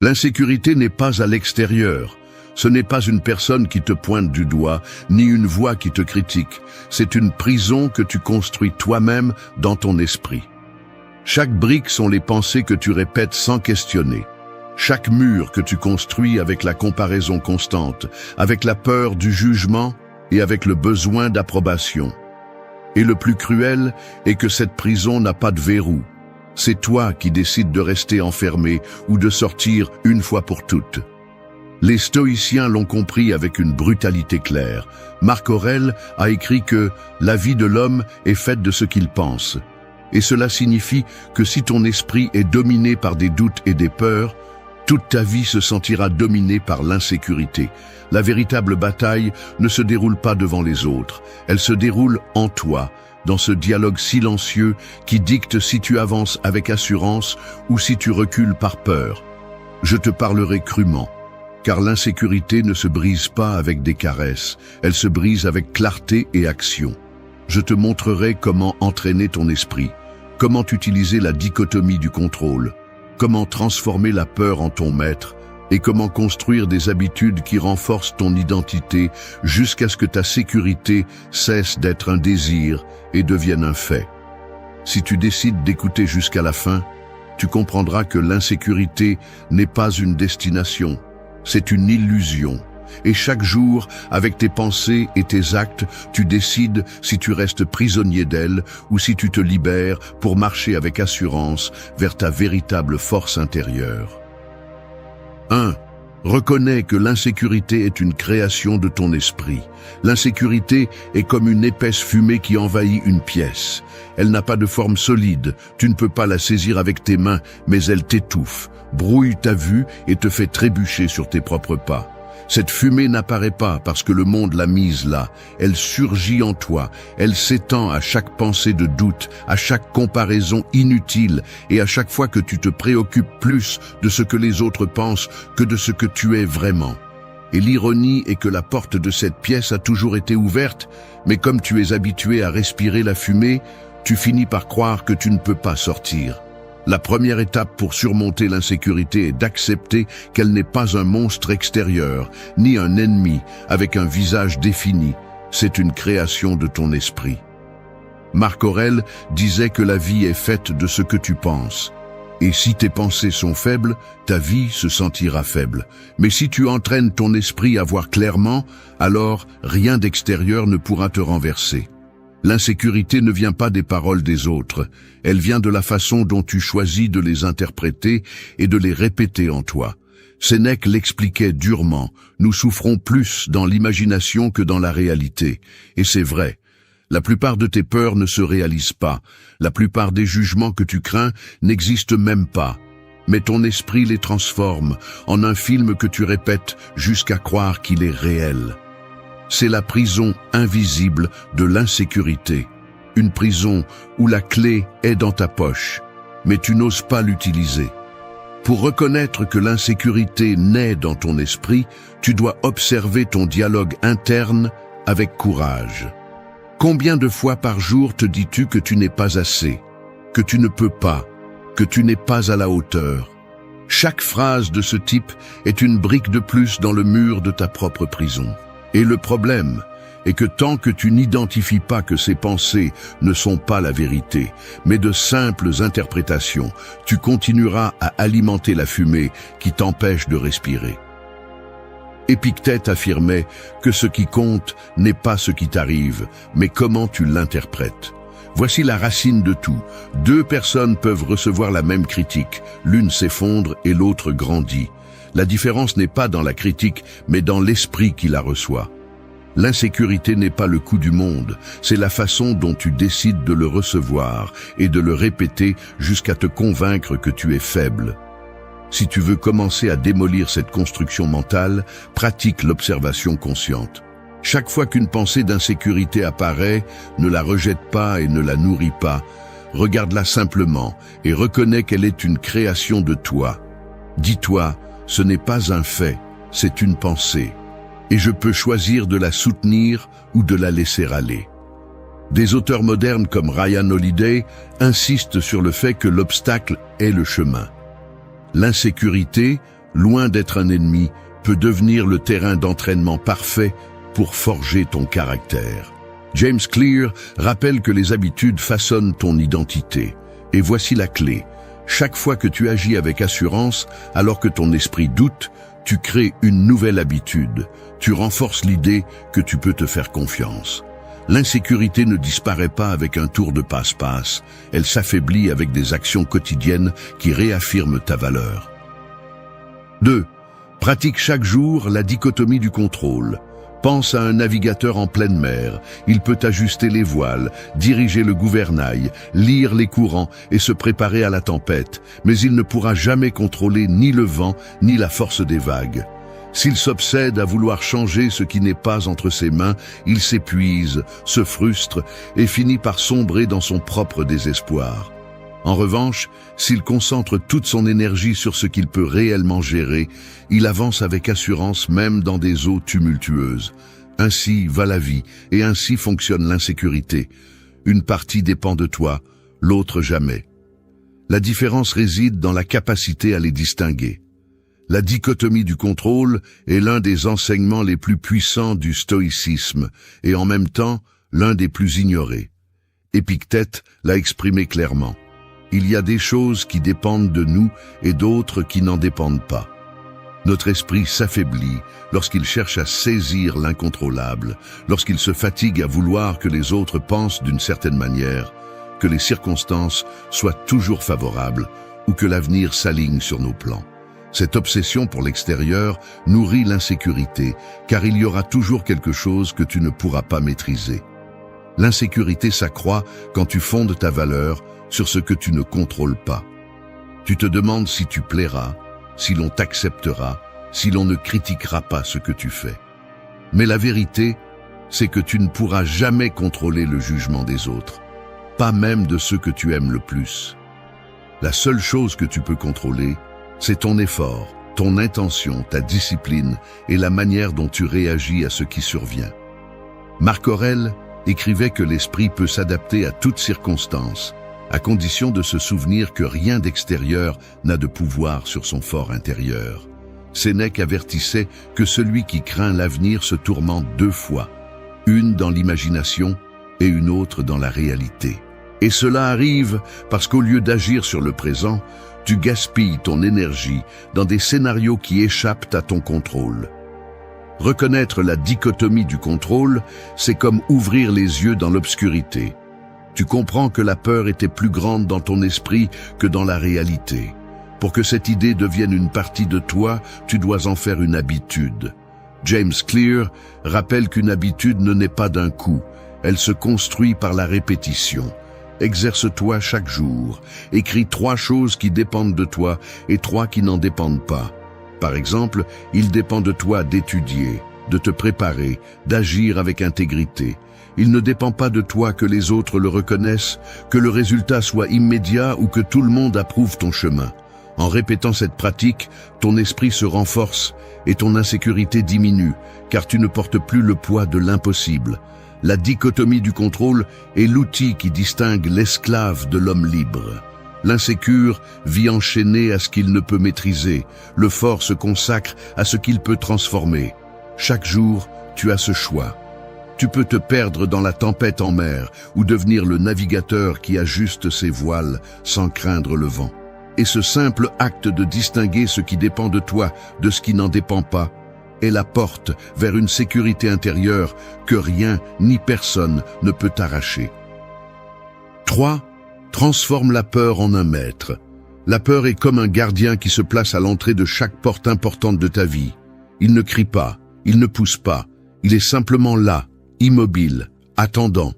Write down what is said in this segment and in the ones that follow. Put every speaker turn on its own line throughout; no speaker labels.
L'insécurité n'est pas à l'extérieur. Ce n'est pas une personne qui te pointe du doigt, ni une voix qui te critique. C'est une prison que tu construis toi-même dans ton esprit. Chaque brique sont les pensées que tu répètes sans questionner. Chaque mur que tu construis avec la comparaison constante, avec la peur du jugement et avec le besoin d'approbation. Et le plus cruel est que cette prison n'a pas de verrou. C'est toi qui décides de rester enfermé ou de sortir une fois pour toutes. Les stoïciens l'ont compris avec une brutalité claire. Marc Aurèle a écrit que la vie de l'homme est faite de ce qu'il pense. Et cela signifie que si ton esprit est dominé par des doutes et des peurs, toute ta vie se sentira dominée par l'insécurité. La véritable bataille ne se déroule pas devant les autres, elle se déroule en toi, dans ce dialogue silencieux qui dicte si tu avances avec assurance ou si tu recules par peur. Je te parlerai crûment, car l'insécurité ne se brise pas avec des caresses, elle se brise avec clarté et action. Je te montrerai comment entraîner ton esprit, comment utiliser la dichotomie du contrôle, comment transformer la peur en ton maître et comment construire des habitudes qui renforcent ton identité jusqu'à ce que ta sécurité cesse d'être un désir et devienne un fait. Si tu décides d'écouter jusqu'à la fin, tu comprendras que l'insécurité n'est pas une destination, c'est une illusion. Et chaque jour, avec tes pensées et tes actes, tu décides si tu restes prisonnier d'elle ou si tu te libères pour marcher avec assurance vers ta véritable force intérieure. 1. Reconnais que l'insécurité est une création de ton esprit. L'insécurité est comme une épaisse fumée qui envahit une pièce. Elle n'a pas de forme solide, tu ne peux pas la saisir avec tes mains, mais elle t'étouffe, brouille ta vue et te fait trébucher sur tes propres pas. Cette fumée n'apparaît pas parce que le monde l'a mise là. Elle surgit en toi. Elle s'étend à chaque pensée de doute, à chaque comparaison inutile et à chaque fois que tu te préoccupes plus de ce que les autres pensent que de ce que tu es vraiment. Et l'ironie est que la porte de cette pièce a toujours été ouverte, mais comme tu es habitué à respirer la fumée, tu finis par croire que tu ne peux pas sortir. La première étape pour surmonter l'insécurité est d'accepter qu'elle n'est pas un monstre extérieur, ni un ennemi avec un visage défini. C'est une création de ton esprit. Marc Aurèle disait que la vie est faite de ce que tu penses. Et si tes pensées sont faibles, ta vie se sentira faible. Mais si tu entraînes ton esprit à voir clairement, alors rien d'extérieur ne pourra te renverser. L'insécurité ne vient pas des paroles des autres, elle vient de la façon dont tu choisis de les interpréter et de les répéter en toi. Sénèque l'expliquait durement, nous souffrons plus dans l'imagination que dans la réalité. Et c'est vrai, la plupart de tes peurs ne se réalisent pas, la plupart des jugements que tu crains n'existent même pas. Mais ton esprit les transforme en un film que tu répètes jusqu'à croire qu'il est réel. C'est la prison invisible de l'insécurité. Une prison où la clé est dans ta poche, mais tu n'oses pas l'utiliser. Pour reconnaître que l'insécurité naît dans ton esprit, tu dois observer ton dialogue interne avec courage. Combien de fois par jour te dis-tu que tu n'es pas assez, que tu ne peux pas, que tu n'es pas à la hauteur? Chaque phrase de ce type est une brique de plus dans le mur de ta propre prison. Et le problème est que tant que tu n'identifies pas que ces pensées ne sont pas la vérité, mais de simples interprétations, tu continueras à alimenter la fumée qui t'empêche de respirer. Épictète affirmait que ce qui compte n'est pas ce qui t'arrive, mais comment tu l'interprètes. Voici la racine de tout. 2 personnes peuvent recevoir la même critique, l'une s'effondre et l'autre grandit. La différence n'est pas dans la critique, mais dans l'esprit qui la reçoit. L'insécurité n'est pas le coup du monde, c'est la façon dont tu décides de le recevoir et de le répéter jusqu'à te convaincre que tu es faible. Si tu veux commencer à démolir cette construction mentale, pratique l'observation consciente. Chaque fois qu'une pensée d'insécurité apparaît, ne la rejette pas et ne la nourris pas. Regarde-la simplement et reconnais qu'elle est une création de toi. Dis-toi, ce n'est pas un fait, c'est une pensée. Et je peux choisir de la soutenir ou de la laisser aller. Des auteurs modernes comme Ryan Holiday insistent sur le fait que l'obstacle est le chemin. L'insécurité, loin d'être un ennemi, peut devenir le terrain d'entraînement parfait pour forger ton caractère. James Clear rappelle que les habitudes façonnent ton identité. Et voici la clé. Chaque fois que tu agis avec assurance, alors que ton esprit doute, tu crées une nouvelle habitude. Tu renforces l'idée que tu peux te faire confiance. L'insécurité ne disparaît pas avec un tour de passe-passe. Elle s'affaiblit avec des actions quotidiennes qui réaffirment ta valeur. 2. Pratique chaque jour la dichotomie du contrôle. Pense à un navigateur en pleine mer. Il peut ajuster les voiles, diriger le gouvernail, lire les courants et se préparer à la tempête. Mais il ne pourra jamais contrôler ni le vent, ni la force des vagues. S'il s'obsède à vouloir changer ce qui n'est pas entre ses mains, il s'épuise, se frustre et finit par sombrer dans son propre désespoir. En revanche, s'il concentre toute son énergie sur ce qu'il peut réellement gérer, il avance avec assurance même dans des eaux tumultueuses. Ainsi va la vie et ainsi fonctionne l'insécurité. Une partie dépend de toi, l'autre jamais. La différence réside dans la capacité à les distinguer. La dichotomie du contrôle est l'un des enseignements les plus puissants du stoïcisme et en même temps l'un des plus ignorés. Épictète l'a exprimé clairement. Il y a des choses qui dépendent de nous et d'autres qui n'en dépendent pas. Notre esprit s'affaiblit lorsqu'il cherche à saisir l'incontrôlable, lorsqu'il se fatigue à vouloir que les autres pensent d'une certaine manière, que les circonstances soient toujours favorables ou que l'avenir s'aligne sur nos plans. Cette obsession pour l'extérieur nourrit l'insécurité, car il y aura toujours quelque chose que tu ne pourras pas maîtriser. L'insécurité s'accroît quand tu fondes ta valeur sur ce que tu ne contrôles pas. Tu te demandes si tu plairas, si l'on t'acceptera, si l'on ne critiquera pas ce que tu fais. Mais la vérité, c'est que tu ne pourras jamais contrôler le jugement des autres, pas même de ceux que tu aimes le plus. La seule chose que tu peux contrôler, c'est ton effort, ton intention, ta discipline et la manière dont tu réagis à ce qui survient. Marc Aurèle écrivait que l'esprit peut s'adapter à toutes circonstances, à condition de se souvenir que rien d'extérieur n'a de pouvoir sur son fort intérieur. Sénèque avertissait que celui qui craint l'avenir se tourmente 2 fois, une dans l'imagination et une autre dans la réalité. Et cela arrive parce qu'au lieu d'agir sur le présent, tu gaspilles ton énergie dans des scénarios qui échappent à ton contrôle. Reconnaître la dichotomie du contrôle, c'est comme ouvrir les yeux dans l'obscurité. Tu comprends que la peur était plus grande dans ton esprit que dans la réalité. Pour que cette idée devienne une partie de toi, tu dois en faire une habitude. James Clear rappelle qu'une habitude ne naît pas d'un coup, elle se construit par la répétition. Exerce-toi chaque jour. Écris 3 choses qui dépendent de toi et 3 qui n'en dépendent pas. Par exemple, il dépend de toi d'étudier, de te préparer, d'agir avec intégrité. Il ne dépend pas de toi que les autres le reconnaissent, que le résultat soit immédiat ou que tout le monde approuve ton chemin. En répétant cette pratique, ton esprit se renforce et ton insécurité diminue, car tu ne portes plus le poids de l'impossible. La dichotomie du contrôle est l'outil qui distingue l'esclave de l'homme libre. L'insécure vit enchaîné à ce qu'il ne peut maîtriser. Le fort se consacre à ce qu'il peut transformer. Chaque jour, tu as ce choix. Tu peux te perdre dans la tempête en mer ou devenir le navigateur qui ajuste ses voiles sans craindre le vent. Et ce simple acte de distinguer ce qui dépend de toi de ce qui n'en dépend pas est la porte vers une sécurité intérieure que rien ni personne ne peut arracher. 3. Transforme la peur en un maître. La peur est comme un gardien qui se place à l'entrée de chaque porte importante de ta vie. Il ne crie pas, il ne pousse pas, il est simplement là, immobile, attendant.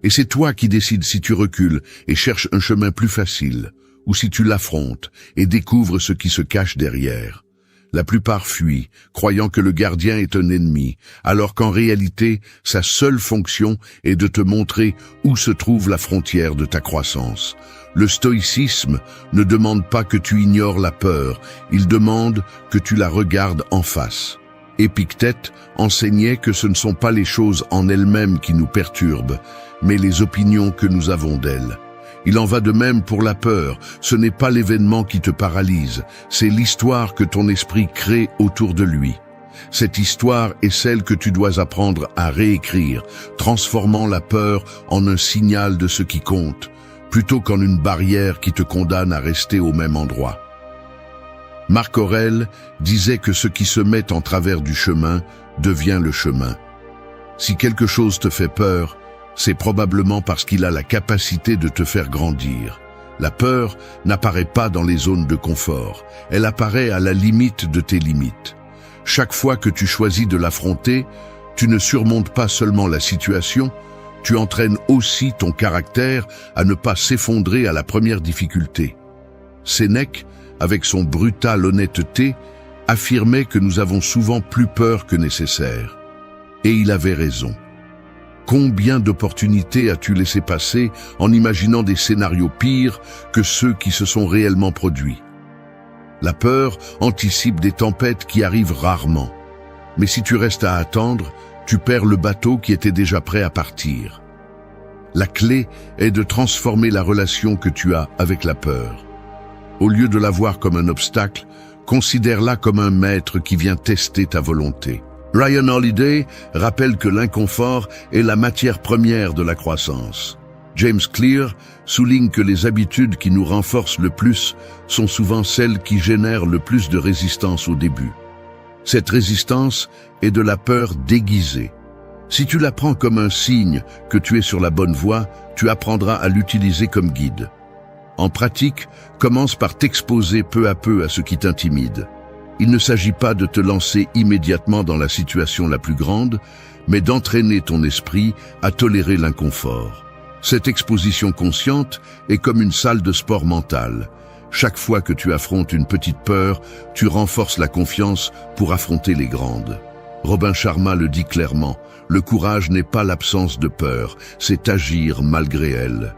Et c'est toi qui décides si tu recules et cherches un chemin plus facile, ou si tu l'affrontes et découvres ce qui se cache derrière. La plupart fuient, croyant que le gardien est un ennemi, alors qu'en réalité, sa seule fonction est de te montrer où se trouve la frontière de ta croissance. Le stoïcisme ne demande pas que tu ignores la peur, il demande que tu la regardes en face. Épictète enseignait que ce ne sont pas les choses en elles-mêmes qui nous perturbent, mais les opinions que nous avons d'elles. Il en va de même pour la peur. Ce n'est pas l'événement qui te paralyse, c'est l'histoire que ton esprit crée autour de lui. Cette histoire est celle que tu dois apprendre à réécrire, transformant la peur en un signal de ce qui compte, plutôt qu'en une barrière qui te condamne à rester au même endroit. Marc Aurèle disait que ce qui se met en travers du chemin devient le chemin. Si quelque chose te fait peur, c'est probablement parce qu'il a la capacité de te faire grandir. La peur n'apparaît pas dans les zones de confort, elle apparaît à la limite de tes limites. Chaque fois que tu choisis de l'affronter, tu ne surmontes pas seulement la situation, tu entraînes aussi ton caractère à ne pas s'effondrer à la première difficulté. Sénèque, avec son brutale honnêteté, affirmait que nous avons souvent plus peur que nécessaire. Et il avait raison. Combien d'opportunités as-tu laissé passer en imaginant des scénarios pires que ceux qui se sont réellement produits? La peur anticipe des tempêtes qui arrivent rarement. Mais si tu restes à attendre, tu perds le bateau qui était déjà prêt à partir. La clé est de transformer la relation que tu as avec la peur. Au lieu de la voir comme un obstacle, considère-la comme un maître qui vient tester ta volonté. Ryan Holiday rappelle que l'inconfort est la matière première de la croissance. James Clear souligne que les habitudes qui nous renforcent le plus sont souvent celles qui génèrent le plus de résistance au début. Cette résistance est de la peur déguisée. Si tu la prends comme un signe que tu es sur la bonne voie, tu apprendras à l'utiliser comme guide. En pratique, commence par t'exposer peu à peu à ce qui t'intimide. Il ne s'agit pas de te lancer immédiatement dans la situation la plus grande, mais d'entraîner ton esprit à tolérer l'inconfort. Cette exposition consciente est comme une salle de sport mental. Chaque fois que tu affrontes une petite peur, tu renforces la confiance pour affronter les grandes. Robin Sharma le dit clairement, le courage n'est pas l'absence de peur, c'est agir malgré elle.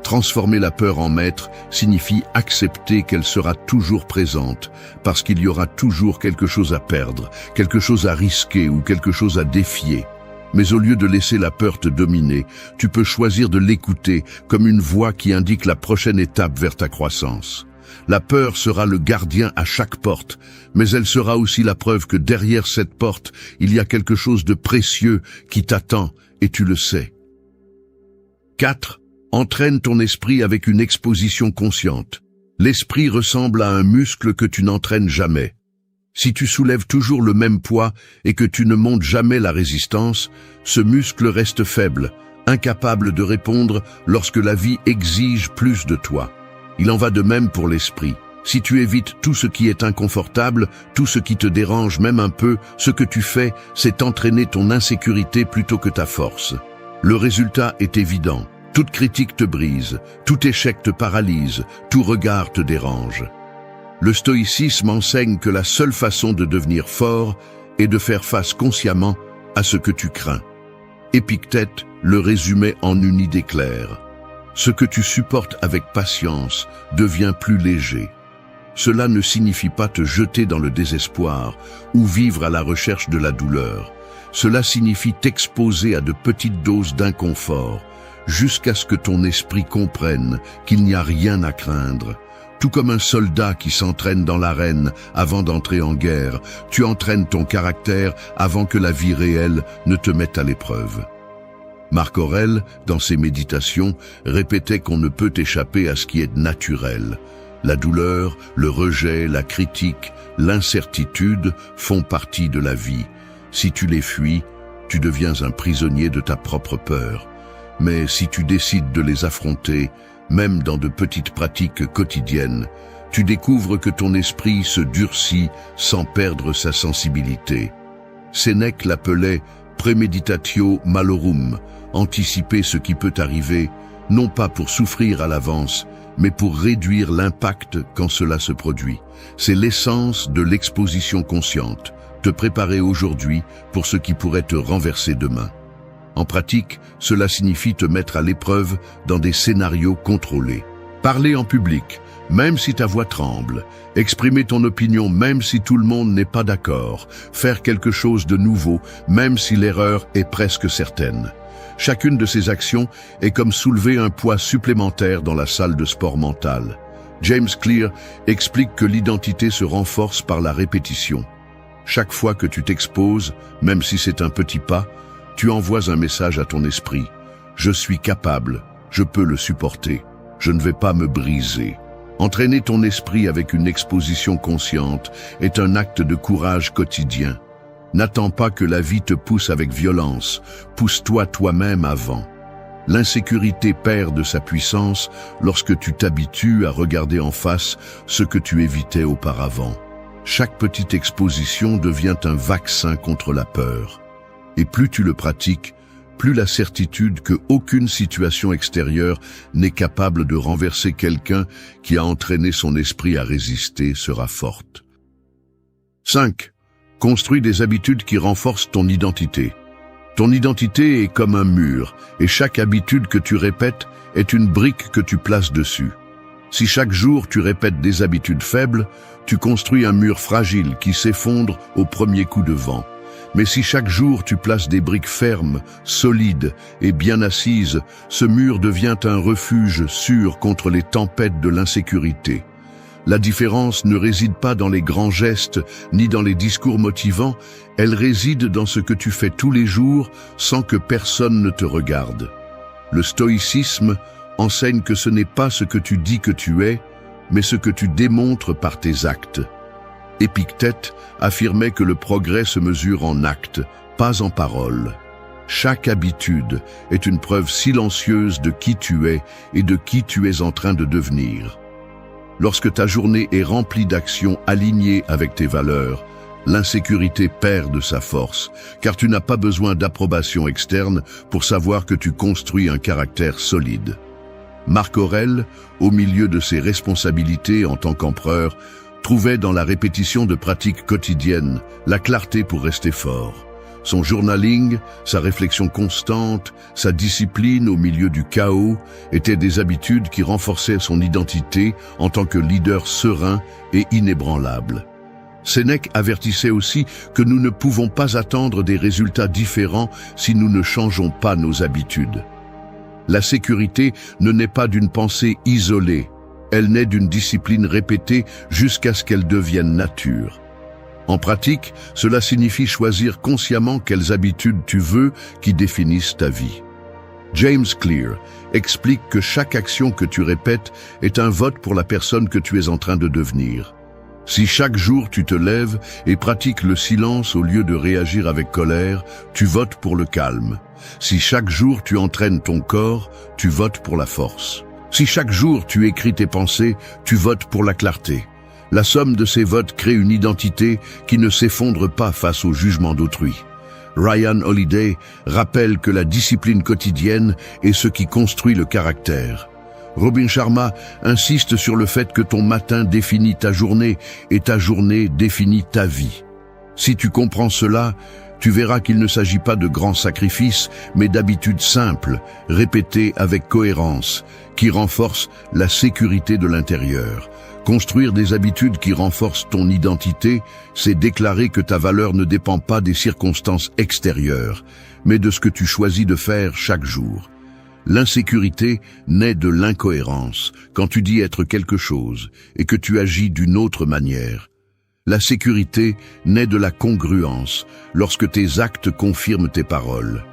Transformer la peur en maître signifie accepter qu'elle sera toujours présente, parce qu'il y aura toujours quelque chose à perdre, quelque chose à risquer ou quelque chose à défier. Mais au lieu de laisser la peur te dominer, tu peux choisir de l'écouter comme une voix qui indique la prochaine étape vers ta croissance. La peur sera le gardien à chaque porte, mais elle sera aussi la preuve que derrière cette porte, il y a quelque chose de précieux qui t'attend et tu le sais. 4. Entraîne ton esprit avec une exposition consciente. L'esprit ressemble à un muscle que tu n'entraînes jamais. Si tu soulèves toujours le même poids et que tu ne montes jamais la résistance, ce muscle reste faible, incapable de répondre lorsque la vie exige plus de toi. Il en va de même pour l'esprit. Si tu évites tout ce qui est inconfortable, tout ce qui te dérange même un peu, ce que tu fais, c'est entraîner ton insécurité plutôt que ta force. Le résultat est évident. Toute critique te brise, tout échec te paralyse, tout regard te dérange. Le stoïcisme enseigne que la seule façon de devenir fort est de faire face consciemment à ce que tu crains. Épictète le résumait en une idée claire. Ce que tu supportes avec patience devient plus léger. Cela ne signifie pas te jeter dans le désespoir ou vivre à la recherche de la douleur. Cela signifie t'exposer à de petites doses d'inconfort, jusqu'à ce que ton esprit comprenne qu'il n'y a rien à craindre. Tout comme un soldat qui s'entraîne dans l'arène avant d'entrer en guerre, tu entraînes ton caractère avant que la vie réelle ne te mette à l'épreuve. Marc Aurèle, dans ses méditations, répétait qu'on ne peut échapper à ce qui est naturel. La douleur, le rejet, la critique, l'incertitude font partie de la vie. Si tu les fuis, tu deviens un prisonnier de ta propre peur. Mais si tu décides de les affronter, même dans de petites pratiques quotidiennes, tu découvres que ton esprit se durcit sans perdre sa sensibilité. Sénèque l'appelait premeditatio malorum, anticiper ce qui peut arriver, non pas pour souffrir à l'avance, mais pour réduire l'impact quand cela se produit. C'est l'essence de l'exposition consciente, te préparer aujourd'hui pour ce qui pourrait te renverser demain. En pratique, cela signifie te mettre à l'épreuve dans des scénarios contrôlés. Parler en public, même si ta voix tremble. Exprimer ton opinion, même si tout le monde n'est pas d'accord. Faire quelque chose de nouveau, même si l'erreur est presque certaine. Chacune de ces actions est comme soulever un poids supplémentaire dans la salle de sport mentale. James Clear explique que l'identité se renforce par la répétition. Chaque fois que tu t'exposes, même si c'est un petit pas, tu envoies un message à ton esprit. Je suis capable, je peux le supporter, je ne vais pas me briser. Entraîner ton esprit avec une exposition consciente est un acte de courage quotidien. N'attends pas que la vie te pousse avec violence, pousse-toi toi-même avant. L'insécurité perd de sa puissance lorsque tu t'habitues à regarder en face ce que tu évitais auparavant. Chaque petite exposition devient un vaccin contre la peur. Et plus tu le pratiques, plus la certitude qu'aucune situation extérieure n'est capable de renverser quelqu'un qui a entraîné son esprit à résister sera forte. 5. Construis des habitudes qui renforcent ton identité. Ton identité est comme un mur, et chaque habitude que tu répètes est une brique que tu places dessus. Si chaque jour tu répètes des habitudes faibles, tu construis un mur fragile qui s'effondre au premier coup de vent. Mais si chaque jour tu places des briques fermes, solides et bien assises, ce mur devient un refuge sûr contre les tempêtes de l'insécurité. La différence ne réside pas dans les grands gestes ni dans les discours motivants, elle réside dans ce que tu fais tous les jours sans que personne ne te regarde. Le stoïcisme enseigne que ce n'est pas ce que tu dis que tu es, mais ce que tu démontres par tes actes. Épictète affirmait que le progrès se mesure en actes, pas en paroles. Chaque habitude est une preuve silencieuse de qui tu es et de qui tu es en train de devenir. Lorsque ta journée est remplie d'actions alignées avec tes valeurs, l'insécurité perd de sa force, car tu n'as pas besoin d'approbation externe pour savoir que tu construis un caractère solide. Marc Aurèle, au milieu de ses responsabilités en tant qu'empereur, trouvait dans la répétition de pratiques quotidiennes la clarté pour rester fort. Son journaling, sa réflexion constante, sa discipline au milieu du chaos étaient des habitudes qui renforçaient son identité en tant que leader serein et inébranlable. Sénèque avertissait aussi que nous ne pouvons pas attendre des résultats différents si nous ne changeons pas nos habitudes. La sécurité ne naît pas d'une pensée isolée, elle naît d'une discipline répétée jusqu'à ce qu'elle devienne nature. En pratique, cela signifie choisir consciemment quelles habitudes tu veux qui définissent ta vie. James Clear explique que chaque action que tu répètes est un vote pour la personne que tu es en train de devenir. Si chaque jour tu te lèves et pratiques le silence au lieu de réagir avec colère, tu votes pour le calme. Si chaque jour tu entraînes ton corps, tu votes pour la force. Si chaque jour tu écris tes pensées, tu votes pour la clarté. La somme de ces votes crée une identité qui ne s'effondre pas face au jugement d'autrui. Ryan Holiday rappelle que la discipline quotidienne est ce qui construit le caractère. Robin Sharma insiste sur le fait que ton matin définit ta journée et ta journée définit ta vie. Si tu comprends cela, tu verras qu'il ne s'agit pas de grands sacrifices, mais d'habitudes simples, répétées avec cohérence, qui renforcent la sécurité de l'intérieur. Construire des habitudes qui renforcent ton identité, c'est déclarer que ta valeur ne dépend pas des circonstances extérieures, mais de ce que tu choisis de faire chaque jour. L'insécurité naît de l'incohérence, quand tu dis être quelque chose et que tu agis d'une autre manière. La sécurité naît de la congruence, lorsque tes actes confirment tes paroles.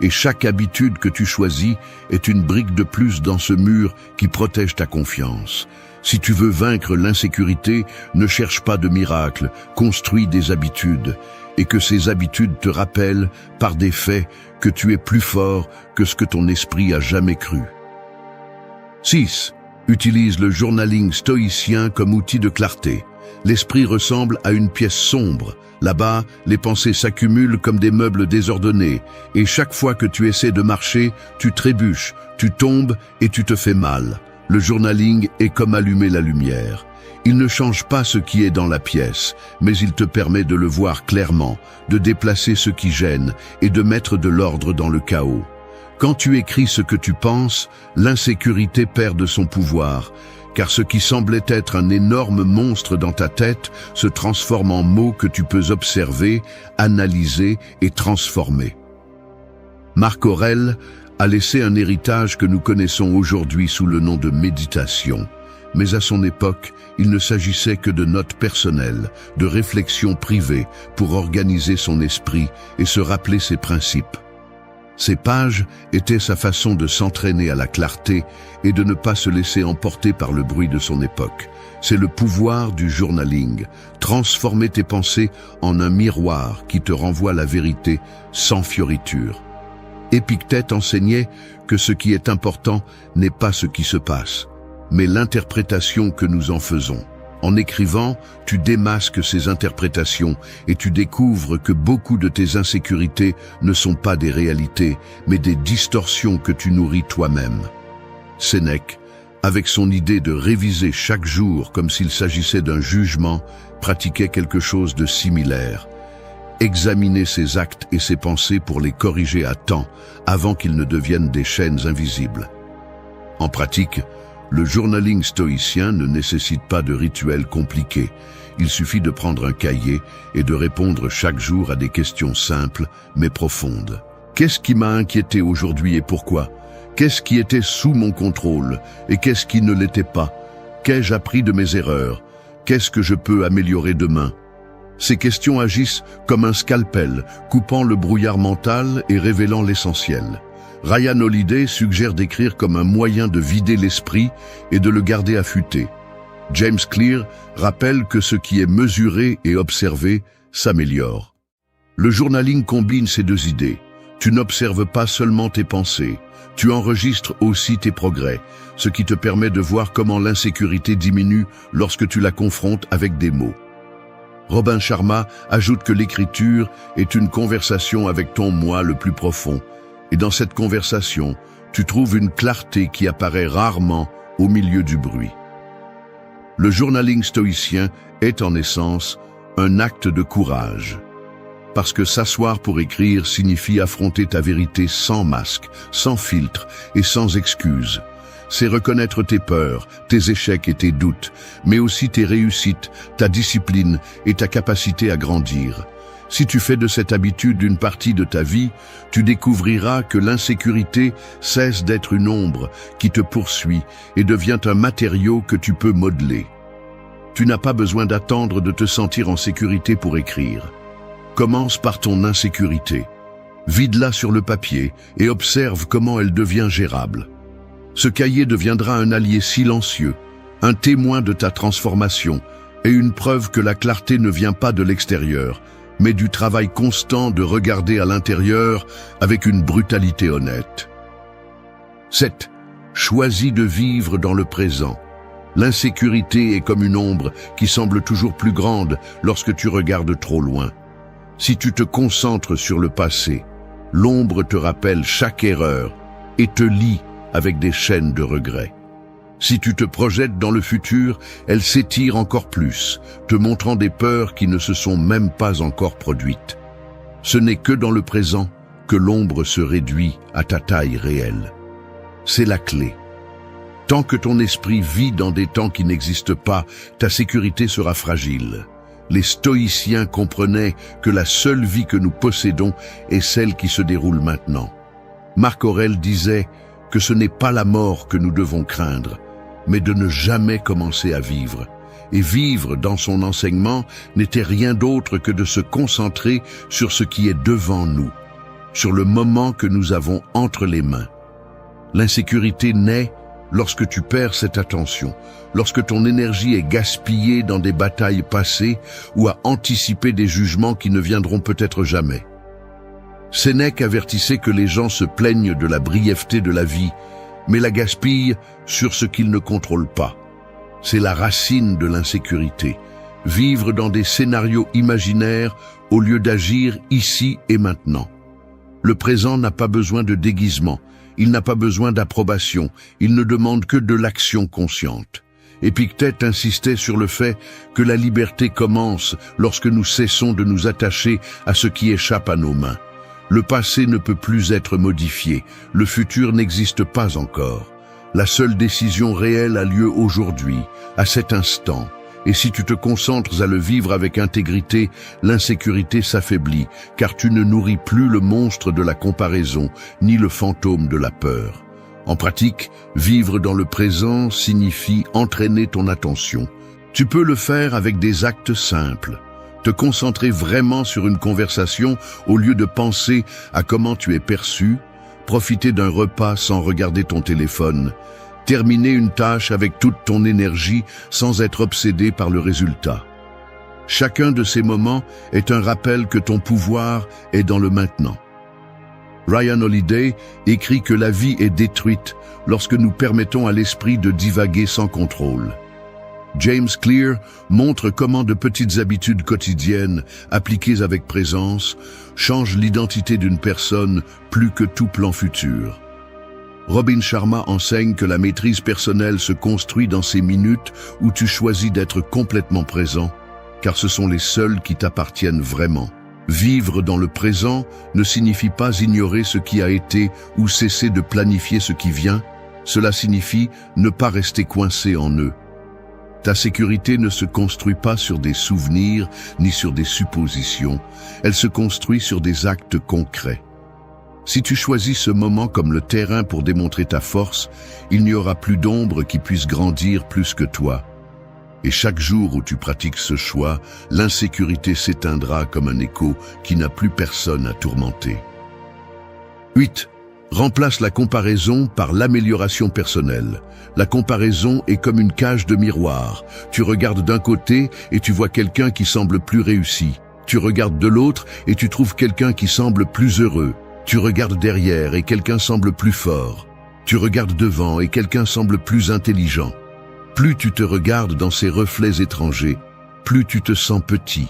Et chaque habitude que tu choisis est une brique de plus dans ce mur qui protège ta confiance. Si tu veux vaincre l'insécurité, ne cherche pas de miracle, construis des habitudes, et que ces habitudes te rappellent, par des faits, que tu es plus fort que ce que ton esprit a jamais cru. 6. Utilise le journaling stoïcien comme outil de clarté. L'esprit ressemble à une pièce sombre. Là-bas, les pensées s'accumulent comme des meubles désordonnés, et chaque fois que tu essaies de marcher, tu trébuches, tu tombes et tu te fais mal. Le journaling est comme allumer la lumière. Il ne change pas ce qui est dans la pièce, mais il te permet de le voir clairement, de déplacer ce qui gêne et de mettre de l'ordre dans le chaos. Quand tu écris ce que tu penses, l'insécurité perd de son pouvoir, car ce qui semblait être un énorme monstre dans ta tête se transforme en mots que tu peux observer, analyser et transformer. Marc Aurèle a laissé un héritage que nous connaissons aujourd'hui sous le nom de méditation. Mais à son époque, il ne s'agissait que de notes personnelles, de réflexions privées pour organiser son esprit et se rappeler ses principes. Ces pages étaient sa façon de s'entraîner à la clarté et de ne pas se laisser emporter par le bruit de son époque. C'est le pouvoir du journaling, transformer tes pensées en un miroir qui te renvoie la vérité sans fioriture. Épictète enseignait que ce qui est important n'est pas ce qui se passe, mais l'interprétation que nous en faisons. En écrivant, tu démasques ces interprétations et tu découvres que beaucoup de tes insécurités ne sont pas des réalités, mais des distorsions que tu nourris toi-même. Sénèque, avec son idée de réviser chaque jour comme s'il s'agissait d'un jugement, pratiquait quelque chose de similaire. Examiner ses actes et ses pensées pour les corriger à temps, avant qu'ils ne deviennent des chaînes invisibles. En pratique, le journaling stoïcien ne nécessite pas de rituel compliqué. Il suffit de prendre un cahier et de répondre chaque jour à des questions simples mais profondes. Qu'est-ce qui m'a inquiété aujourd'hui et pourquoi? Qu'est-ce qui était sous mon contrôle et qu'est-ce qui ne l'était pas? Qu'ai-je appris de mes erreurs? Qu'est-ce que je peux améliorer demain? Ces questions agissent comme un scalpel, coupant le brouillard mental et révélant l'essentiel. Ryan Holiday suggère d'écrire comme un moyen de vider l'esprit et de le garder affûté. James Clear rappelle que ce qui est mesuré et observé s'améliore. Le journaling combine ces deux idées. Tu n'observes pas seulement tes pensées, tu enregistres aussi tes progrès, ce qui te permet de voir comment l'insécurité diminue lorsque tu la confrontes avec des mots. Robin Sharma ajoute que l'écriture est une conversation avec ton moi le plus profond, et dans cette conversation, tu trouves une clarté qui apparaît rarement au milieu du bruit. Le journaling stoïcien est en essence un acte de courage. Parce que s'asseoir pour écrire signifie affronter ta vérité sans masque, sans filtre et sans excuse. C'est reconnaître tes peurs, tes échecs et tes doutes, mais aussi tes réussites, ta discipline et ta capacité à grandir. Si tu fais de cette habitude une partie de ta vie, tu découvriras que l'insécurité cesse d'être une ombre qui te poursuit et devient un matériau que tu peux modeler. Tu n'as pas besoin d'attendre de te sentir en sécurité pour écrire. Commence par ton insécurité. Vide-la sur le papier et observe comment elle devient gérable. Ce cahier deviendra un allié silencieux, un témoin de ta transformation et une preuve que la clarté ne vient pas de l'extérieur, mais du travail constant de regarder à l'intérieur avec une brutalité honnête. 7. Choisis de vivre dans le présent. L'insécurité est comme une ombre qui semble toujours plus grande lorsque tu regardes trop loin. Si tu te concentres sur le passé, l'ombre te rappelle chaque erreur et te lie avec des chaînes de regrets. Si tu te projettes dans le futur, elle s'étire encore plus, te montrant des peurs qui ne se sont même pas encore produites. Ce n'est que dans le présent que l'ombre se réduit à ta taille réelle. C'est la clé. Tant que ton esprit vit dans des temps qui n'existent pas, ta sécurité sera fragile. Les stoïciens comprenaient que la seule vie que nous possédons est celle qui se déroule maintenant. Marc Aurèle disait que ce n'est pas la mort que nous devons craindre, mais de ne jamais commencer à vivre. Et vivre, dans son enseignement, n'était rien d'autre que de se concentrer sur ce qui est devant nous, sur le moment que nous avons entre les mains. L'insécurité naît lorsque tu perds cette attention, lorsque ton énergie est gaspillée dans des batailles passées ou à anticiper des jugements qui ne viendront peut-être jamais. Sénèque avertissait que les gens se plaignent de la brièveté de la vie, mais la gaspillent sur ce qu'ils ne contrôlent pas. C'est la racine de l'insécurité. Vivre dans des scénarios imaginaires au lieu d'agir ici et maintenant. Le présent n'a pas besoin de déguisement, il n'a pas besoin d'approbation, il ne demande que de l'action consciente. Épictète insistait sur le fait que la liberté commence lorsque nous cessons de nous attacher à ce qui échappe à nos mains. Le passé ne peut plus être modifié, le futur n'existe pas encore. La seule décision réelle a lieu aujourd'hui, à cet instant, Et si tu te concentres à le vivre avec intégrité, l'insécurité s'affaiblit, car tu ne nourris plus le monstre de la comparaison, ni le fantôme de la peur. En pratique, vivre dans le présent signifie entraîner ton attention. Tu peux le faire avec des actes simples. Te concentrer vraiment sur une conversation au lieu de penser à comment tu es perçu, profiter d'un repas sans regarder ton téléphone, terminer une tâche avec toute ton énergie sans être obsédé par le résultat. Chacun de ces moments est un rappel que ton pouvoir est dans le maintenant. Ryan Holiday écrit que la vie est détruite lorsque nous permettons à l'esprit de divaguer sans contrôle. James Clear montre comment de petites habitudes quotidiennes, appliquées avec présence, changent l'identité d'une personne plus que tout plan futur. Robin Sharma enseigne que la maîtrise personnelle se construit dans ces minutes où tu choisis d'être complètement présent, car ce sont les seules qui t'appartiennent vraiment. Vivre dans le présent ne signifie pas ignorer ce qui a été ou cesser de planifier ce qui vient, cela signifie ne pas rester coincé en eux. Ta sécurité ne se construit pas sur des souvenirs ni sur des suppositions, elle se construit sur des actes concrets. Si tu choisis ce moment comme le terrain pour démontrer ta force, il n'y aura plus d'ombre qui puisse grandir plus que toi. Et chaque jour où tu pratiques ce choix, l'insécurité s'éteindra comme un écho qui n'a plus personne à tourmenter. 8. Remplace la comparaison par l'amélioration personnelle. La comparaison est comme une cage de miroir. Tu regardes d'un côté et tu vois quelqu'un qui semble plus réussi. Tu regardes de l'autre et tu trouves quelqu'un qui semble plus heureux. Tu regardes derrière et quelqu'un semble plus fort. Tu regardes devant et quelqu'un semble plus intelligent. Plus tu te regardes dans ces reflets étrangers, plus tu te sens petit.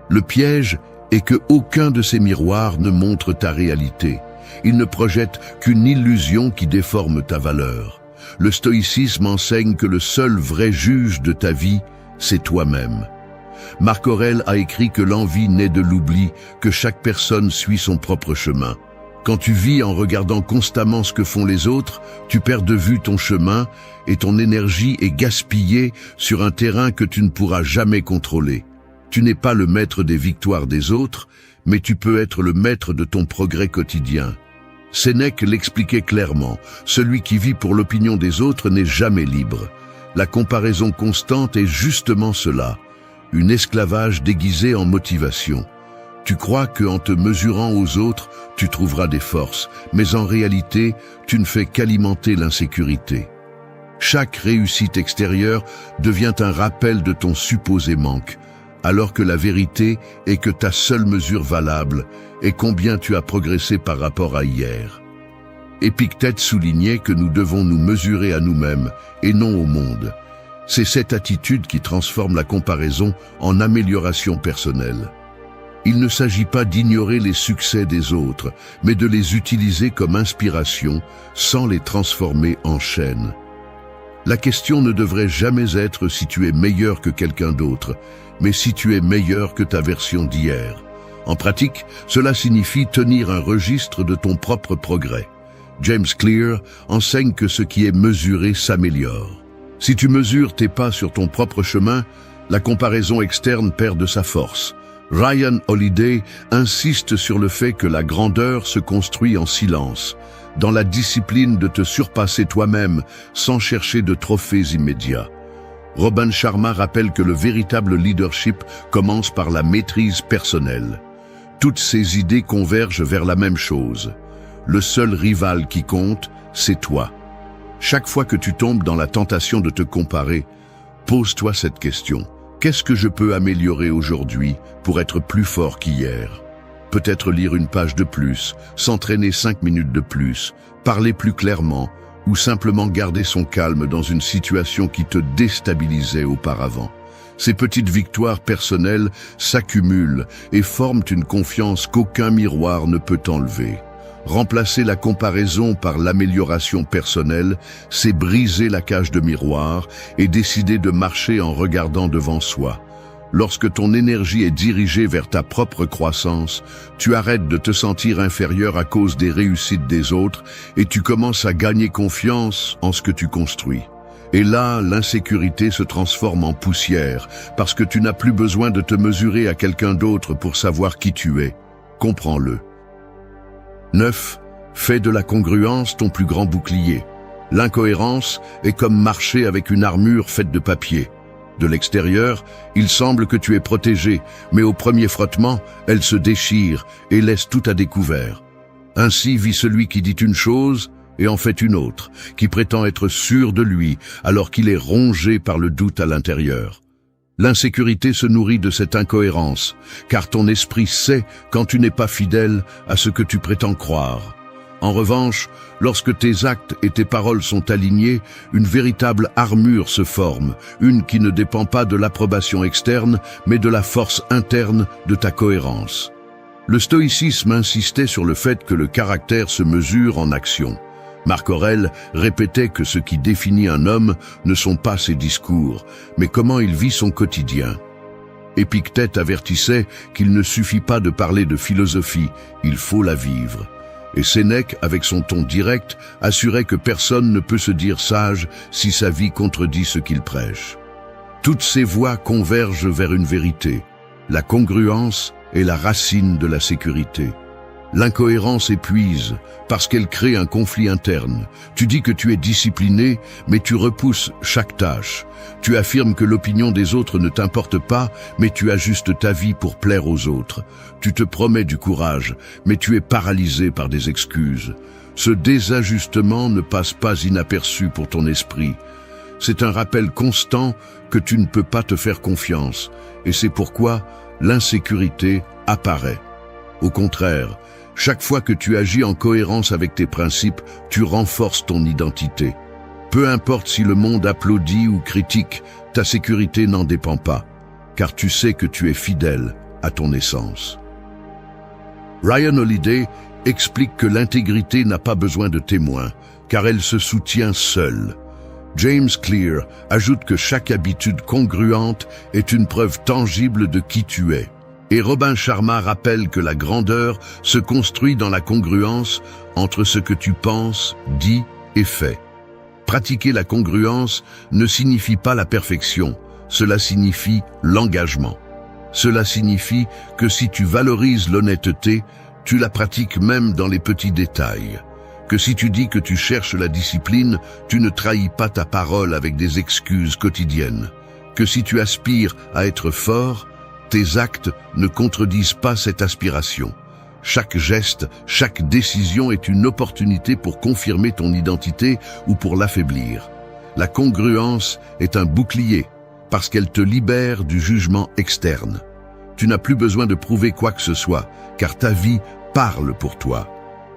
Le piège est que aucun de ces miroirs ne montre ta réalité. Ils ne projettent qu'une illusion qui déforme ta valeur. Le stoïcisme enseigne que le seul vrai juge de ta vie, c'est toi-même. Marc Aurèle a écrit que l'envie naît de l'oubli, que chaque personne suit son propre chemin. Quand tu vis en regardant constamment ce que font les autres, tu perds de vue ton chemin et ton énergie est gaspillée sur un terrain que tu ne pourras jamais contrôler. Tu n'es pas le maître des victoires des autres, mais tu peux être le maître de ton progrès quotidien. Sénèque l'expliquait clairement, celui qui vit pour l'opinion des autres n'est jamais libre. La comparaison constante est justement cela, un esclavage déguisé en motivation. Tu crois qu'en te mesurant aux autres, tu trouveras des forces, mais en réalité, tu ne fais qu'alimenter l'insécurité. Chaque réussite extérieure devient un rappel de ton supposé manque, alors que la vérité est que ta seule mesure valable est combien tu as progressé par rapport à hier. Épictète soulignait que nous devons nous mesurer à nous-mêmes et non au monde. C'est cette attitude qui transforme la comparaison en amélioration personnelle. Il ne s'agit pas d'ignorer les succès des autres, mais de les utiliser comme inspiration sans les transformer en chaîne. La question ne devrait jamais être si tu es meilleur que quelqu'un d'autre, mais si tu es meilleur que ta version d'hier. En pratique, cela signifie tenir un registre de ton propre progrès. James Clear enseigne que ce qui est mesuré s'améliore. Si tu mesures tes pas sur ton propre chemin, la comparaison externe perd de sa force. Ryan Holiday insiste sur le fait que la grandeur se construit en silence, dans la discipline de te surpasser toi-même sans chercher de trophées immédiats. Robin Sharma rappelle que le véritable leadership commence par la maîtrise personnelle. Toutes ces idées convergent vers la même chose. Le seul rival qui compte, c'est toi. Chaque fois que tu tombes dans la tentation de te comparer, pose-toi cette question. Qu'est-ce que je peux améliorer aujourd'hui pour être plus fort qu'hier? Peut-être lire une page de plus, s'entraîner 5 minutes de plus, parler plus clairement, ou simplement garder son calme dans une situation qui te déstabilisait auparavant. Ces petites victoires personnelles s'accumulent et forment une confiance qu'aucun miroir ne peut enlever. Remplacer la comparaison par l'amélioration personnelle, c'est briser la cage de miroir et décider de marcher en regardant devant soi. Lorsque ton énergie est dirigée vers ta propre croissance, tu arrêtes de te sentir inférieur à cause des réussites des autres et tu commences à gagner confiance en ce que tu construis. Et là, l'insécurité se transforme en poussière, parce que tu n'as plus besoin de te mesurer à quelqu'un d'autre pour savoir qui tu es. Comprends-le. 9. Fais de la congruence ton plus grand bouclier. L'incohérence est comme marcher avec une armure faite de papier. De l'extérieur, il semble que tu es protégé, mais au premier frottement, elle se déchire et laisse tout à découvert. Ainsi vit celui qui dit une chose et en fait une autre, qui prétend être sûr de lui, alors qu'il est rongé par le doute à l'intérieur. L'insécurité se nourrit de cette incohérence, car ton esprit sait quand tu n'es pas fidèle à ce que tu prétends croire. En revanche, lorsque tes actes et tes paroles sont alignés, une véritable armure se forme, une qui ne dépend pas de l'approbation externe, mais de la force interne de ta cohérence. Le stoïcisme insistait sur le fait que le caractère se mesure en action. Marc Aurèle répétait que ce qui définit un homme ne sont pas ses discours, mais comment il vit son quotidien. Épictète avertissait qu'il ne suffit pas de parler de philosophie, il faut la vivre. Et Sénèque, avec son ton direct, assurait que personne ne peut se dire sage si sa vie contredit ce qu'il prêche. Toutes ces voies convergent vers une vérité. La congruence est la racine de la sécurité. L'incohérence épuise parce qu'elle crée un conflit interne. Tu dis que tu es discipliné, mais tu repousses chaque tâche. Tu affirmes que l'opinion des autres ne t'importe pas, mais tu ajustes ta vie pour plaire aux autres. Tu te promets du courage, mais tu es paralysé par des excuses. Ce désajustement ne passe pas inaperçu pour ton esprit. C'est un rappel constant que tu ne peux pas te faire confiance, et c'est pourquoi l'insécurité apparaît. Au contraire, chaque fois que tu agis en cohérence avec tes principes, tu renforces ton identité. Peu importe si le monde applaudit ou critique, ta sécurité n'en dépend pas, car tu sais que tu es fidèle à ton essence. Ryan Holiday explique que l'intégrité n'a pas besoin de témoins, car elle se soutient seule. James Clear ajoute que chaque habitude congruente est une preuve tangible de qui tu es. Et Robin Sharma rappelle que la grandeur se construit dans la congruence entre ce que tu penses, dis et fais. Pratiquer la congruence ne signifie pas la perfection, cela signifie l'engagement. Cela signifie que si tu valorises l'honnêteté, tu la pratiques même dans les petits détails. Que si tu dis que tu cherches la discipline, tu ne trahis pas ta parole avec des excuses quotidiennes. Que si tu aspires à être fort, tes actes ne contredisent pas cette aspiration. Chaque geste, chaque décision est une opportunité pour confirmer ton identité ou pour l'affaiblir. La congruence est un bouclier parce qu'elle te libère du jugement externe. Tu n'as plus besoin de prouver quoi que ce soit, car ta vie parle pour toi.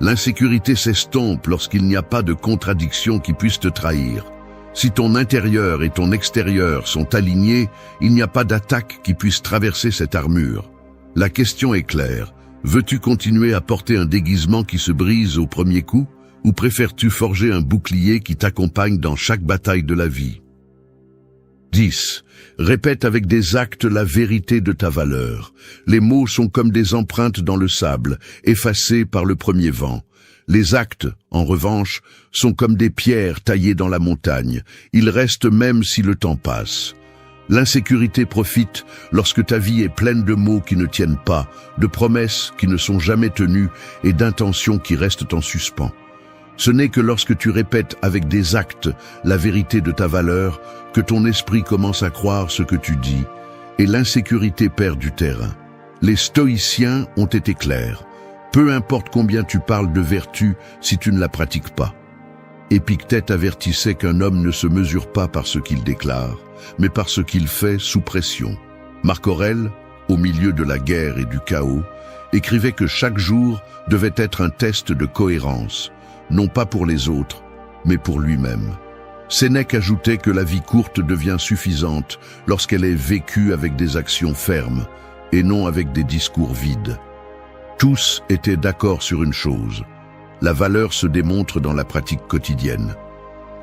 L'insécurité s'estompe lorsqu'il n'y a pas de contradiction qui puisse te trahir. Si ton intérieur et ton extérieur sont alignés, il n'y a pas d'attaque qui puisse traverser cette armure. La question est claire. Veux-tu continuer à porter un déguisement qui se brise au premier coup, ou préfères-tu forger un bouclier qui t'accompagne dans chaque bataille de la vie? 10. Répète avec des actes la vérité de ta valeur. Les mots sont comme des empreintes dans le sable, effacées par le premier vent. Les actes, en revanche, sont comme des pierres taillées dans la montagne. Ils restent même si le temps passe. L'insécurité profite lorsque ta vie est pleine de mots qui ne tiennent pas, de promesses qui ne sont jamais tenues et d'intentions qui restent en suspens. Ce n'est que lorsque tu répètes avec des actes la vérité de ta valeur que ton esprit commence à croire ce que tu dis, et l'insécurité perd du terrain. Les stoïciens ont été clairs. Peu importe combien tu parles de vertu si tu ne la pratiques pas. Épictète avertissait qu'un homme ne se mesure pas par ce qu'il déclare, mais par ce qu'il fait sous pression. Marc Aurèle, au milieu de la guerre et du chaos, écrivait que chaque jour devait être un test de cohérence, non pas pour les autres, mais pour lui-même. Sénèque ajoutait que la vie courte devient suffisante lorsqu'elle est vécue avec des actions fermes et non avec des discours vides. Tous étaient d'accord sur une chose. La valeur se démontre dans la pratique quotidienne.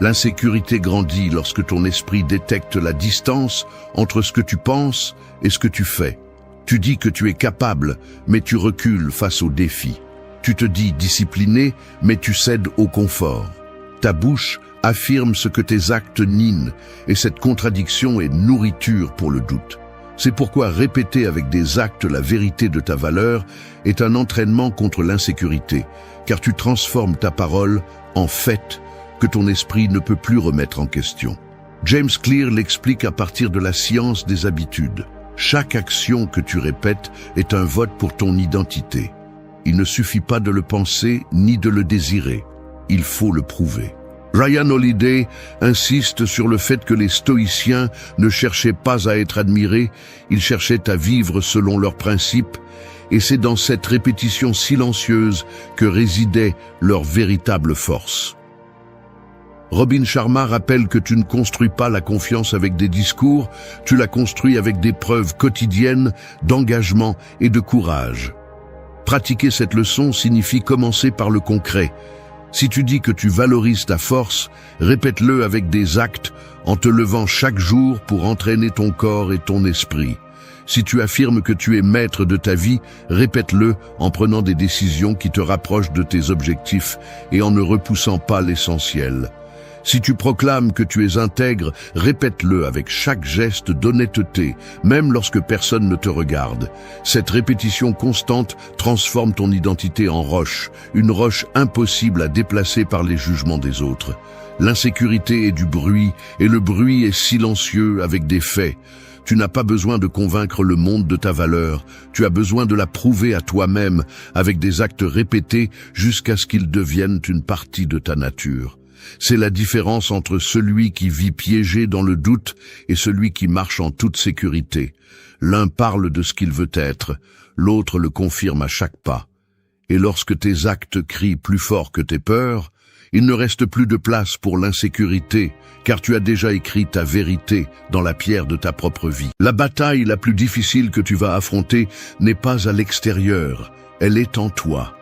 L'insécurité grandit lorsque ton esprit détecte la distance entre ce que tu penses et ce que tu fais. Tu dis que tu es capable, mais tu recules face aux défis. Tu te dis discipliné, mais tu cèdes au confort. Ta bouche Affirme ce que tes actes nient, et cette contradiction est nourriture pour le doute. C'est pourquoi répéter avec des actes la vérité de ta valeur est un entraînement contre l'insécurité, car tu transformes ta parole en fait que ton esprit ne peut plus remettre en question. James Clear l'explique à partir de la science des habitudes. Chaque action que tu répètes est un vote pour ton identité. Il ne suffit pas de le penser ni de le désirer. Il faut le prouver. Ryan Holiday insiste sur le fait que les stoïciens ne cherchaient pas à être admirés, ils cherchaient à vivre selon leurs principes, et c'est dans cette répétition silencieuse que résidait leur véritable force. Robin Sharma rappelle que tu ne construis pas la confiance avec des discours, tu la construis avec des preuves quotidiennes d'engagement et de courage. Pratiquer cette leçon signifie commencer par le concret. Si tu dis que tu valorises ta force, répète-le avec des actes en te levant chaque jour pour entraîner ton corps et ton esprit. Si tu affirmes que tu es maître de ta vie, répète-le en prenant des décisions qui te rapprochent de tes objectifs et en ne repoussant pas l'essentiel. Si tu proclames que tu es intègre, répète-le avec chaque geste d'honnêteté, même lorsque personne ne te regarde. Cette répétition constante transforme ton identité en roche, une roche impossible à déplacer par les jugements des autres. L'insécurité est du bruit, et le bruit est silencieux avec des faits. Tu n'as pas besoin de convaincre le monde de ta valeur, tu as besoin de la prouver à toi-même avec des actes répétés jusqu'à ce qu'ils deviennent une partie de ta nature. C'est la différence entre celui qui vit piégé dans le doute et celui qui marche en toute sécurité. L'un parle de ce qu'il veut être, l'autre le confirme à chaque pas. Et lorsque tes actes crient plus fort que tes peurs, il ne reste plus de place pour l'insécurité, car tu as déjà écrit ta vérité dans la pierre de ta propre vie. La bataille la plus difficile que tu vas affronter n'est pas à l'extérieur, elle est en toi.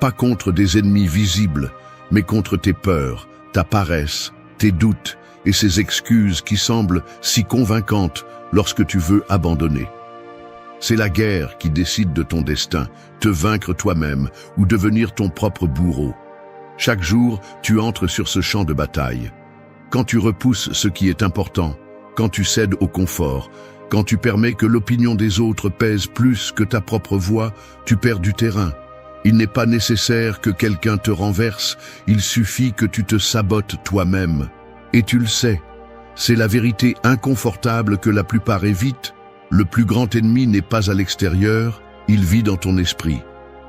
Pas contre des ennemis visibles, mais contre tes peurs, ta paresse, tes doutes et ces excuses qui semblent si convaincantes lorsque tu veux abandonner. C'est la guerre qui décide de ton destin, te vaincre toi-même ou devenir ton propre bourreau. Chaque jour, tu entres sur ce champ de bataille. Quand tu repousses ce qui est important, quand tu cèdes au confort, quand tu permets que l'opinion des autres pèse plus que ta propre voix, tu perds du terrain. Il n'est pas nécessaire que quelqu'un te renverse, il suffit que tu te sabotes toi-même. Et tu le sais, c'est la vérité inconfortable que la plupart évitent. Le plus grand ennemi n'est pas à l'extérieur, il vit dans ton esprit.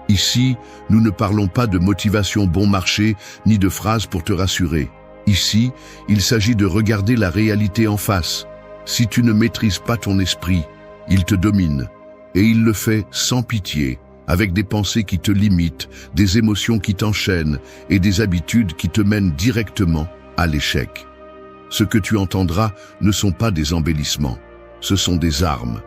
Ici, nous ne parlons pas de motivation bon marché, ni de phrases pour te rassurer. Ici, il s'agit de regarder la réalité en face. Si tu ne maîtrises pas ton esprit, il te domine, et il le fait sans pitié, avec des pensées qui te limitent, des émotions qui t'enchaînent et des habitudes qui te mènent directement à l'échec. Ce que tu entendras ne sont pas des embellissements, ce sont des armes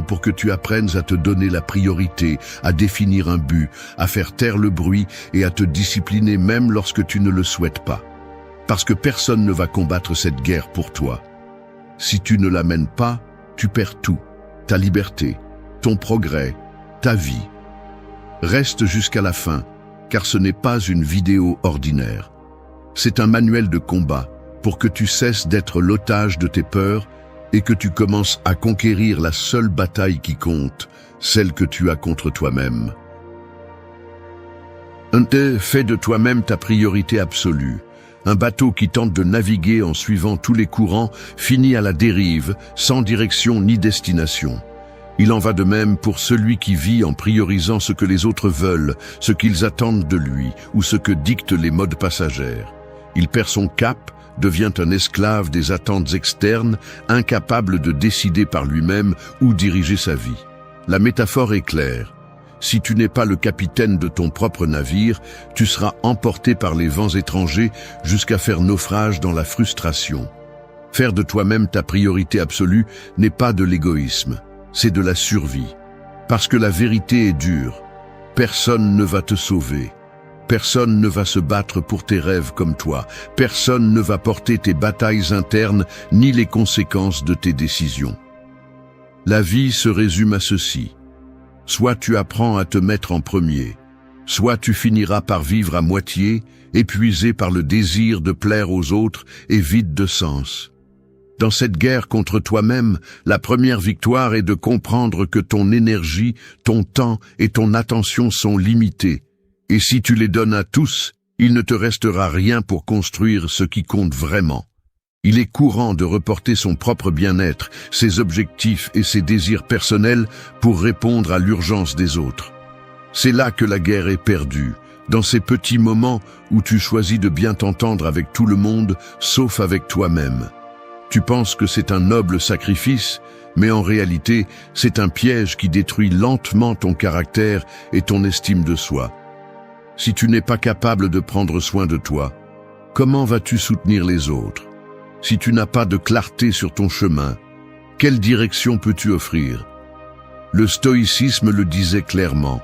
pour que tu apprennes à te donner la priorité, à définir un but, à faire taire le bruit et à te discipliner même lorsque tu ne le souhaites pas. Parce que personne ne va combattre cette guerre pour toi. Si tu ne la mènes pas, tu perds tout, ta liberté, ton progrès, ta vie. Reste jusqu'à la fin, car ce n'est pas une vidéo ordinaire. C'est un manuel de combat pour que tu cesses d'être l'otage de tes peurs et que tu commences à conquérir la seule bataille qui compte, celle que tu as contre toi-même. Fais de toi-même ta priorité absolue. Un bateau qui tente de naviguer en suivant tous les courants finit à la dérive, sans direction ni destination. Il en va de même pour celui qui vit en priorisant ce que les autres veulent, ce qu'ils attendent de lui ou ce que dictent les modes passagères. Il perd son cap, devient un esclave des attentes externes, incapable de décider par lui-même où diriger sa vie. La métaphore est claire. Si tu n'es pas le capitaine de ton propre navire, tu seras emporté par les vents étrangers jusqu'à faire naufrage dans la frustration. Faire de toi-même ta priorité absolue n'est pas de l'égoïsme. C'est de la survie. Parce que la vérité est dure. Personne ne va te sauver. Personne ne va se battre pour tes rêves comme toi. Personne ne va porter tes batailles internes ni les conséquences de tes décisions. La vie se résume à ceci. Soit tu apprends à te mettre en premier, Soit tu finiras par vivre à moitié, épuisé par le désir de plaire aux autres et vide de sens. Dans cette guerre contre toi-même, la première victoire est de comprendre que ton énergie, ton temps et ton attention sont limités. Et si tu les donnes à tous, il ne te restera rien pour construire ce qui compte vraiment. Il est courant de reporter son propre bien-être, ses objectifs et ses désirs personnels pour répondre à l'urgence des autres. C'est là que la guerre est perdue, dans ces petits moments où tu choisis de bien t'entendre avec tout le monde, sauf avec toi-même. Tu penses que c'est un noble sacrifice, mais en réalité, c'est un piège qui détruit lentement ton caractère et ton estime de soi. Si tu n'es pas capable de prendre soin de toi, comment vas-tu soutenir les autres? Si tu n'as pas de clarté sur ton chemin, quelle direction peux-tu offrir? Le stoïcisme le disait clairement.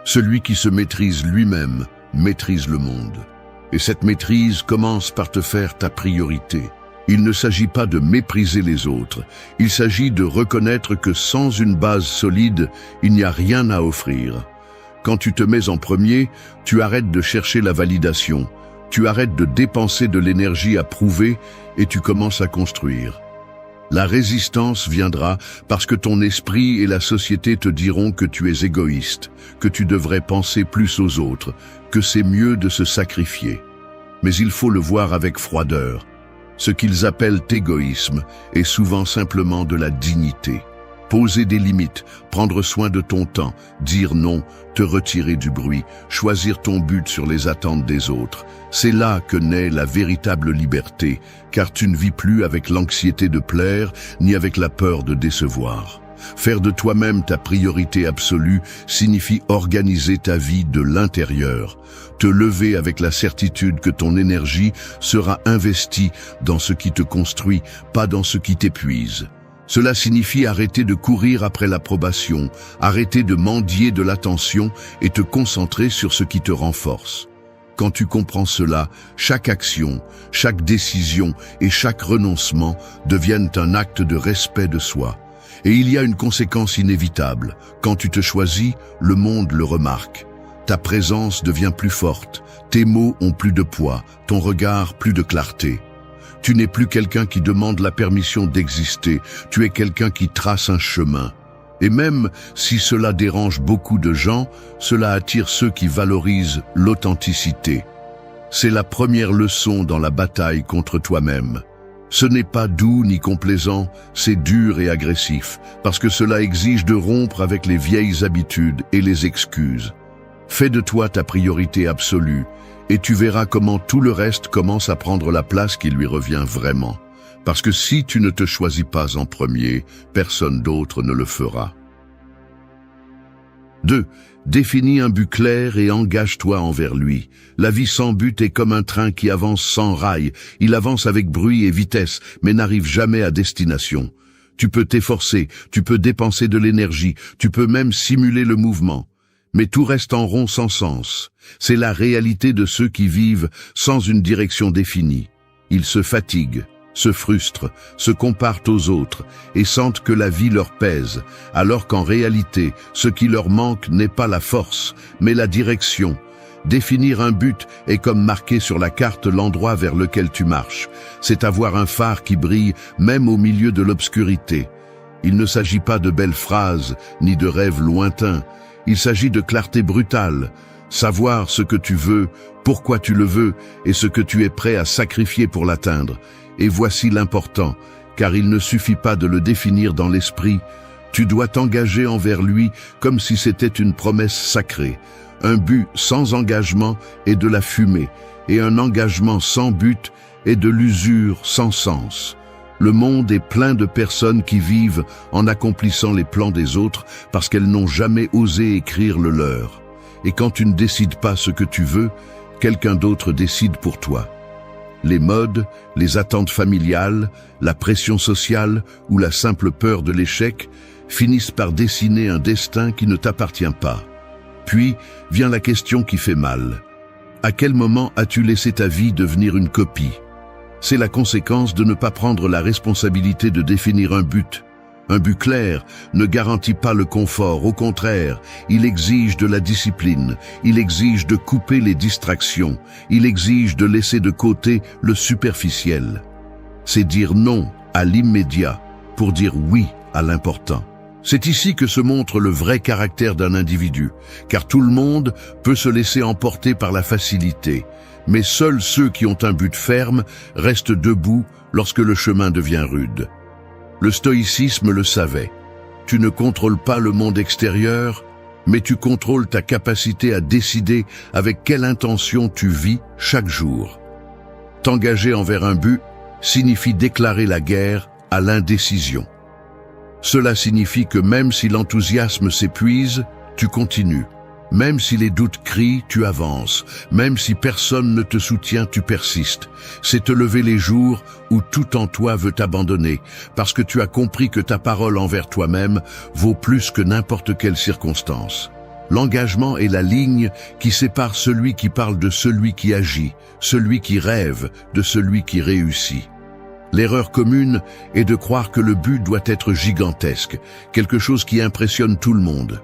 Celui qui se maîtrise lui-même maîtrise le monde. Et cette maîtrise commence par te faire ta priorité. Il ne s'agit pas de mépriser les autres, il s'agit de reconnaître que sans une base solide, il n'y a rien à offrir. Quand tu te mets en premier, tu arrêtes de chercher la validation, tu arrêtes de dépenser de l'énergie à prouver et tu commences à construire. La résistance viendra parce que ton esprit et la société te diront que tu es égoïste, que tu devrais penser plus aux autres, que c'est mieux de se sacrifier. Mais il faut le voir avec froideur. Ce qu'ils appellent égoïsme est souvent simplement de la dignité. Poser des limites, prendre soin de ton temps, dire non, te retirer du bruit, choisir ton but sur les attentes des autres. C'est là que naît la véritable liberté, car tu ne vis plus avec l'anxiété de plaire, ni avec la peur de décevoir. Faire de toi-même ta priorité absolue signifie organiser ta vie de l'intérieur. Te lever avec la certitude que ton énergie sera investie dans ce qui te construit, pas dans ce qui t'épuise. Cela signifie arrêter de courir après l'approbation, arrêter de mendier de l'attention et te concentrer sur ce qui te renforce. Quand tu comprends cela, chaque action, chaque décision et chaque renoncement deviennent un acte de respect de soi. Et il y a une conséquence inévitable. Quand tu te choisis, le monde le remarque. Ta présence devient plus forte, tes mots ont plus de poids, ton regard plus de clarté. Tu n'es plus quelqu'un qui demande la permission d'exister, tu es quelqu'un qui trace un chemin. Et même si cela dérange beaucoup de gens, cela attire ceux qui valorisent l'authenticité. C'est la première leçon dans la bataille contre toi-même. Ce n'est pas doux ni complaisant, c'est dur et agressif, parce que cela exige de rompre avec les vieilles habitudes et les excuses. Fais de toi ta priorité absolue, et tu verras comment tout le reste commence à prendre la place qui lui revient vraiment. Parce que si tu ne te choisis pas en premier, personne d'autre ne le fera. 2. Définis un but clair et engage-toi envers lui. La vie sans but est comme un train qui avance sans rail. Il avance avec bruit et vitesse, mais n'arrive jamais à destination. Tu peux t'efforcer, tu peux dépenser de l'énergie, tu peux même simuler le mouvement. Mais tout reste en rond sans sens. C'est la réalité de ceux qui vivent sans une direction définie. Ils se fatiguent, se frustrent, se comparent aux autres et sentent que la vie leur pèse, alors qu'en réalité, ce qui leur manque n'est pas la force, mais la direction. Définir un but est comme marquer sur la carte l'endroit vers lequel tu marches. C'est avoir un phare qui brille même au milieu de l'obscurité. Il ne s'agit pas de belles phrases ni de rêves lointains. Il s'agit de clarté brutale, savoir ce que tu veux, pourquoi tu le veux et ce que tu es prêt à sacrifier pour l'atteindre. Et voici l'important, car il ne suffit pas de le définir dans l'esprit, tu dois t'engager envers lui comme si c'était une promesse sacrée. Un but sans engagement est de la fumée, et un engagement sans but est de l'usure sans sens. Le monde est plein de personnes qui vivent en accomplissant les plans des autres parce qu'elles n'ont jamais osé écrire le leur. Et quand tu ne décides pas ce que tu veux, quelqu'un d'autre décide pour toi. Les modes, les attentes familiales, la pression sociale ou la simple peur de l'échec finissent par dessiner un destin qui ne t'appartient pas. Puis vient la question qui fait mal. À quel moment as-tu laissé ta vie devenir une copie ? C'est la conséquence de ne pas prendre la responsabilité de définir un but. Un but clair ne garantit pas le confort, au contraire, il exige de la discipline, il exige de couper les distractions, il exige de laisser de côté le superficiel. C'est dire non à l'immédiat pour dire oui à l'important. C'est ici que se montre le vrai caractère d'un individu, car tout le monde peut se laisser emporter par la facilité, mais seuls ceux qui ont un but ferme restent debout lorsque le chemin devient rude. Le stoïcisme le savait. Tu ne contrôles pas le monde extérieur, mais tu contrôles ta capacité à décider avec quelle intention tu vis chaque jour. T'engager envers un but signifie déclarer la guerre à l'indécision. Cela signifie que même si l'enthousiasme s'épuise, tu continues. Même si les doutes crient, tu avances. Même si personne ne te soutient, tu persistes. C'est te lever les jours où tout en toi veut t'abandonner, parce que tu as compris que ta parole envers toi-même vaut plus que n'importe quelle circonstance. L'engagement est la ligne qui sépare celui qui parle de celui qui agit, celui qui rêve de celui qui réussit. L'erreur commune est de croire que le but doit être gigantesque, quelque chose qui impressionne tout le monde.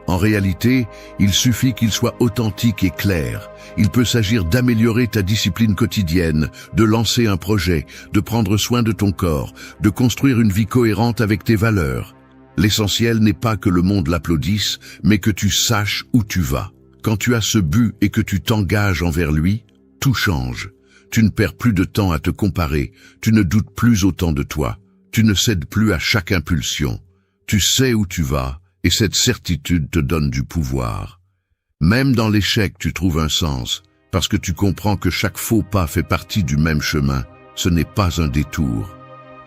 En réalité, il suffit qu'il soit authentique et clair. Il peut s'agir d'améliorer ta discipline quotidienne, de lancer un projet, de prendre soin de ton corps, de construire une vie cohérente avec tes valeurs. L'essentiel n'est pas que le monde l'applaudisse, mais que tu saches où tu vas. Quand tu as ce but et que tu t'engages envers lui, tout change. Tu ne perds plus de temps à te comparer, tu ne doutes plus autant de toi, tu ne cèdes plus à chaque impulsion. Tu sais où tu vas, et cette certitude te donne du pouvoir. Même dans l'échec, tu trouves un sens, parce que tu comprends que chaque faux pas fait partie du même chemin. Ce n'est pas un détour.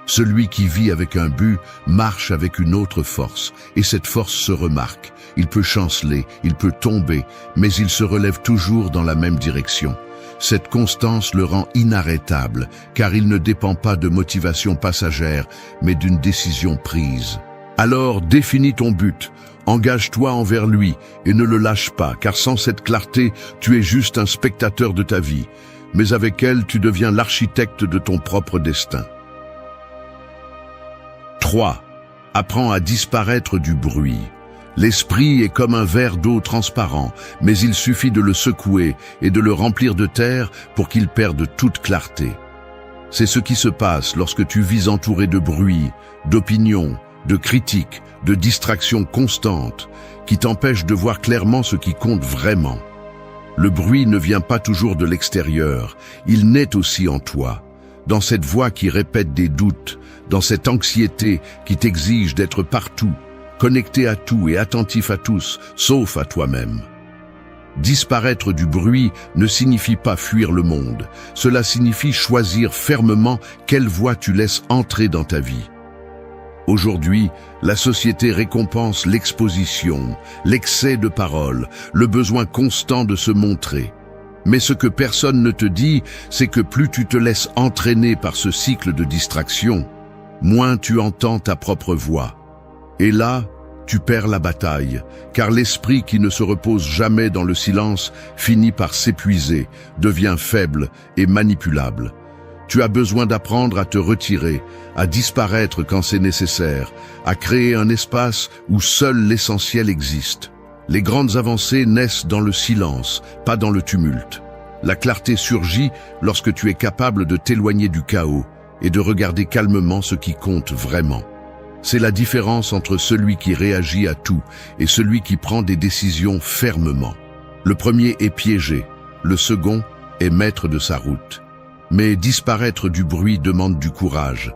Celui qui vit avec un but marche avec une autre force, et cette force se remarque. Il peut chanceler, il peut tomber, mais il se relève toujours dans la même direction. Cette constance le rend inarrêtable, car il ne dépend pas de motivation passagère, mais d'une décision prise. Alors définis ton but, engage-toi envers lui et ne le lâche pas, car sans cette clarté, tu es juste un spectateur de ta vie, mais avec elle, tu deviens l'architecte de ton propre destin. 3. Apprends à disparaître du bruit. L'esprit est comme un verre d'eau transparent, mais il suffit de le secouer et de le remplir de terre pour qu'il perde toute clarté. C'est ce qui se passe lorsque tu vis entouré de bruit, d'opinions, de critiques, de distractions constantes, qui t'empêchent de voir clairement ce qui compte vraiment. Le bruit ne vient pas toujours de l'extérieur, il naît aussi en toi, dans cette voix qui répète des doutes, dans cette anxiété qui t'exige d'être partout, connecté à tout et attentif à tous, sauf à toi-même. Disparaître du bruit ne signifie pas fuir le monde, cela signifie choisir fermement quelle voix tu laisses entrer dans ta vie. Aujourd'hui, la société récompense l'exposition, l'excès de parole, le besoin constant de se montrer. Mais ce que personne ne te dit, c'est que plus tu te laisses entraîner par ce cycle de distraction, moins tu entends ta propre voix. Et là, tu perds la bataille, car l'esprit qui ne se repose jamais dans le silence finit par s'épuiser, devient faible et manipulable. Tu as besoin d'apprendre à te retirer, à disparaître quand c'est nécessaire, à créer un espace où seul l'essentiel existe. Les grandes avancées naissent dans le silence, pas dans le tumulte. La clarté surgit lorsque tu es capable de t'éloigner du chaos et de regarder calmement ce qui compte vraiment. C'est la différence entre celui qui réagit à tout et celui qui prend des décisions fermement. Le premier est piégé, le second est maître de sa route. Mais disparaître du bruit demande du courage,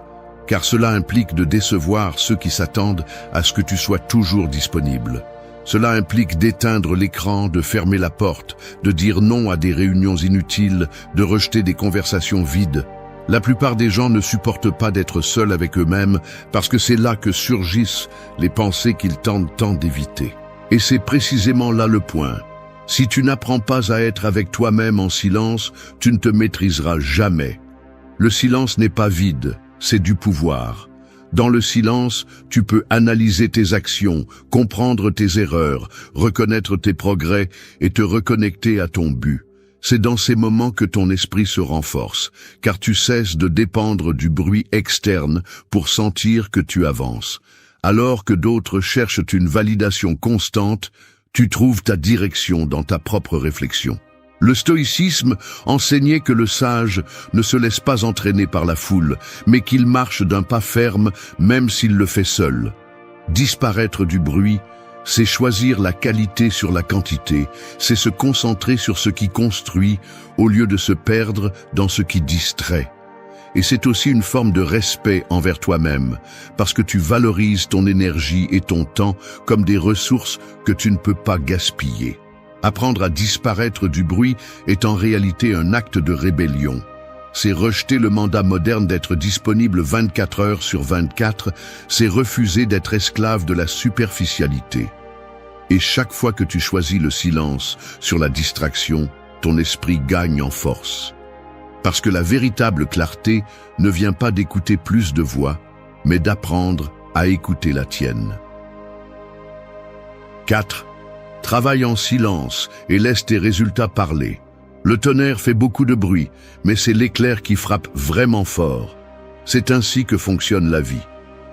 car cela implique de décevoir ceux qui s'attendent à ce que tu sois toujours disponible. Cela implique d'éteindre l'écran, de fermer la porte, de dire non à des réunions inutiles, de rejeter des conversations vides. La plupart des gens ne supportent pas d'être seuls avec eux-mêmes parce que c'est là que surgissent les pensées qu'ils tentent tant d'éviter. Et c'est précisément là le point. Si tu n'apprends pas à être avec toi-même en silence, tu ne te maîtriseras jamais. Le silence n'est pas vide, c'est du pouvoir. Dans le silence, tu peux analyser tes actions, comprendre tes erreurs, reconnaître tes progrès et te reconnecter à ton but. C'est dans ces moments que ton esprit se renforce, car tu cesses de dépendre du bruit externe pour sentir que tu avances. Alors que d'autres cherchent une validation constante, tu trouves ta direction dans ta propre réflexion. Le stoïcisme enseignait que le sage ne se laisse pas entraîner par la foule, mais qu'il marche d'un pas ferme même s'il le fait seul. Disparaître du bruit, c'est choisir la qualité sur la quantité, c'est se concentrer sur ce qui construit au lieu de se perdre dans ce qui distrait. Et c'est aussi une forme de respect envers toi-même, parce que tu valorises ton énergie et ton temps comme des ressources que tu ne peux pas gaspiller. Apprendre à disparaître du bruit est en réalité un acte de rébellion. C'est rejeter le mandat moderne d'être disponible 24 heures sur 24, c'est refuser d'être esclave de la superficialité. Et chaque fois que tu choisis le silence sur la distraction, ton esprit gagne en force. Parce que la véritable clarté ne vient pas d'écouter plus de voix, mais d'apprendre à écouter la tienne. 4. Travaille en silence et laisse tes résultats parler. Le tonnerre fait beaucoup de bruit, mais c'est l'éclair qui frappe vraiment fort. C'est ainsi que fonctionne la vie.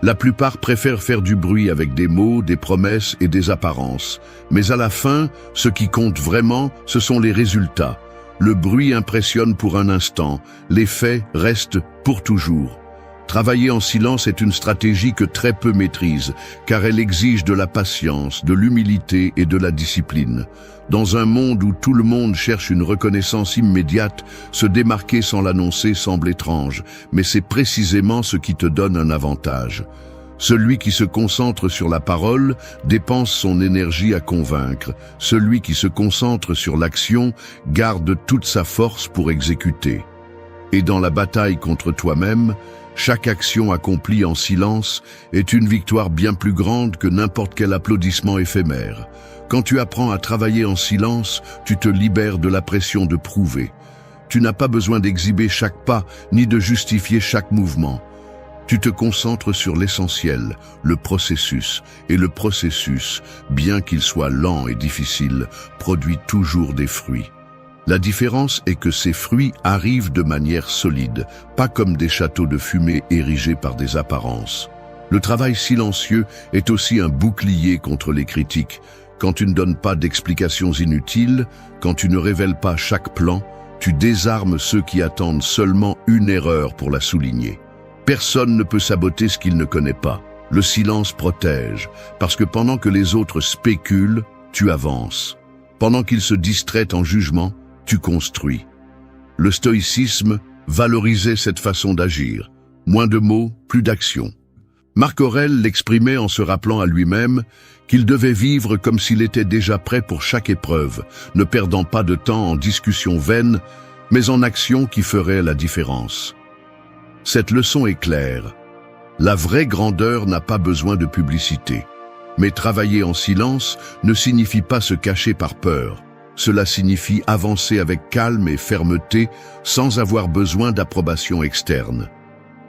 La plupart préfèrent faire du bruit avec des mots, des promesses et des apparences. Mais à la fin, ce qui compte vraiment, ce sont les résultats. Le bruit impressionne pour un instant, les faits restent pour toujours. Travailler en silence est une stratégie que très peu maîtrisent, car elle exige de la patience, de l'humilité et de la discipline. Dans un monde où tout le monde cherche une reconnaissance immédiate, se démarquer sans l'annoncer semble étrange, mais c'est précisément ce qui te donne un avantage. Celui qui se concentre sur la parole dépense son énergie à convaincre. Celui qui se concentre sur l'action garde toute sa force pour exécuter. Et dans la bataille contre toi-même, chaque action accomplie en silence est une victoire bien plus grande que n'importe quel applaudissement éphémère. Quand tu apprends à travailler en silence, tu te libères de la pression de prouver. Tu n'as pas besoin d'exhiber chaque pas, ni de justifier chaque mouvement. Tu te concentres sur l'essentiel, le processus. Et le processus, bien qu'il soit lent et difficile, produit toujours des fruits. La différence est que ces fruits arrivent de manière solide, pas comme des châteaux de fumée érigés par des apparences. Le travail silencieux est aussi un bouclier contre les critiques. Quand tu ne donnes pas d'explications inutiles, quand tu ne révèles pas chaque plan, tu désarmes ceux qui attendent seulement une erreur pour la souligner. Personne ne peut saboter ce qu'il ne connaît pas. Le silence protège, parce que pendant que les autres spéculent, tu avances. Pendant qu'ils se distraient en jugement, tu construis. Le stoïcisme valorisait cette façon d'agir. Moins de mots, plus d'action. Marc Aurèle l'exprimait en se rappelant à lui-même qu'il devait vivre comme s'il était déjà prêt pour chaque épreuve, ne perdant pas de temps en discussions vaines, mais en actions qui feraient la différence. Cette leçon est claire. La vraie grandeur n'a pas besoin de publicité. Mais travailler en silence ne signifie pas se cacher par peur. Cela signifie avancer avec calme et fermeté sans avoir besoin d'approbation externe.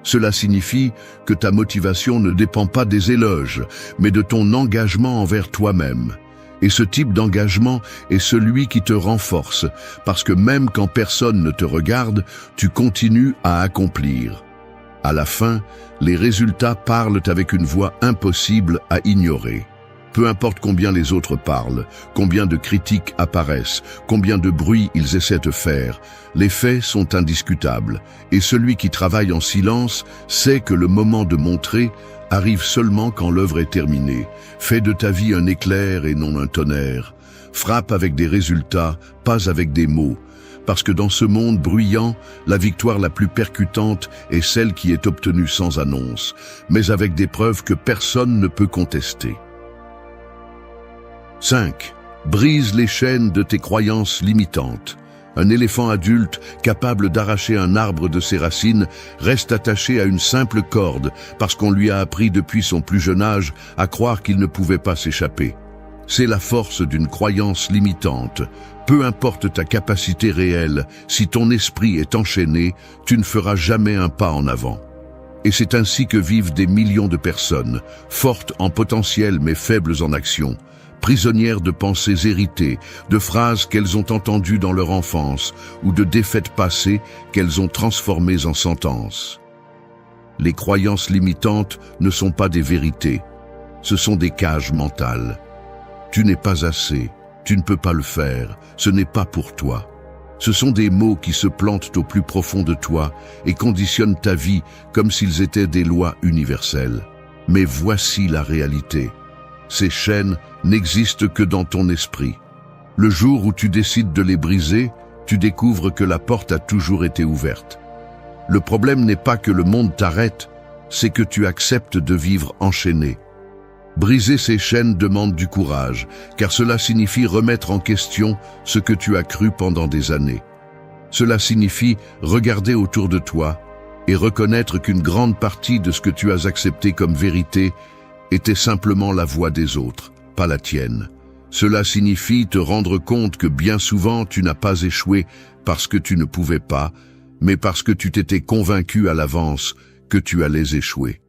Cela signifie que ta motivation ne dépend pas des éloges, mais de ton engagement envers toi-même. Et ce type d'engagement est celui qui te renforce, parce que même quand personne ne te regarde, tu continues à accomplir. À la fin, les résultats parlent avec une voix impossible à ignorer. Peu importe combien les autres parlent, combien de critiques apparaissent, combien de bruit ils essaient de faire, les faits sont indiscutables. Et celui qui travaille en silence sait que le moment de montrer arrive seulement quand l'œuvre est terminée. Fais de ta vie un éclair et non un tonnerre. Frappe avec des résultats, pas avec des mots. Parce que dans ce monde bruyant, la victoire la plus percutante est celle qui est obtenue sans annonce, mais avec des preuves que personne ne peut contester. 5. Brise les chaînes de tes croyances limitantes. Un éléphant adulte, capable d'arracher un arbre de ses racines, reste attaché à une simple corde parce qu'on lui a appris depuis son plus jeune âge à croire qu'il ne pouvait pas s'échapper. C'est la force d'une croyance limitante. Peu importe ta capacité réelle, si ton esprit est enchaîné, tu ne feras jamais un pas en avant. Et c'est ainsi que vivent des millions de personnes, fortes en potentiel mais faibles en action, prisonnières de pensées héritées, de phrases qu'elles ont entendues dans leur enfance ou de défaites passées qu'elles ont transformées en sentences. Les croyances limitantes ne sont pas des vérités, ce sont des cages mentales. Tu n'es pas assez, tu ne peux pas le faire, ce n'est pas pour toi. Ce sont des mots qui se plantent au plus profond de toi et conditionnent ta vie comme s'ils étaient des lois universelles. Mais voici la réalité. Ces chaînes n'existent que dans ton esprit. Le jour où tu décides de les briser, tu découvres que la porte a toujours été ouverte. Le problème n'est pas que le monde t'arrête, c'est que tu acceptes de vivre enchaîné. Briser ces chaînes demande du courage, car cela signifie remettre en question ce que tu as cru pendant des années. Cela signifie regarder autour de toi et reconnaître qu'une grande partie de ce que tu as accepté comme vérité était simplement la voix des autres, pas la tienne. Cela signifie te rendre compte que bien souvent tu n'as pas échoué parce que tu ne pouvais pas, mais parce que tu t'étais convaincu à l'avance que tu allais échouer.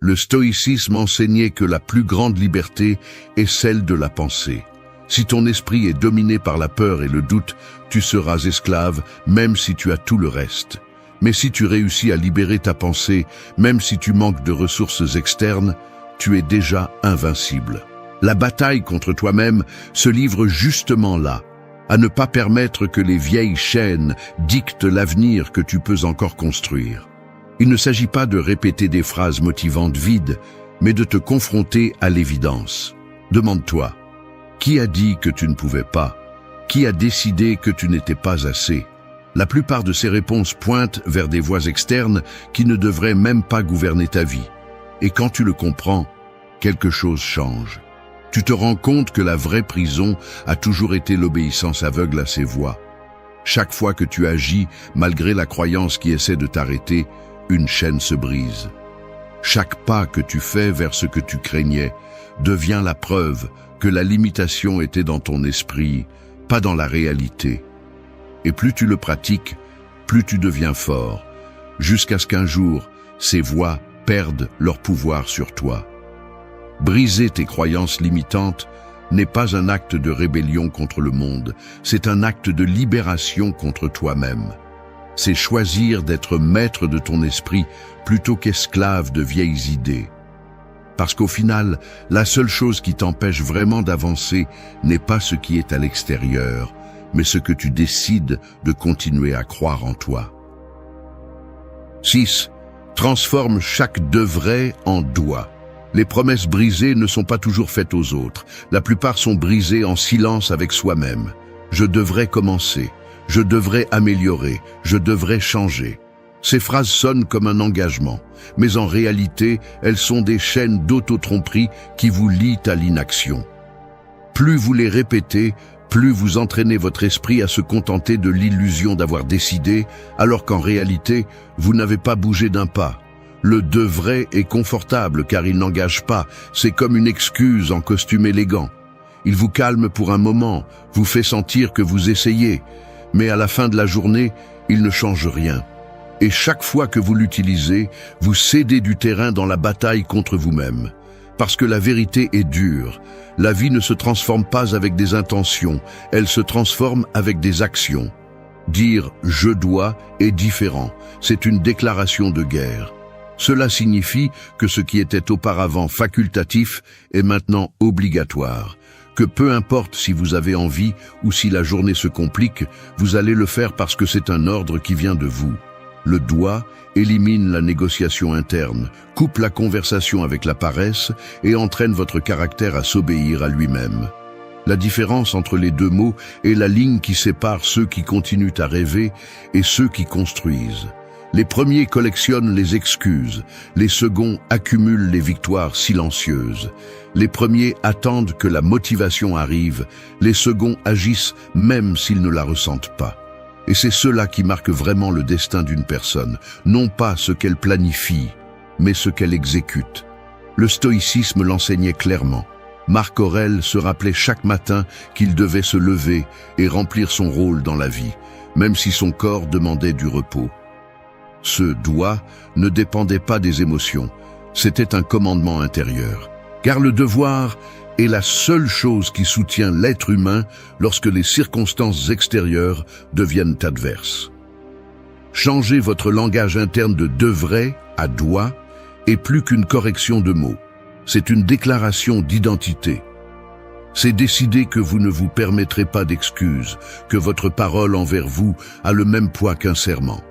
Le stoïcisme enseignait que la plus grande liberté est celle de la pensée. Si ton esprit est dominé par la peur et le doute, tu seras esclave, même si tu as tout le reste. Mais si tu réussis à libérer ta pensée, même si tu manques de ressources externes, tu es déjà invincible. La bataille contre toi-même se livre justement là, à ne pas permettre que les vieilles chaînes dictent l'avenir que tu peux encore construire. Il ne s'agit pas de répéter des phrases motivantes vides, mais de te confronter à l'évidence. Demande-toi, qui a dit que tu ne pouvais pas? Qui a décidé que tu n'étais pas assez? La plupart de ces réponses pointent vers des voies externes qui ne devraient même pas gouverner ta vie. Et quand tu le comprends, quelque chose change. Tu te rends compte que la vraie prison a toujours été l'obéissance aveugle à ces voix. Chaque fois que tu agis, malgré la croyance qui essaie de t'arrêter, une chaîne se brise. Chaque pas que tu fais vers ce que tu craignais devient la preuve que la limitation était dans ton esprit, pas dans la réalité. Et plus tu le pratiques, plus tu deviens fort, jusqu'à ce qu'un jour, ces voix perdent leur pouvoir sur toi. Briser tes croyances limitantes n'est pas un acte de rébellion contre le monde, c'est un acte de libération contre toi-même. C'est choisir d'être maître de ton esprit plutôt qu'esclave de vieilles idées. Parce qu'au final, la seule chose qui t'empêche vraiment d'avancer n'est pas ce qui est à l'extérieur, mais ce que tu décides de continuer à croire en toi. 6. Transforme chaque devrait en doit. Les promesses brisées ne sont pas toujours faites aux autres. La plupart sont brisées en silence avec soi-même. Je devrais commencer. Je devrais améliorer, je devrais changer. Ces phrases sonnent comme un engagement, mais en réalité, elles sont des chaînes d'autotromperie qui vous lient à l'inaction. Plus vous les répétez, plus vous entraînez votre esprit à se contenter de l'illusion d'avoir décidé, alors qu'en réalité, vous n'avez pas bougé d'un pas. Le devrait est confortable car il n'engage pas, c'est comme une excuse en costume élégant. Il vous calme pour un moment, vous fait sentir que vous essayez, mais à la fin de la journée, il ne change rien. Et chaque fois que vous l'utilisez, vous cédez du terrain dans la bataille contre vous-même. Parce que la vérité est dure. La vie ne se transforme pas avec des intentions, elle se transforme avec des actions. Dire « je dois » est différent, c'est une déclaration de guerre. Cela signifie que ce qui était auparavant facultatif est maintenant obligatoire. Que peu importe si vous avez envie ou si la journée se complique, vous allez le faire parce que c'est un ordre qui vient de vous. Le doigt élimine la négociation interne, coupe la conversation avec la paresse et entraîne votre caractère à s'obéir à lui-même. La différence entre les deux mots est la ligne qui sépare ceux qui continuent à rêver et ceux qui construisent. Les premiers collectionnent les excuses, les seconds accumulent les victoires silencieuses. Les premiers attendent que la motivation arrive, les seconds agissent même s'ils ne la ressentent pas. Et c'est cela qui marque vraiment le destin d'une personne, non pas ce qu'elle planifie, mais ce qu'elle exécute. Le stoïcisme l'enseignait clairement. Marc Aurèle se rappelait chaque matin qu'il devait se lever et remplir son rôle dans la vie, même si son corps demandait du repos. Ce « doit » ne dépendait pas des émotions, c'était un commandement intérieur. Car le devoir est la seule chose qui soutient l'être humain lorsque les circonstances extérieures deviennent adverses. Changez votre langage interne de « devrait » à « doit » est plus qu'une correction de mots. C'est une déclaration d'identité. C'est décider que vous ne vous permettrez pas d'excuses, que votre parole envers vous a le même poids qu'un serment.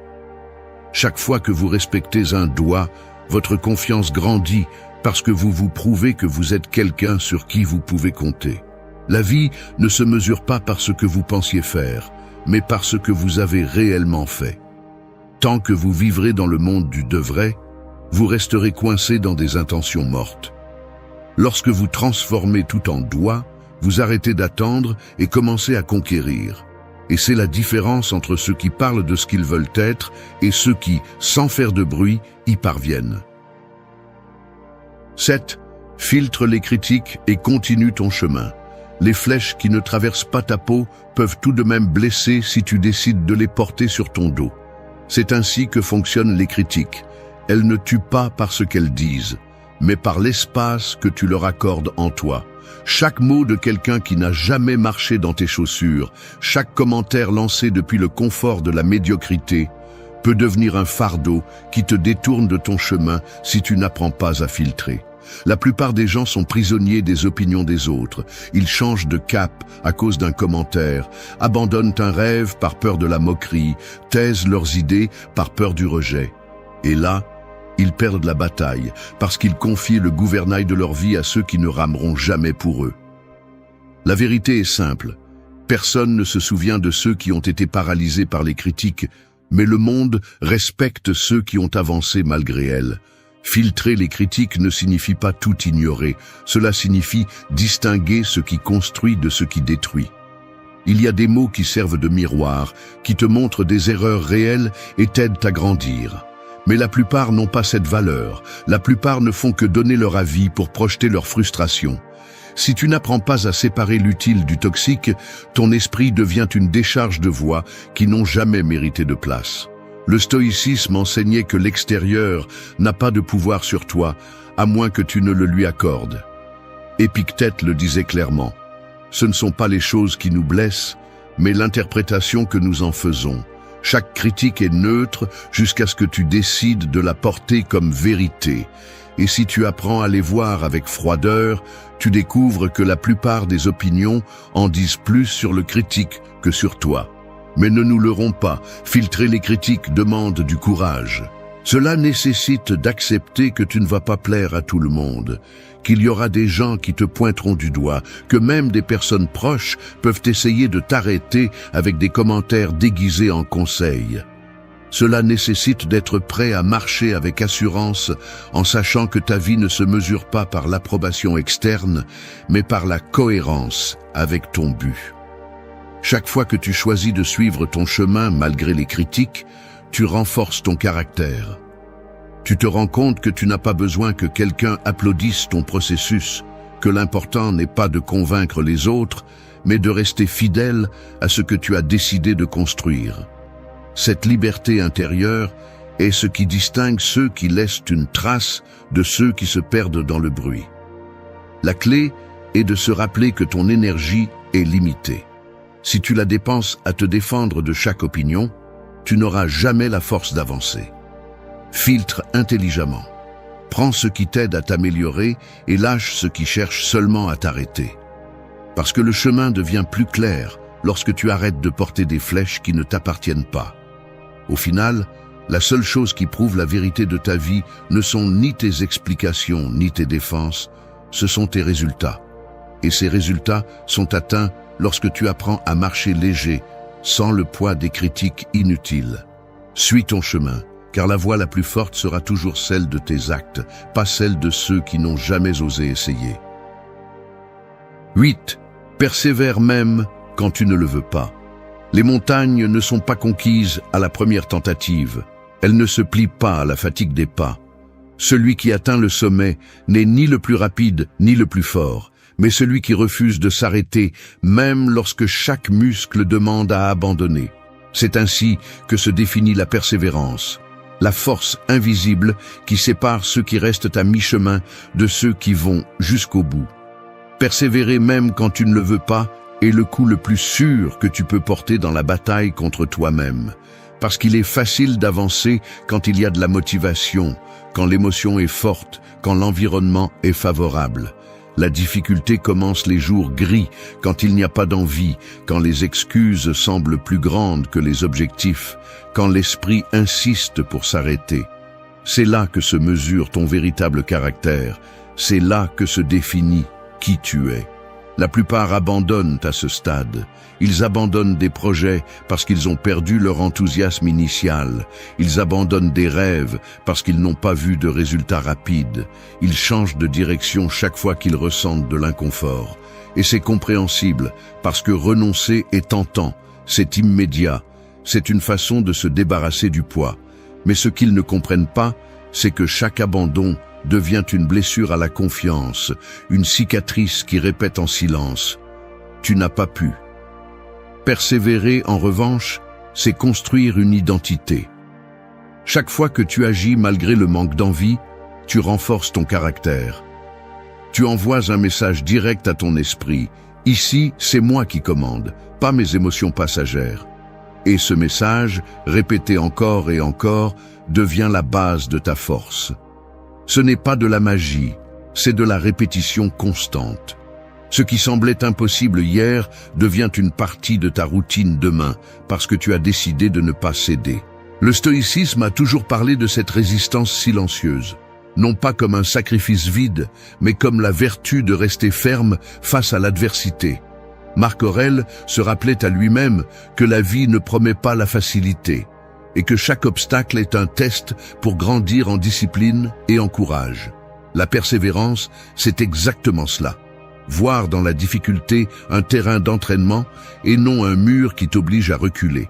Chaque fois que vous respectez un doigt, votre confiance grandit parce que vous vous prouvez que vous êtes quelqu'un sur qui vous pouvez compter. La vie ne se mesure pas par ce que vous pensiez faire, mais par ce que vous avez réellement fait. Tant que vous vivrez dans le monde du devrait, vous resterez coincé dans des intentions mortes. Lorsque vous transformez tout en doigt, vous arrêtez d'attendre et commencez à conquérir. Et c'est la différence entre ceux qui parlent de ce qu'ils veulent être et ceux qui, sans faire de bruit, y parviennent. 7. Filtre les critiques et continue ton chemin. Les flèches qui ne traversent pas ta peau peuvent tout de même blesser si tu décides de les porter sur ton dos. C'est ainsi que fonctionnent les critiques. Elles ne tuent pas par ce qu'elles disent, mais par l'espace que tu leur accordes en toi. Chaque mot de quelqu'un qui n'a jamais marché dans tes chaussures, chaque commentaire lancé depuis le confort de la médiocrité, peut devenir un fardeau qui te détourne de ton chemin si tu n'apprends pas à filtrer. La plupart des gens sont prisonniers des opinions des autres. Ils changent de cap à cause d'un commentaire, abandonnent un rêve par peur de la moquerie, taisent leurs idées par peur du rejet. Et là, ils perdent la bataille parce qu'ils confient le gouvernail de leur vie à ceux qui ne rameront jamais pour eux. La vérité est simple. Personne ne se souvient de ceux qui ont été paralysés par les critiques, mais le monde respecte ceux qui ont avancé malgré elles. Filtrer les critiques ne signifie pas tout ignorer, cela signifie distinguer ce qui construit de ce qui détruit. Il y a des mots qui servent de miroir, qui te montrent des erreurs réelles et t'aident à grandir. Mais la plupart n'ont pas cette valeur, la plupart ne font que donner leur avis pour projeter leur frustration. Si tu n'apprends pas à séparer l'utile du toxique, ton esprit devient une décharge de voix qui n'ont jamais mérité de place. Le stoïcisme enseignait que l'extérieur n'a pas de pouvoir sur toi, à moins que tu ne le lui accordes. Épictète le disait clairement. Ce ne sont pas les choses qui nous blessent, mais l'interprétation que nous en faisons. Chaque critique est neutre jusqu'à ce que tu décides de la porter comme vérité. Et si tu apprends à les voir avec froideur, tu découvres que la plupart des opinions en disent plus sur le critique que sur toi. Mais ne nous leurrons pas, filtrer les critiques demande du courage. Cela nécessite d'accepter que tu ne vas pas plaire à tout le monde, qu'il y aura des gens qui te pointeront du doigt, que même des personnes proches peuvent essayer de t'arrêter avec des commentaires déguisés en conseils. Cela nécessite d'être prêt à marcher avec assurance en sachant que ta vie ne se mesure pas par l'approbation externe, mais par la cohérence avec ton but. Chaque fois que tu choisis de suivre ton chemin malgré les critiques, tu renforces ton caractère. Tu te rends compte que tu n'as pas besoin que quelqu'un applaudisse ton processus, que l'important n'est pas de convaincre les autres, mais de rester fidèle à ce que tu as décidé de construire. Cette liberté intérieure est ce qui distingue ceux qui laissent une trace de ceux qui se perdent dans le bruit. La clé est de se rappeler que ton énergie est limitée. Si tu la dépenses à te défendre de chaque opinion, tu n'auras jamais la force d'avancer. Filtre intelligemment. Prends ce qui t'aide à t'améliorer et lâche ce qui cherche seulement à t'arrêter. Parce que le chemin devient plus clair lorsque tu arrêtes de porter des flèches qui ne t'appartiennent pas. Au final, la seule chose qui prouve la vérité de ta vie ne sont ni tes explications ni tes défenses, ce sont tes résultats. Et ces résultats sont atteints lorsque tu apprends à marcher léger, sans le poids des critiques inutiles. Suis ton chemin, car la voie la plus forte sera toujours celle de tes actes, pas celle de ceux qui n'ont jamais osé essayer. 8. Persévère même quand tu ne le veux pas. Les montagnes ne sont pas conquises à la première tentative. Elles ne se plient pas à la fatigue des pas. Celui qui atteint le sommet n'est ni le plus rapide ni le plus fort, mais celui qui refuse de s'arrêter même lorsque chaque muscle demande à abandonner. C'est ainsi que se définit la persévérance, la force invisible qui sépare ceux qui restent à mi-chemin de ceux qui vont jusqu'au bout. Persévérer même quand tu ne le veux pas est le coup le plus sûr que tu peux porter dans la bataille contre toi-même. Parce qu'il est facile d'avancer quand il y a de la motivation, quand l'émotion est forte, quand l'environnement est favorable. La difficulté commence les jours gris, quand il n'y a pas d'envie, quand les excuses semblent plus grandes que les objectifs, quand l'esprit insiste pour s'arrêter. C'est là que se mesure ton véritable caractère, c'est là que se définit qui tu es. La plupart abandonnent à ce stade. Ils abandonnent des projets parce qu'ils ont perdu leur enthousiasme initial. Ils abandonnent des rêves parce qu'ils n'ont pas vu de résultats rapides. Ils changent de direction chaque fois qu'ils ressentent de l'inconfort. Et c'est compréhensible parce que renoncer est tentant, c'est immédiat. C'est une façon de se débarrasser du poids. Mais ce qu'ils ne comprennent pas, c'est que chaque abandon devient une blessure à la confiance, une cicatrice qui répète en silence « Tu n'as pas pu ». Persévérer, en revanche, c'est construire une identité. Chaque fois que tu agis malgré le manque d'envie, tu renforces ton caractère. Tu envoies un message direct à ton esprit. Ici, c'est moi qui commande, pas mes émotions passagères. Et ce message, répété encore et encore, devient la base de ta force. Ce n'est pas de la magie, c'est de la répétition constante. Ce qui semblait impossible hier devient une partie de ta routine demain, parce que tu as décidé de ne pas céder. Le stoïcisme a toujours parlé de cette résistance silencieuse, non pas comme un sacrifice vide, mais comme la vertu de rester ferme face à l'adversité. Marc Aurèle se rappelait à lui-même que la vie ne promet pas la facilité, et que chaque obstacle est un test pour grandir en discipline et en courage. La persévérance, c'est exactement cela. Voir dans la difficulté un terrain d'entraînement et non un mur qui t'oblige à reculer.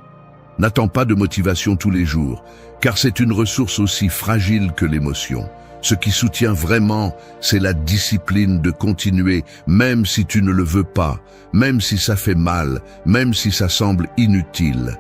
N'attends pas de motivation tous les jours, car c'est une ressource aussi fragile que l'émotion. Ce qui soutient vraiment, c'est la discipline de continuer, même si tu ne le veux pas, même si ça fait mal, même si ça semble inutile.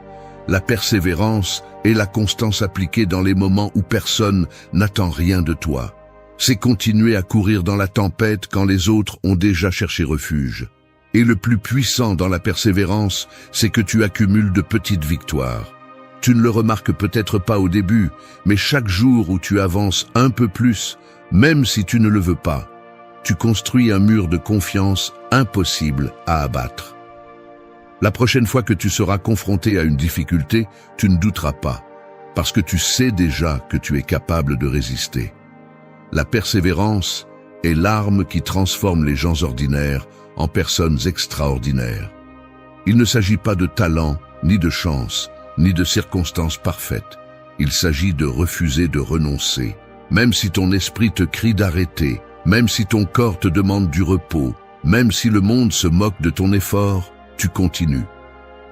La persévérance est la constance appliquée dans les moments où personne n'attend rien de toi. C'est continuer à courir dans la tempête quand les autres ont déjà cherché refuge. Et le plus puissant dans la persévérance, c'est que tu accumules de petites victoires. Tu ne le remarques peut-être pas au début, mais chaque jour où tu avances un peu plus, même si tu ne le veux pas, tu construis un mur de confiance impossible à abattre. La prochaine fois que tu seras confronté à une difficulté, tu ne douteras pas, parce que tu sais déjà que tu es capable de résister. La persévérance est l'arme qui transforme les gens ordinaires en personnes extraordinaires. Il ne s'agit pas de talent, ni de chance, ni de circonstances parfaites. Il s'agit de refuser de renoncer. Même si ton esprit te crie d'arrêter, même si ton corps te demande du repos, même si le monde se moque de ton effort, tu continues.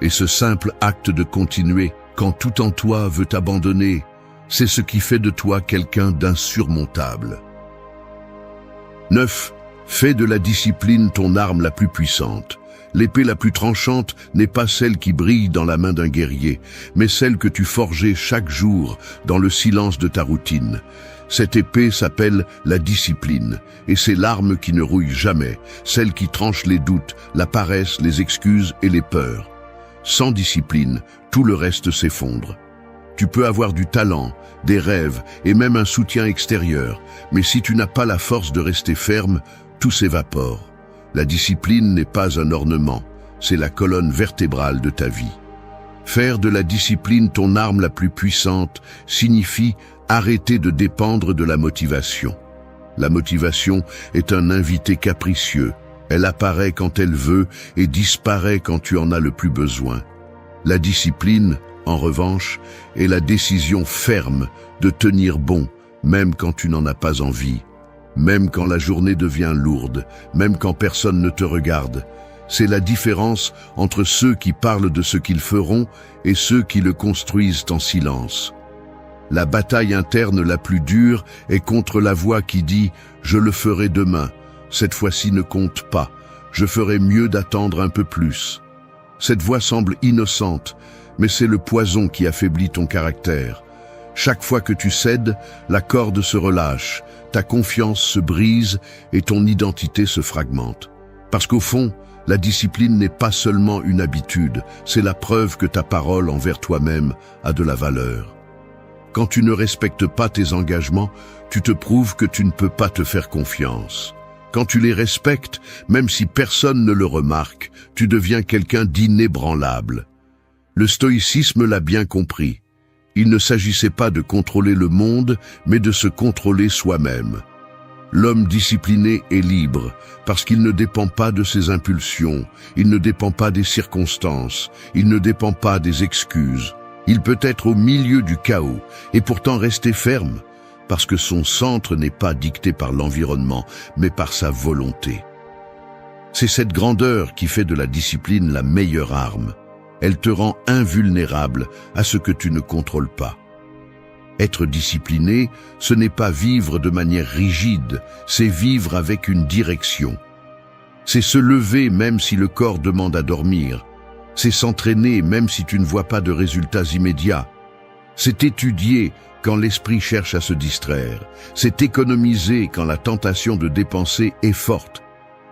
Et ce simple acte de continuer, quand tout en toi veut t'abandonner, c'est ce qui fait de toi quelqu'un d'insurmontable. 9. Fais de la discipline ton arme la plus puissante. L'épée la plus tranchante n'est pas celle qui brille dans la main d'un guerrier, mais celle que tu forgeais chaque jour dans le silence de ta routine. Cette épée s'appelle la discipline, et c'est l'arme qui ne rouille jamais, celle qui tranche les doutes, la paresse, les excuses et les peurs. Sans discipline, tout le reste s'effondre. Tu peux avoir du talent, des rêves et même un soutien extérieur, mais si tu n'as pas la force de rester ferme, tout s'évapore. La discipline n'est pas un ornement, c'est la colonne vertébrale de ta vie. Faire de la discipline ton arme la plus puissante signifie arrêter de dépendre de la motivation. La motivation est un invité capricieux. Elle apparaît quand elle veut et disparaît quand tu en as le plus besoin. La discipline, en revanche, est la décision ferme de tenir bon, même quand tu n'en as pas envie, même quand la journée devient lourde, même quand personne ne te regarde. C'est la différence entre ceux qui parlent de ce qu'ils feront et ceux qui le construisent en silence. La bataille interne la plus dure est contre la voix qui dit « Je le ferai demain, cette fois-ci ne compte pas, je ferai mieux d'attendre un peu plus ». Cette voix semble innocente, mais c'est le poison qui affaiblit ton caractère. Chaque fois que tu cèdes, la corde se relâche, ta confiance se brise et ton identité se fragmente. Parce qu'au fond, La discipline n'est pas seulement une habitude, c'est la preuve que ta parole envers toi-même a de la valeur. Quand tu ne respectes pas tes engagements, tu te prouves que tu ne peux pas te faire confiance. Quand tu les respectes, même si personne ne le remarque, tu deviens quelqu'un d'inébranlable. Le stoïcisme l'a bien compris. Il ne s'agissait pas de contrôler le monde, mais de se contrôler soi-même. L'homme discipliné est libre, parce qu'il ne dépend pas de ses impulsions, il ne dépend pas des circonstances, il ne dépend pas des excuses. Il peut être au milieu du chaos, et pourtant rester ferme, parce que son centre n'est pas dicté par l'environnement, mais par sa volonté. C'est cette grandeur qui fait de la discipline la meilleure arme. Elle te rend invulnérable à ce que tu ne contrôles pas. Être discipliné, ce n'est pas vivre de manière rigide, c'est vivre avec une direction. C'est se lever même si le corps demande à dormir. C'est s'entraîner même si tu ne vois pas de résultats immédiats. C'est étudier quand l'esprit cherche à se distraire. C'est économiser quand la tentation de dépenser est forte.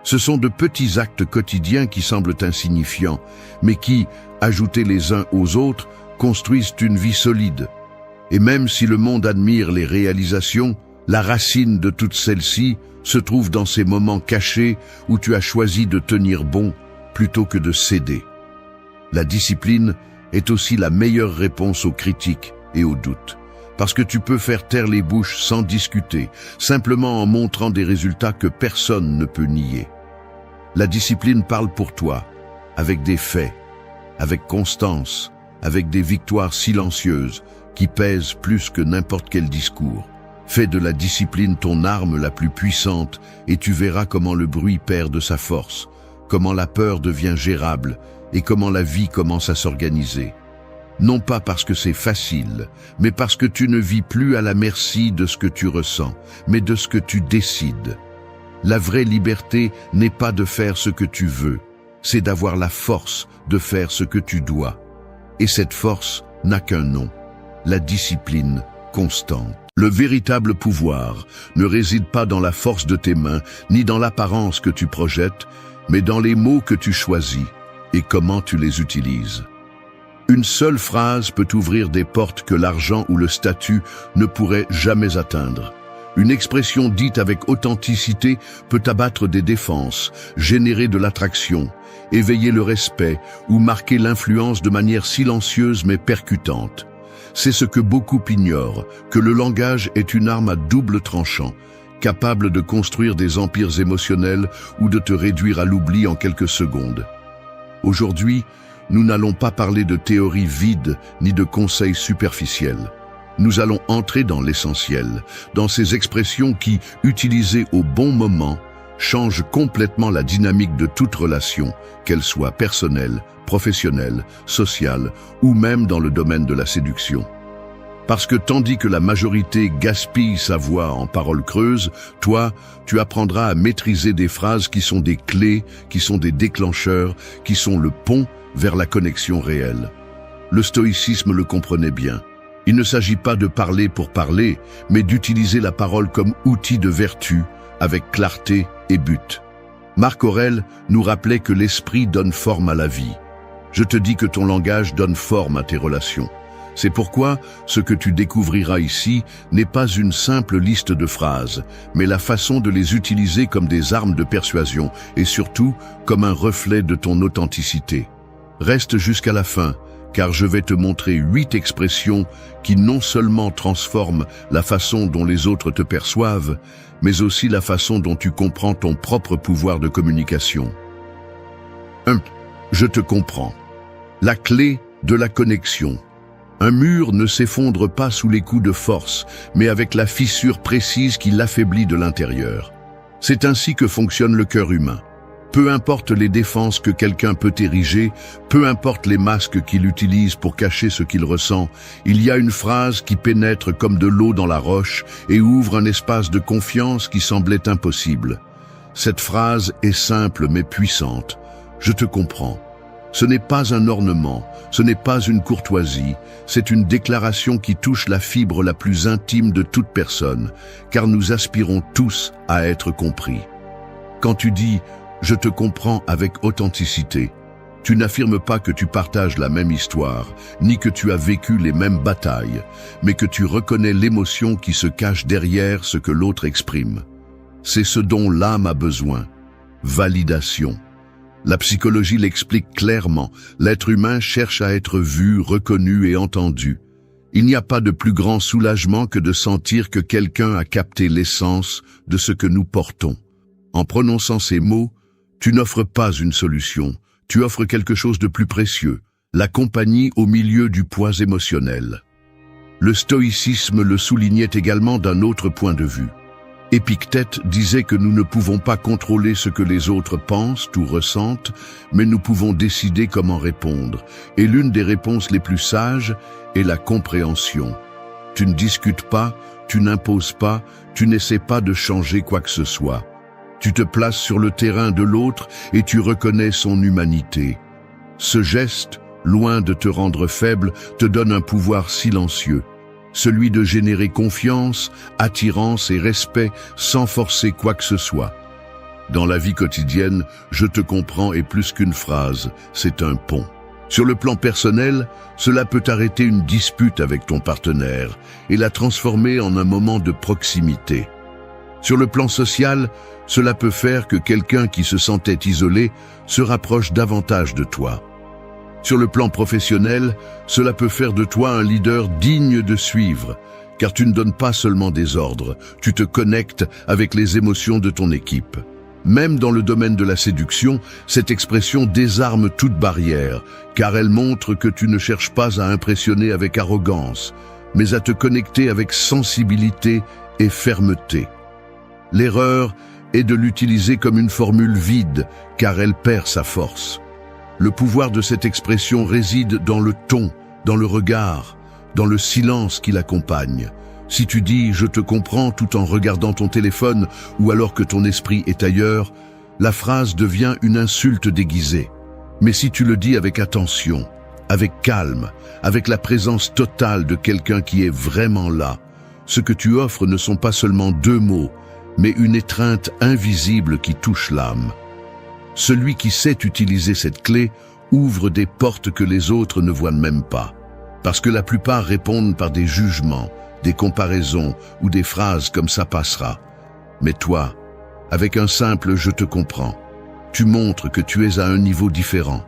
Ce sont de petits actes quotidiens qui semblent insignifiants, mais qui, ajoutés les uns aux autres, construisent une vie solide. Et même si le monde admire les réalisations, la racine de toutes celles-ci se trouve dans ces moments cachés où tu as choisi de tenir bon plutôt que de céder. La discipline est aussi la meilleure réponse aux critiques et aux doutes, parce que tu peux faire taire les bouches sans discuter, simplement en montrant des résultats que personne ne peut nier. La discipline parle pour toi, avec des faits, avec constance, avec des victoires silencieuses qui pèsent plus que n'importe quel discours. Fais de la discipline ton arme la plus puissante et tu verras comment le bruit perd de sa force, comment la peur devient gérable et comment la vie commence à s'organiser. Non pas parce que c'est facile, mais parce que tu ne vis plus à la merci de ce que tu ressens, mais de ce que tu décides. La vraie liberté n'est pas de faire ce que tu veux, c'est d'avoir la force de faire ce que tu dois. Et cette force n'a qu'un nom, la discipline constante. Le véritable pouvoir ne réside pas dans la force de tes mains, ni dans l'apparence que tu projettes, mais dans les mots que tu choisis et comment tu les utilises. Une seule phrase peut ouvrir des portes que l'argent ou le statut ne pourraient jamais atteindre. Une expression dite avec authenticité peut abattre des défenses, générer de l'attraction, éveiller le respect ou marquer l'influence de manière silencieuse mais percutante. C'est ce que beaucoup ignorent, que le langage est une arme à double tranchant, capable de construire des empires émotionnels ou de te réduire à l'oubli en quelques secondes. Aujourd'hui, nous n'allons pas parler de théories vides ni de conseils superficiels. Nous allons entrer dans l'essentiel, dans ces expressions qui, utilisées au bon moment, changent complètement la dynamique de toute relation, qu'elle soit personnelle, professionnelle, sociale ou même dans le domaine de la séduction. Parce que tandis que la majorité gaspille sa voix en paroles creuses, toi, tu apprendras à maîtriser des phrases qui sont des clés, qui sont des déclencheurs, qui sont le pont vers la connexion réelle. Le stoïcisme le comprenait bien. Il ne s'agit pas de parler pour parler, mais d'utiliser la parole comme outil de vertu, avec clarté et but. Marc Aurèle nous rappelait que l'esprit donne forme à la vie. Je te dis que ton langage donne forme à tes relations. C'est pourquoi ce que tu découvriras ici n'est pas une simple liste de phrases, mais la façon de les utiliser comme des armes de persuasion et surtout comme un reflet de ton authenticité. Reste jusqu'à la fin, car je vais te montrer 8 expressions qui non seulement transforment la façon dont les autres te perçoivent, mais aussi la façon dont tu comprends ton propre pouvoir de communication. 1. Je te comprends. La clé de la connexion. Un mur ne s'effondre pas sous les coups de force, mais avec la fissure précise qui l'affaiblit de l'intérieur. C'est ainsi que fonctionne le cœur humain. Peu importe les défenses que quelqu'un peut ériger, peu importe les masques qu'il utilise pour cacher ce qu'il ressent, il y a une phrase qui pénètre comme de l'eau dans la roche et ouvre un espace de confiance qui semblait impossible. Cette phrase est simple mais puissante. Je te comprends. Ce n'est pas un ornement, ce n'est pas une courtoisie, c'est une déclaration qui touche la fibre la plus intime de toute personne, car nous aspirons tous à être compris. Quand tu dis Je te comprends avec authenticité. Tu n'affirmes pas que tu partages la même histoire, ni que tu as vécu les mêmes batailles, mais que tu reconnais l'émotion qui se cache derrière ce que l'autre exprime. C'est ce dont l'âme a besoin. Validation. La psychologie l'explique clairement. L'être humain cherche à être vu, reconnu et entendu. Il n'y a pas de plus grand soulagement que de sentir que quelqu'un a capté l'essence de ce que nous portons. En prononçant ces mots, tu n'offres pas une solution, tu offres quelque chose de plus précieux, la compagnie au milieu du poids émotionnel. Le stoïcisme le soulignait également d'un autre point de vue. Épictète disait que nous ne pouvons pas contrôler ce que les autres pensent ou ressentent, mais nous pouvons décider comment répondre. Et l'une des réponses les plus sages est la compréhension. Tu ne discutes pas, tu n'imposes pas, tu n'essaies pas de changer quoi que ce soit. Tu te places sur le terrain de l'autre et tu reconnais son humanité. Ce geste, loin de te rendre faible, te donne un pouvoir silencieux. Celui de générer confiance, attirance et respect sans forcer quoi que ce soit. Dans la vie quotidienne, je te comprends est plus qu'une phrase, c'est un pont. Sur le plan personnel, cela peut arrêter une dispute avec ton partenaire et la transformer en un moment de proximité. Sur le plan social, cela peut faire que quelqu'un qui se sentait isolé se rapproche davantage de toi. Sur le plan professionnel, cela peut faire de toi un leader digne de suivre, car tu ne donnes pas seulement des ordres, tu te connectes avec les émotions de ton équipe. Même dans le domaine de la séduction, cette expression désarme toute barrière, car elle montre que tu ne cherches pas à impressionner avec arrogance, mais à te connecter avec sensibilité et fermeté. L'erreur est de l'utiliser comme une formule vide, car elle perd sa force. Le pouvoir de cette expression réside dans le ton, dans le regard, dans le silence qui l'accompagne. Si tu dis « je te comprends » tout en regardant ton téléphone ou alors que ton esprit est ailleurs, la phrase devient une insulte déguisée. Mais si tu le dis avec attention, avec calme, avec la présence totale de quelqu'un qui est vraiment là, ce que tu offres ne sont pas seulement 2 mots, mais une étreinte invisible qui touche l'âme. Celui qui sait utiliser cette clé ouvre des portes que les autres ne voient même pas. Parce que la plupart répondent par des jugements, des comparaisons ou des phrases comme ça passera. Mais toi, avec un simple « je te comprends », tu montres que tu es à un niveau différent.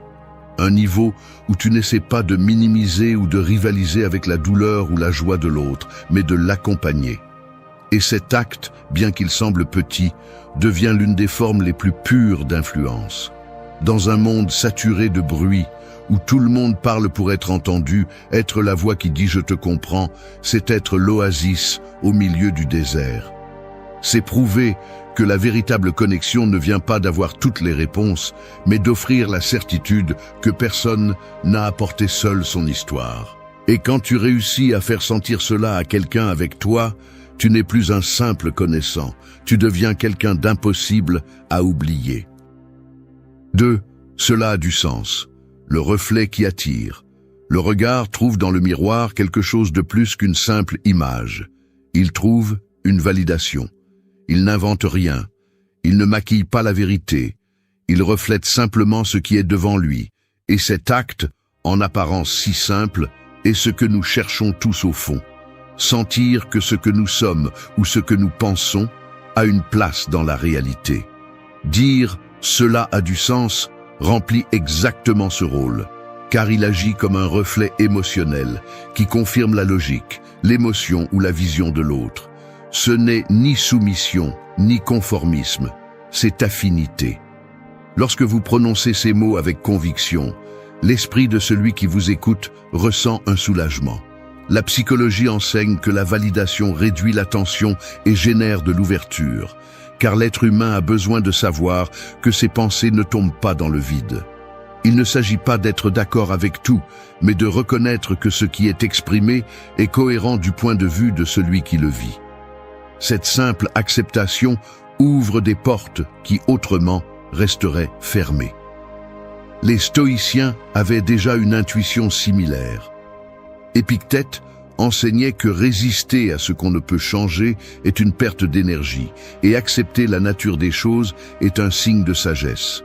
Un niveau où tu n'essaies pas de minimiser ou de rivaliser avec la douleur ou la joie de l'autre, mais de l'accompagner. Et cet acte, bien qu'il semble petit, devient l'une des formes les plus pures d'influence. Dans un monde saturé de bruit, où tout le monde parle pour être entendu, être la voix qui dit « je te comprends », c'est être l'oasis au milieu du désert. C'est prouver que la véritable connexion ne vient pas d'avoir toutes les réponses, mais d'offrir la certitude que personne n'a apporté seul son histoire. Et quand tu réussis à faire sentir cela à quelqu'un avec toi, tu n'es plus un simple connaissant, tu deviens quelqu'un d'impossible à oublier. 2. Cela a du sens. Le reflet qui attire. Le regard trouve dans le miroir quelque chose de plus qu'une simple image. Il trouve une validation. Il n'invente rien. Il ne maquille pas la vérité. Il reflète simplement ce qui est devant lui. Et cet acte, en apparence si simple, est ce que nous cherchons tous au fond. Sentir que ce que nous sommes ou ce que nous pensons a une place dans la réalité. Dire « cela a du sens » remplit exactement ce rôle, car il agit comme un reflet émotionnel qui confirme la logique, l'émotion ou la vision de l'autre. Ce n'est ni soumission, ni conformisme, c'est affinité. Lorsque vous prononcez ces mots avec conviction, l'esprit de celui qui vous écoute ressent un soulagement. La psychologie enseigne que la validation réduit la tension et génère de l'ouverture, car l'être humain a besoin de savoir que ses pensées ne tombent pas dans le vide. Il ne s'agit pas d'être d'accord avec tout, mais de reconnaître que ce qui est exprimé est cohérent du point de vue de celui qui le vit. Cette simple acceptation ouvre des portes qui autrement resteraient fermées. Les stoïciens avaient déjà une intuition similaire. Épictète, enseignait que résister à ce qu'on ne peut changer est une perte d'énergie et accepter la nature des choses est un signe de sagesse.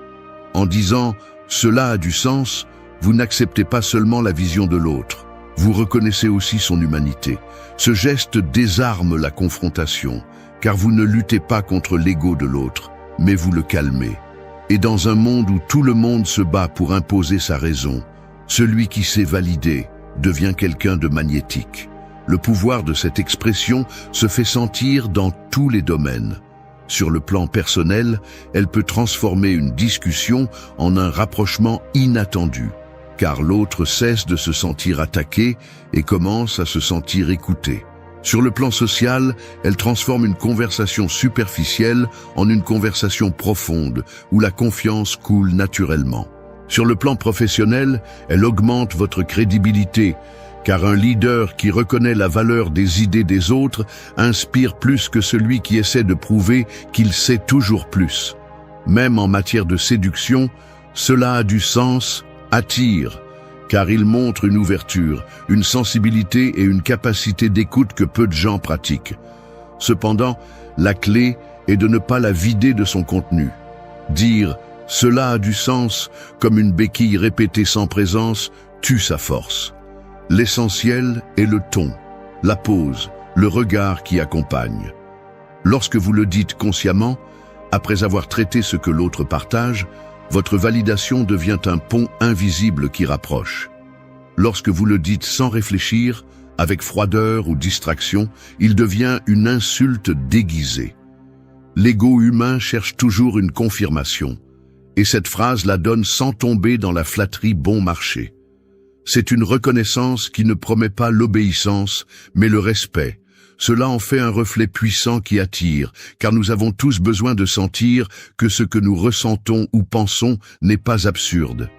En disant « cela a du sens », vous n'acceptez pas seulement la vision de l'autre, vous reconnaissez aussi son humanité. Ce geste désarme la confrontation, car vous ne luttez pas contre l'ego de l'autre, mais vous le calmez. Et dans un monde où tout le monde se bat pour imposer sa raison, celui qui sait valider devient quelqu'un de magnétique. Le pouvoir de cette expression se fait sentir dans tous les domaines. Sur le plan personnel, elle peut transformer une discussion en un rapprochement inattendu, car l'autre cesse de se sentir attaqué et commence à se sentir écouté. Sur le plan social, elle transforme une conversation superficielle en une conversation profonde, où la confiance coule naturellement. Sur le plan professionnel, elle augmente votre crédibilité, car un leader qui reconnaît la valeur des idées des autres inspire plus que celui qui essaie de prouver qu'il sait toujours plus. Même en matière de séduction, cela a du sens, attire, car il montre une ouverture, une sensibilité et une capacité d'écoute que peu de gens pratiquent. Cependant, la clé est de ne pas la vider de son contenu. Dire « cela a du sens » comme une béquille répétée sans présence tue sa force. L'essentiel est le ton, la pose, le regard qui accompagne. Lorsque vous le dites consciemment, après avoir traité ce que l'autre partage, votre validation devient un pont invisible qui rapproche. Lorsque vous le dites sans réfléchir, avec froideur ou distraction, il devient une insulte déguisée. L'ego humain cherche toujours une confirmation, et cette phrase la donne sans tomber dans la flatterie bon marché. C'est une reconnaissance qui ne promet pas l'obéissance, mais le respect. Cela en fait un reflet puissant qui attire, car nous avons tous besoin de sentir que ce que nous ressentons ou pensons n'est pas absurde.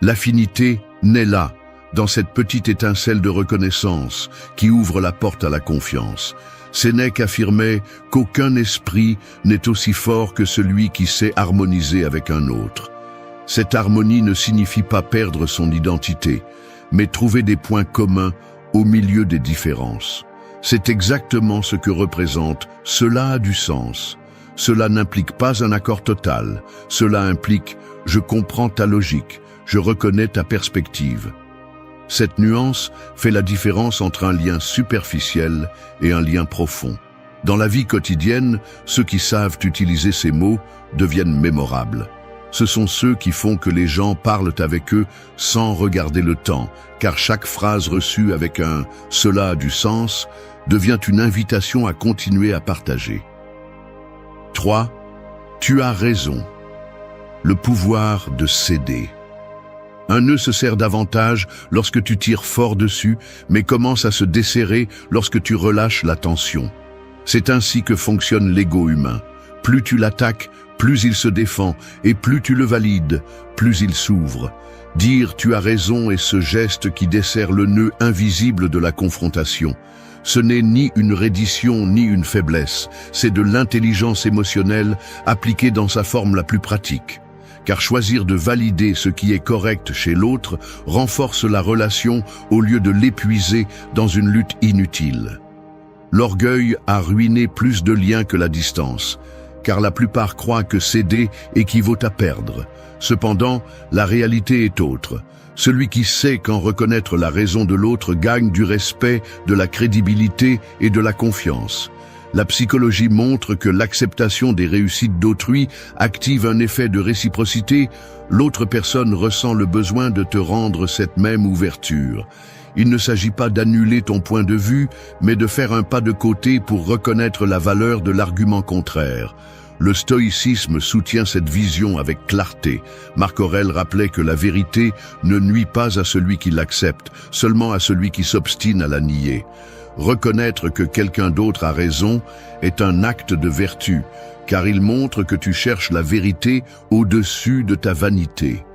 L'affinité naît là, dans cette petite étincelle de reconnaissance qui ouvre la porte à la confiance. Sénèque affirmait qu'aucun esprit n'est aussi fort que celui qui sait harmoniser avec un autre. Cette harmonie ne signifie pas perdre son identité, mais trouver des points communs au milieu des différences. C'est exactement ce que représente « cela a du sens ». Cela n'implique pas un accord total, cela implique « je comprends ta logique, je reconnais ta perspective ». Cette nuance fait la différence entre un lien superficiel et un lien profond. Dans la vie quotidienne, ceux qui savent utiliser ces mots deviennent mémorables. Ce sont ceux qui font que les gens parlent avec eux sans regarder le temps, car chaque phrase reçue avec un « cela a du sens » devient une invitation à continuer à partager. 3. Tu as raison. Le pouvoir de céder. Un nœud se serre davantage lorsque tu tires fort dessus, mais commence à se desserrer lorsque tu relâches la tension. C'est ainsi que fonctionne l'ego humain. Plus tu l'attaques, plus il se défend, et plus tu le valides, plus il s'ouvre. Dire « tu as raison » est ce geste qui desserre le nœud invisible de la confrontation. Ce n'est ni une reddition ni une faiblesse, c'est de l'intelligence émotionnelle appliquée dans sa forme la plus pratique. Car choisir de valider ce qui est correct chez l'autre renforce la relation au lieu de l'épuiser dans une lutte inutile. L'orgueil a ruiné plus de liens que la distance, car la plupart croient que céder équivaut à perdre. Cependant, la réalité est autre. Celui qui sait quand reconnaître la raison de l'autre gagne du respect, de la crédibilité et de la confiance. La psychologie montre que l'acceptation des réussites d'autrui active un effet de réciprocité. L'autre personne ressent le besoin de te rendre cette même ouverture. Il ne s'agit pas d'annuler ton point de vue, mais de faire un pas de côté pour reconnaître la valeur de l'argument contraire. Le stoïcisme soutient cette vision avec clarté. Marc Aurèle rappelait que la vérité ne nuit pas à celui qui l'accepte, seulement à celui qui s'obstine à la nier. Reconnaître que quelqu'un d'autre a raison est un acte de vertu, car il montre que tu cherches la vérité au-dessus de ta vanité.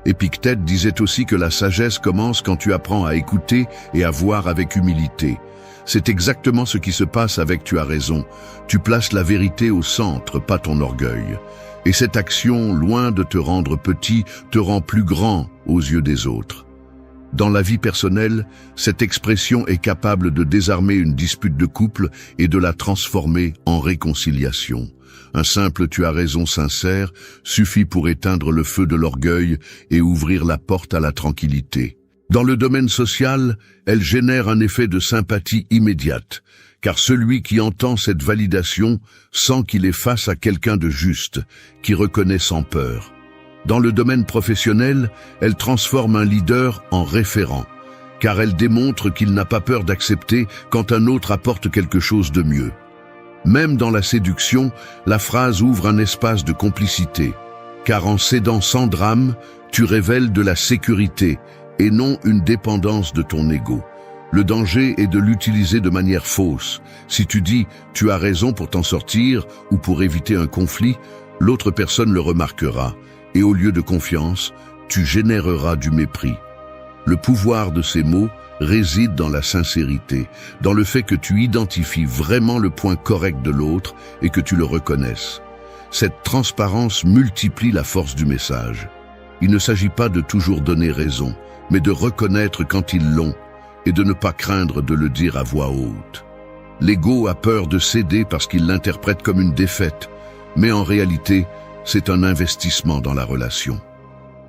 Épictète disait aussi que la sagesse commence quand tu apprends à écouter et à voir avec humilité. C'est exactement ce qui se passe avec « tu as raison ». Tu places la vérité au centre, pas ton orgueil. Et cette action, loin de te rendre petit, te rend plus grand aux yeux des autres. Dans la vie personnelle, cette expression est capable de désarmer une dispute de couple et de la transformer en réconciliation. Un simple « tu as raison » sincère suffit pour éteindre le feu de l'orgueil et ouvrir la porte à la tranquillité. Dans le domaine social, elle génère un effet de sympathie immédiate, car celui qui entend cette validation sent qu'il est face à quelqu'un de juste, qui reconnaît sans peur. Dans le domaine professionnel, elle transforme un leader en référent, car elle démontre qu'il n'a pas peur d'accepter quand un autre apporte quelque chose de mieux. Même dans la séduction, la phrase ouvre un espace de complicité, car en cédant sans drame, tu révèles de la sécurité et non une dépendance de ton ego. Le danger est de l'utiliser de manière fausse. Si tu dis « tu as raison » pour t'en sortir ou pour éviter un conflit, l'autre personne le remarquera, et au lieu de confiance, tu généreras du mépris. Le pouvoir de ces mots réside dans la sincérité, dans le fait que tu identifies vraiment le point correct de l'autre et que tu le reconnaisses. Cette transparence multiplie la force du message. Il ne s'agit pas de toujours donner raison, mais de reconnaître quand ils l'ont et de ne pas craindre de le dire à voix haute. L'ego a peur de céder parce qu'il l'interprète comme une défaite, mais en réalité, c'est un investissement dans la relation.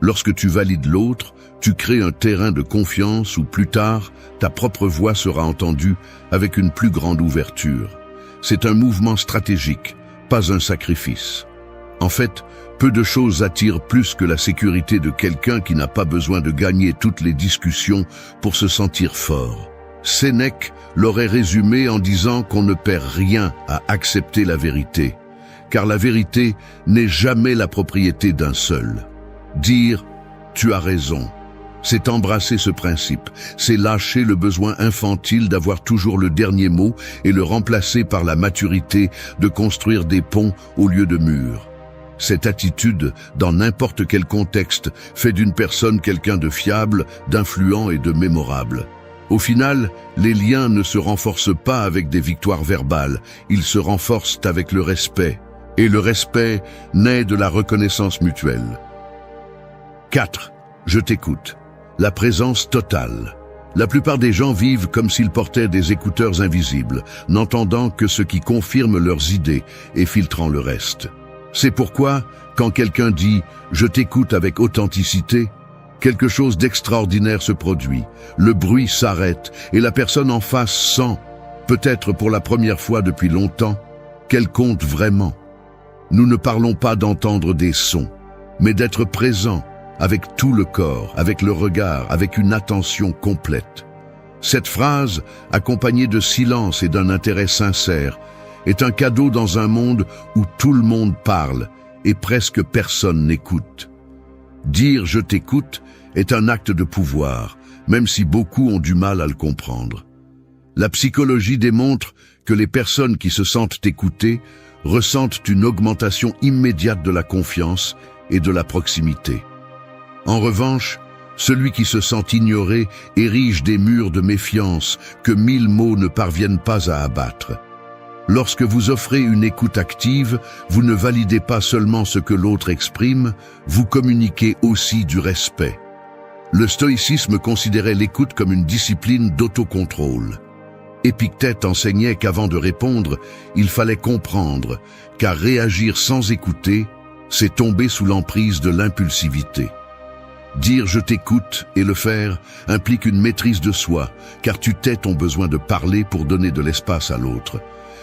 Lorsque tu valides l'autre, tu crées un terrain de confiance où plus tard, ta propre voix sera entendue avec une plus grande ouverture. C'est un mouvement stratégique, pas un sacrifice. En fait, peu de choses attirent plus que la sécurité de quelqu'un qui n'a pas besoin de gagner toutes les discussions pour se sentir fort. Sénèque l'aurait résumé en disant qu'on ne perd rien à accepter la vérité, car la vérité n'est jamais la propriété d'un seul. Dire « tu as raison », c'est embrasser ce principe, c'est lâcher le besoin infantile d'avoir toujours le dernier mot et le remplacer par la maturité de construire des ponts au lieu de murs. Cette attitude, dans n'importe quel contexte, fait d'une personne quelqu'un de fiable, d'influent et de mémorable. Au final, les liens ne se renforcent pas avec des victoires verbales, ils se renforcent avec le respect. Et le respect naît de la reconnaissance mutuelle. 4. Je t'écoute. La présence totale. La plupart des gens vivent comme s'ils portaient des écouteurs invisibles, n'entendant que ce qui confirme leurs idées et filtrant le reste. C'est pourquoi, quand quelqu'un dit « je t'écoute avec authenticité », quelque chose d'extraordinaire se produit. Le bruit s'arrête et la personne en face sent, peut-être pour la première fois depuis longtemps, qu'elle compte vraiment. Nous ne parlons pas d'entendre des sons, mais d'être présent, avec tout le corps, avec le regard, avec une attention complète. Cette phrase, accompagnée de silence et d'un intérêt sincère, est un cadeau dans un monde où tout le monde parle et presque personne n'écoute. Dire « je t'écoute » est un acte de pouvoir, même si beaucoup ont du mal à le comprendre. La psychologie démontre que les personnes qui se sentent écoutées ressentent une augmentation immédiate de la confiance et de la proximité. En revanche, celui qui se sent ignoré érige des murs de méfiance que 1000 mots ne parviennent pas à abattre. Lorsque vous offrez une écoute active, vous ne validez pas seulement ce que l'autre exprime, vous communiquez aussi du respect. Le stoïcisme considérait l'écoute comme une discipline d'autocontrôle. Épictète enseignait qu'avant de répondre, il fallait comprendre, car réagir sans écouter, c'est tomber sous l'emprise de l'impulsivité. Dire « je t'écoute » et le faire implique une maîtrise de soi, car tu tais ton besoin de parler pour donner de l'espace à l'autre.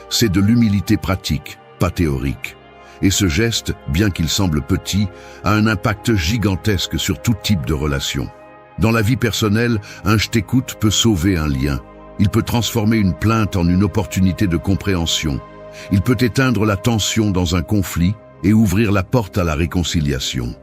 C'est de l'humilité pratique, pas théorique. Et ce geste, bien qu'il semble petit, a un impact gigantesque sur tout type de relation. Dans la vie personnelle, un « je t'écoute » peut sauver un lien. Il peut transformer une plainte en une opportunité de compréhension. Il peut éteindre la tension dans un conflit et ouvrir la porte à la réconciliation.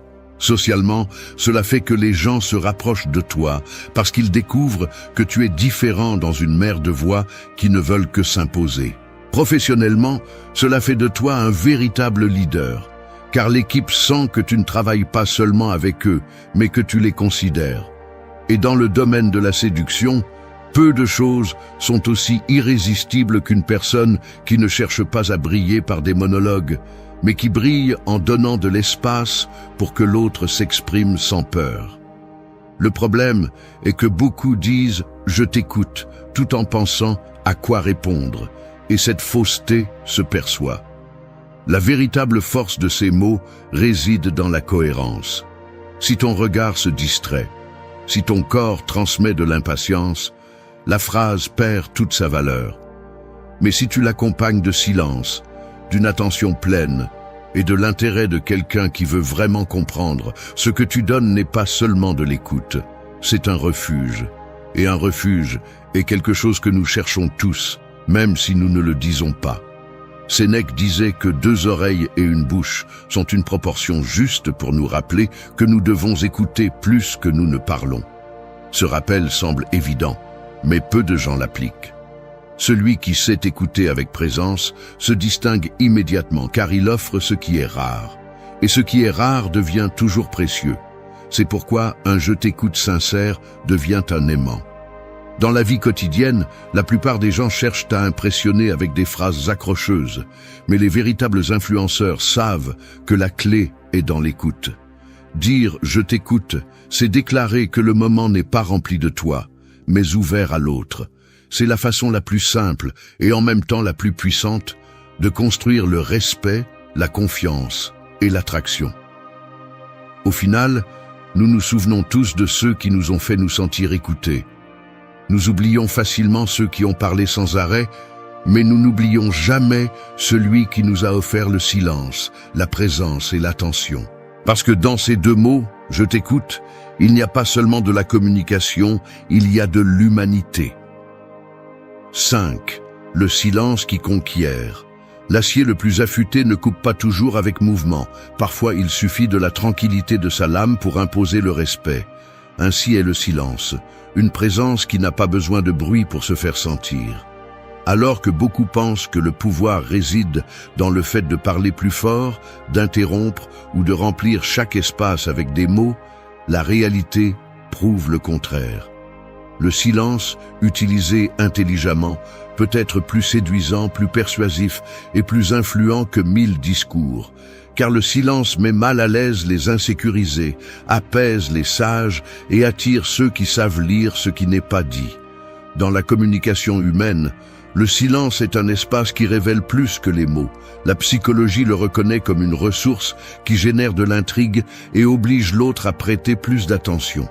Socialement, cela fait que les gens se rapprochent de toi parce qu'ils découvrent que tu es différent dans une mer de voix qui ne veulent que s'imposer. Professionnellement, cela fait de toi un véritable leader, car l'équipe sent que tu ne travailles pas seulement avec eux, mais que tu les considères. Et dans le domaine de la séduction, peu de choses sont aussi irrésistibles qu'une personne qui ne cherche pas à briller par des monologues, mais qui brille en donnant de l'espace pour que l'autre s'exprime sans peur. Le problème est que beaucoup disent « je t'écoute » tout en pensant à quoi répondre, et cette fausseté se perçoit. La véritable force de ces mots réside dans la cohérence. Si ton regard se distrait, si ton corps transmet de l'impatience, la phrase perd toute sa valeur. Mais si tu l'accompagnes de silence, d'une attention pleine et de l'intérêt de quelqu'un qui veut vraiment comprendre, ce que tu donnes n'est pas seulement de l'écoute, c'est un refuge. Et un refuge est quelque chose que nous cherchons tous, même si nous ne le disons pas. Sénèque disait que 2 oreilles et une bouche sont une proportion juste pour nous rappeler que nous devons écouter plus que nous ne parlons. Ce rappel semble évident, mais peu de gens l'appliquent. Celui qui sait écouter avec présence se distingue immédiatement car il offre ce qui est rare. Et ce qui est rare devient toujours précieux. C'est pourquoi un « je t'écoute » sincère devient un aimant. Dans la vie quotidienne, la plupart des gens cherchent à impressionner avec des phrases accrocheuses, mais les véritables influenceurs savent que la clé est dans l'écoute. Dire « je t'écoute », c'est déclarer que le moment n'est pas rempli de toi, mais ouvert à l'autre. C'est la façon la plus simple et en même temps la plus puissante de construire le respect, la confiance et l'attraction. Au final, nous nous souvenons tous de ceux qui nous ont fait nous sentir écoutés. Nous oublions facilement ceux qui ont parlé sans arrêt, mais nous n'oublions jamais celui qui nous a offert le silence, la présence et l'attention. Parce que dans ces 2 mots, « je t'écoute », il n'y a pas seulement de la communication, il y a de l'humanité. 5. Le silence qui conquiert. L'acier le plus affûté ne coupe pas toujours avec mouvement. Parfois, il suffit de la tranquillité de sa lame pour imposer le respect. Ainsi est le silence, une présence qui n'a pas besoin de bruit pour se faire sentir. Alors que beaucoup pensent que le pouvoir réside dans le fait de parler plus fort, d'interrompre ou de remplir chaque espace avec des mots, la réalité prouve le contraire. Le silence, utilisé intelligemment, peut être plus séduisant, plus persuasif et plus influent que 1000 discours. Car le silence met mal à l'aise les insécurisés, apaise les sages et attire ceux qui savent lire ce qui n'est pas dit. Dans la communication humaine, le silence est un espace qui révèle plus que les mots. La psychologie le reconnaît comme une ressource qui génère de l'intrigue et oblige l'autre à prêter plus d'attention.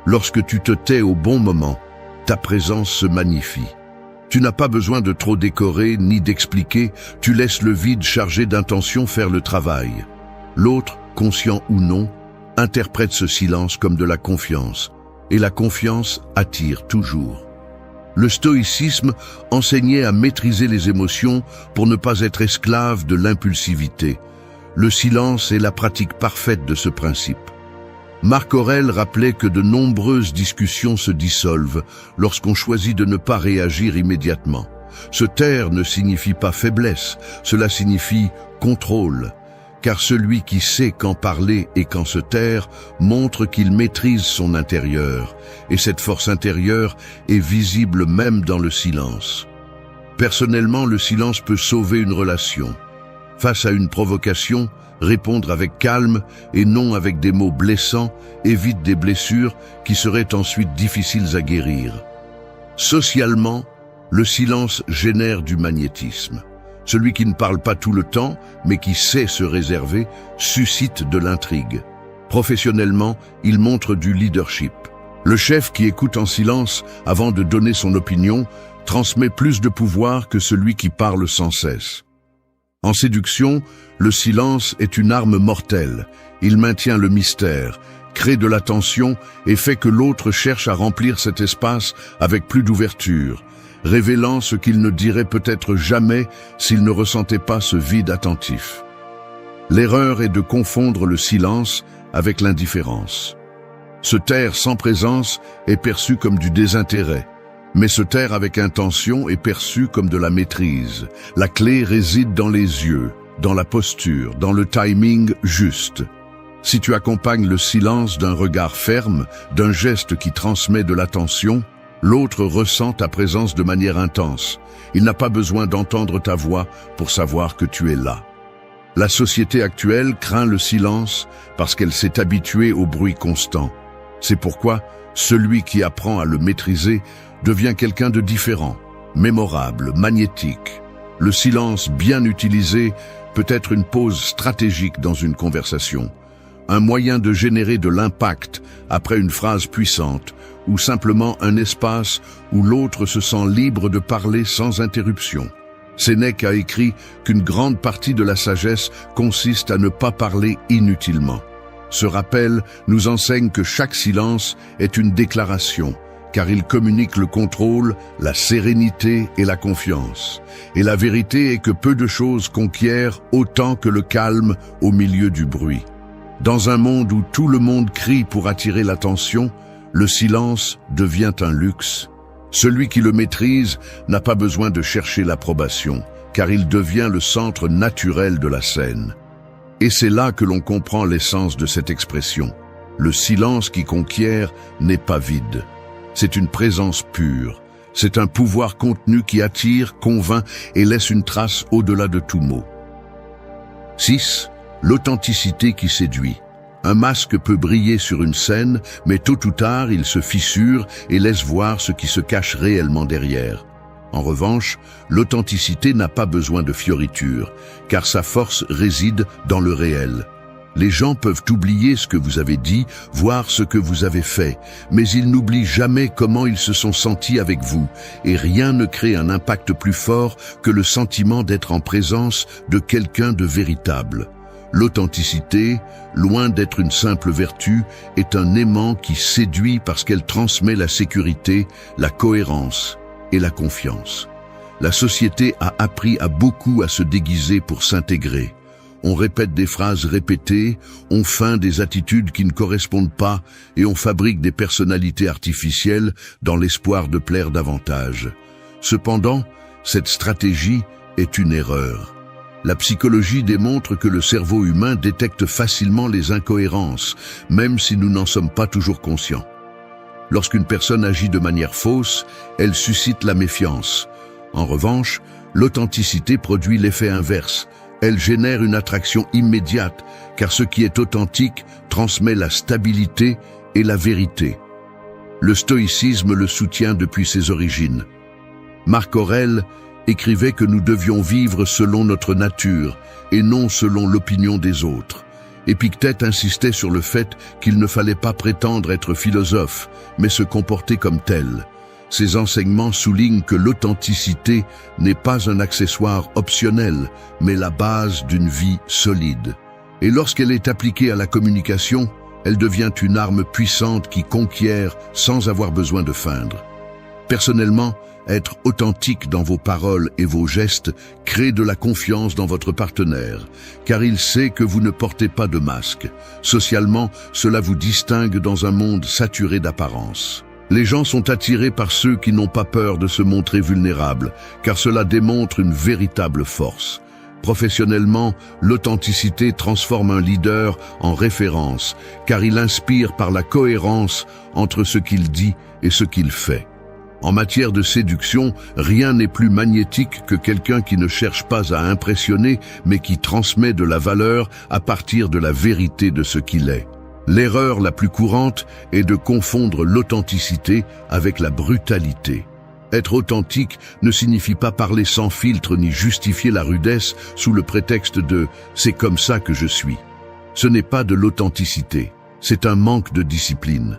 Lorsque tu te tais au bon moment, ta présence se magnifie. Tu n'as pas besoin de trop décorer ni d'expliquer, tu laisses le vide chargé d'intention faire le travail. L'autre, conscient ou non, interprète ce silence comme de la confiance, et la confiance attire toujours. Le stoïcisme enseignait à maîtriser les émotions pour ne pas être esclave de l'impulsivité. Le silence est la pratique parfaite de ce principe. Marc Aurèle rappelait que de nombreuses discussions se dissolvent lorsqu'on choisit de ne pas réagir immédiatement. Se taire ne signifie pas faiblesse, cela signifie contrôle. Car celui qui sait quand parler et quand se taire montre qu'il maîtrise son intérieur, et cette force intérieure est visible même dans le silence. Personnellement, le silence peut sauver une relation. Face à une provocation, répondre avec calme et non avec des mots blessants évite des blessures qui seraient ensuite difficiles à guérir. Socialement, le silence génère du magnétisme. Celui qui ne parle pas tout le temps, mais qui sait se réserver, suscite de l'intrigue. Professionnellement, il montre du leadership. Le chef qui écoute en silence avant de donner son opinion transmet plus de pouvoir que celui qui parle sans cesse. En séduction, le silence est une arme mortelle. Il maintient le mystère, crée de la tension et fait que l'autre cherche à remplir cet espace avec plus d'ouverture, révélant ce qu'il ne dirait peut-être jamais s'il ne ressentait pas ce vide attentif. L'erreur est de confondre le silence avec l'indifférence. Se taire sans présence est perçu comme du désintérêt, mais se taire avec intention est perçu comme de la maîtrise. La clé réside dans les yeux, dans la posture, dans le timing juste. Si tu accompagnes le silence d'un regard ferme, d'un geste qui transmet de l'attention, l'autre ressent ta présence de manière intense. Il n'a pas besoin d'entendre ta voix pour savoir que tu es là. La société actuelle craint le silence parce qu'elle s'est habituée au bruit constant. C'est pourquoi celui qui apprend à le maîtriser devient quelqu'un de différent, mémorable, magnétique. Le silence bien utilisé peut être une pause stratégique dans une conversation, un moyen de générer de l'impact après une phrase puissante, ou simplement un espace où l'autre se sent libre de parler sans interruption. Sénèque a écrit qu'une grande partie de la sagesse consiste à ne pas parler inutilement. Ce rappel nous enseigne que chaque silence est une déclaration, car il communique le contrôle, la sérénité et la confiance. Et la vérité est que peu de choses conquièrent autant que le calme au milieu du bruit. Dans un monde où tout le monde crie pour attirer l'attention, le silence devient un luxe. Celui qui le maîtrise n'a pas besoin de chercher l'approbation, car il devient le centre naturel de la scène. Et c'est là que l'on comprend l'essence de cette expression. Le silence qui conquiert n'est pas vide. C'est une présence pure. C'est un pouvoir contenu qui attire, convainc et laisse une trace au-delà de tout mot. 6. L'authenticité qui séduit. Un masque peut briller sur une scène, mais tôt ou tard, il se fissure et laisse voir ce qui se cache réellement derrière. En revanche, l'authenticité n'a pas besoin de fioritures, car sa force réside dans le réel. Les gens peuvent oublier ce que vous avez dit, voir ce que vous avez fait, mais ils n'oublient jamais comment ils se sont sentis avec vous, et rien ne crée un impact plus fort que le sentiment d'être en présence de quelqu'un de véritable. L'authenticité, loin d'être une simple vertu, est un aimant qui séduit parce qu'elle transmet la sécurité, la cohérence et la confiance. La société a appris à beaucoup à se déguiser pour s'intégrer. On répète des phrases répétées, on feint des attitudes qui ne correspondent pas et on fabrique des personnalités artificielles dans l'espoir de plaire davantage. Cependant, cette stratégie est une erreur. La psychologie démontre que le cerveau humain détecte facilement les incohérences, même si nous n'en sommes pas toujours conscients. Lorsqu'une personne agit de manière fausse, elle suscite la méfiance. En revanche, l'authenticité produit l'effet inverse. Elle génère une attraction immédiate, car ce qui est authentique transmet la stabilité et la vérité. Le stoïcisme le soutient depuis ses origines. Marc Aurèle écrivait que nous devions vivre selon notre nature et non selon l'opinion des autres. Épictète insistait sur le fait qu'il ne fallait pas prétendre être philosophe, mais se comporter comme tel. Ces enseignements soulignent que l'authenticité n'est pas un accessoire optionnel, mais la base d'une vie solide. Et lorsqu'elle est appliquée à la communication, elle devient une arme puissante qui conquiert sans avoir besoin de feindre. Personnellement, être authentique dans vos paroles et vos gestes crée de la confiance dans votre partenaire, car il sait que vous ne portez pas de masque. Socialement, cela vous distingue dans un monde saturé d'apparence. Les gens sont attirés par ceux qui n'ont pas peur de se montrer vulnérables, car cela démontre une véritable force. Professionnellement, l'authenticité transforme un leader en référence, car il inspire par la cohérence entre ce qu'il dit et ce qu'il fait. En matière de séduction, rien n'est plus magnétique que quelqu'un qui ne cherche pas à impressionner, mais qui transmet de la valeur à partir de la vérité de ce qu'il est. L'erreur la plus courante est de confondre l'authenticité avec la brutalité. Être authentique ne signifie pas parler sans filtre ni justifier la rudesse sous le prétexte de « c'est comme ça que je suis ». Ce n'est pas de l'authenticité, c'est un manque de discipline.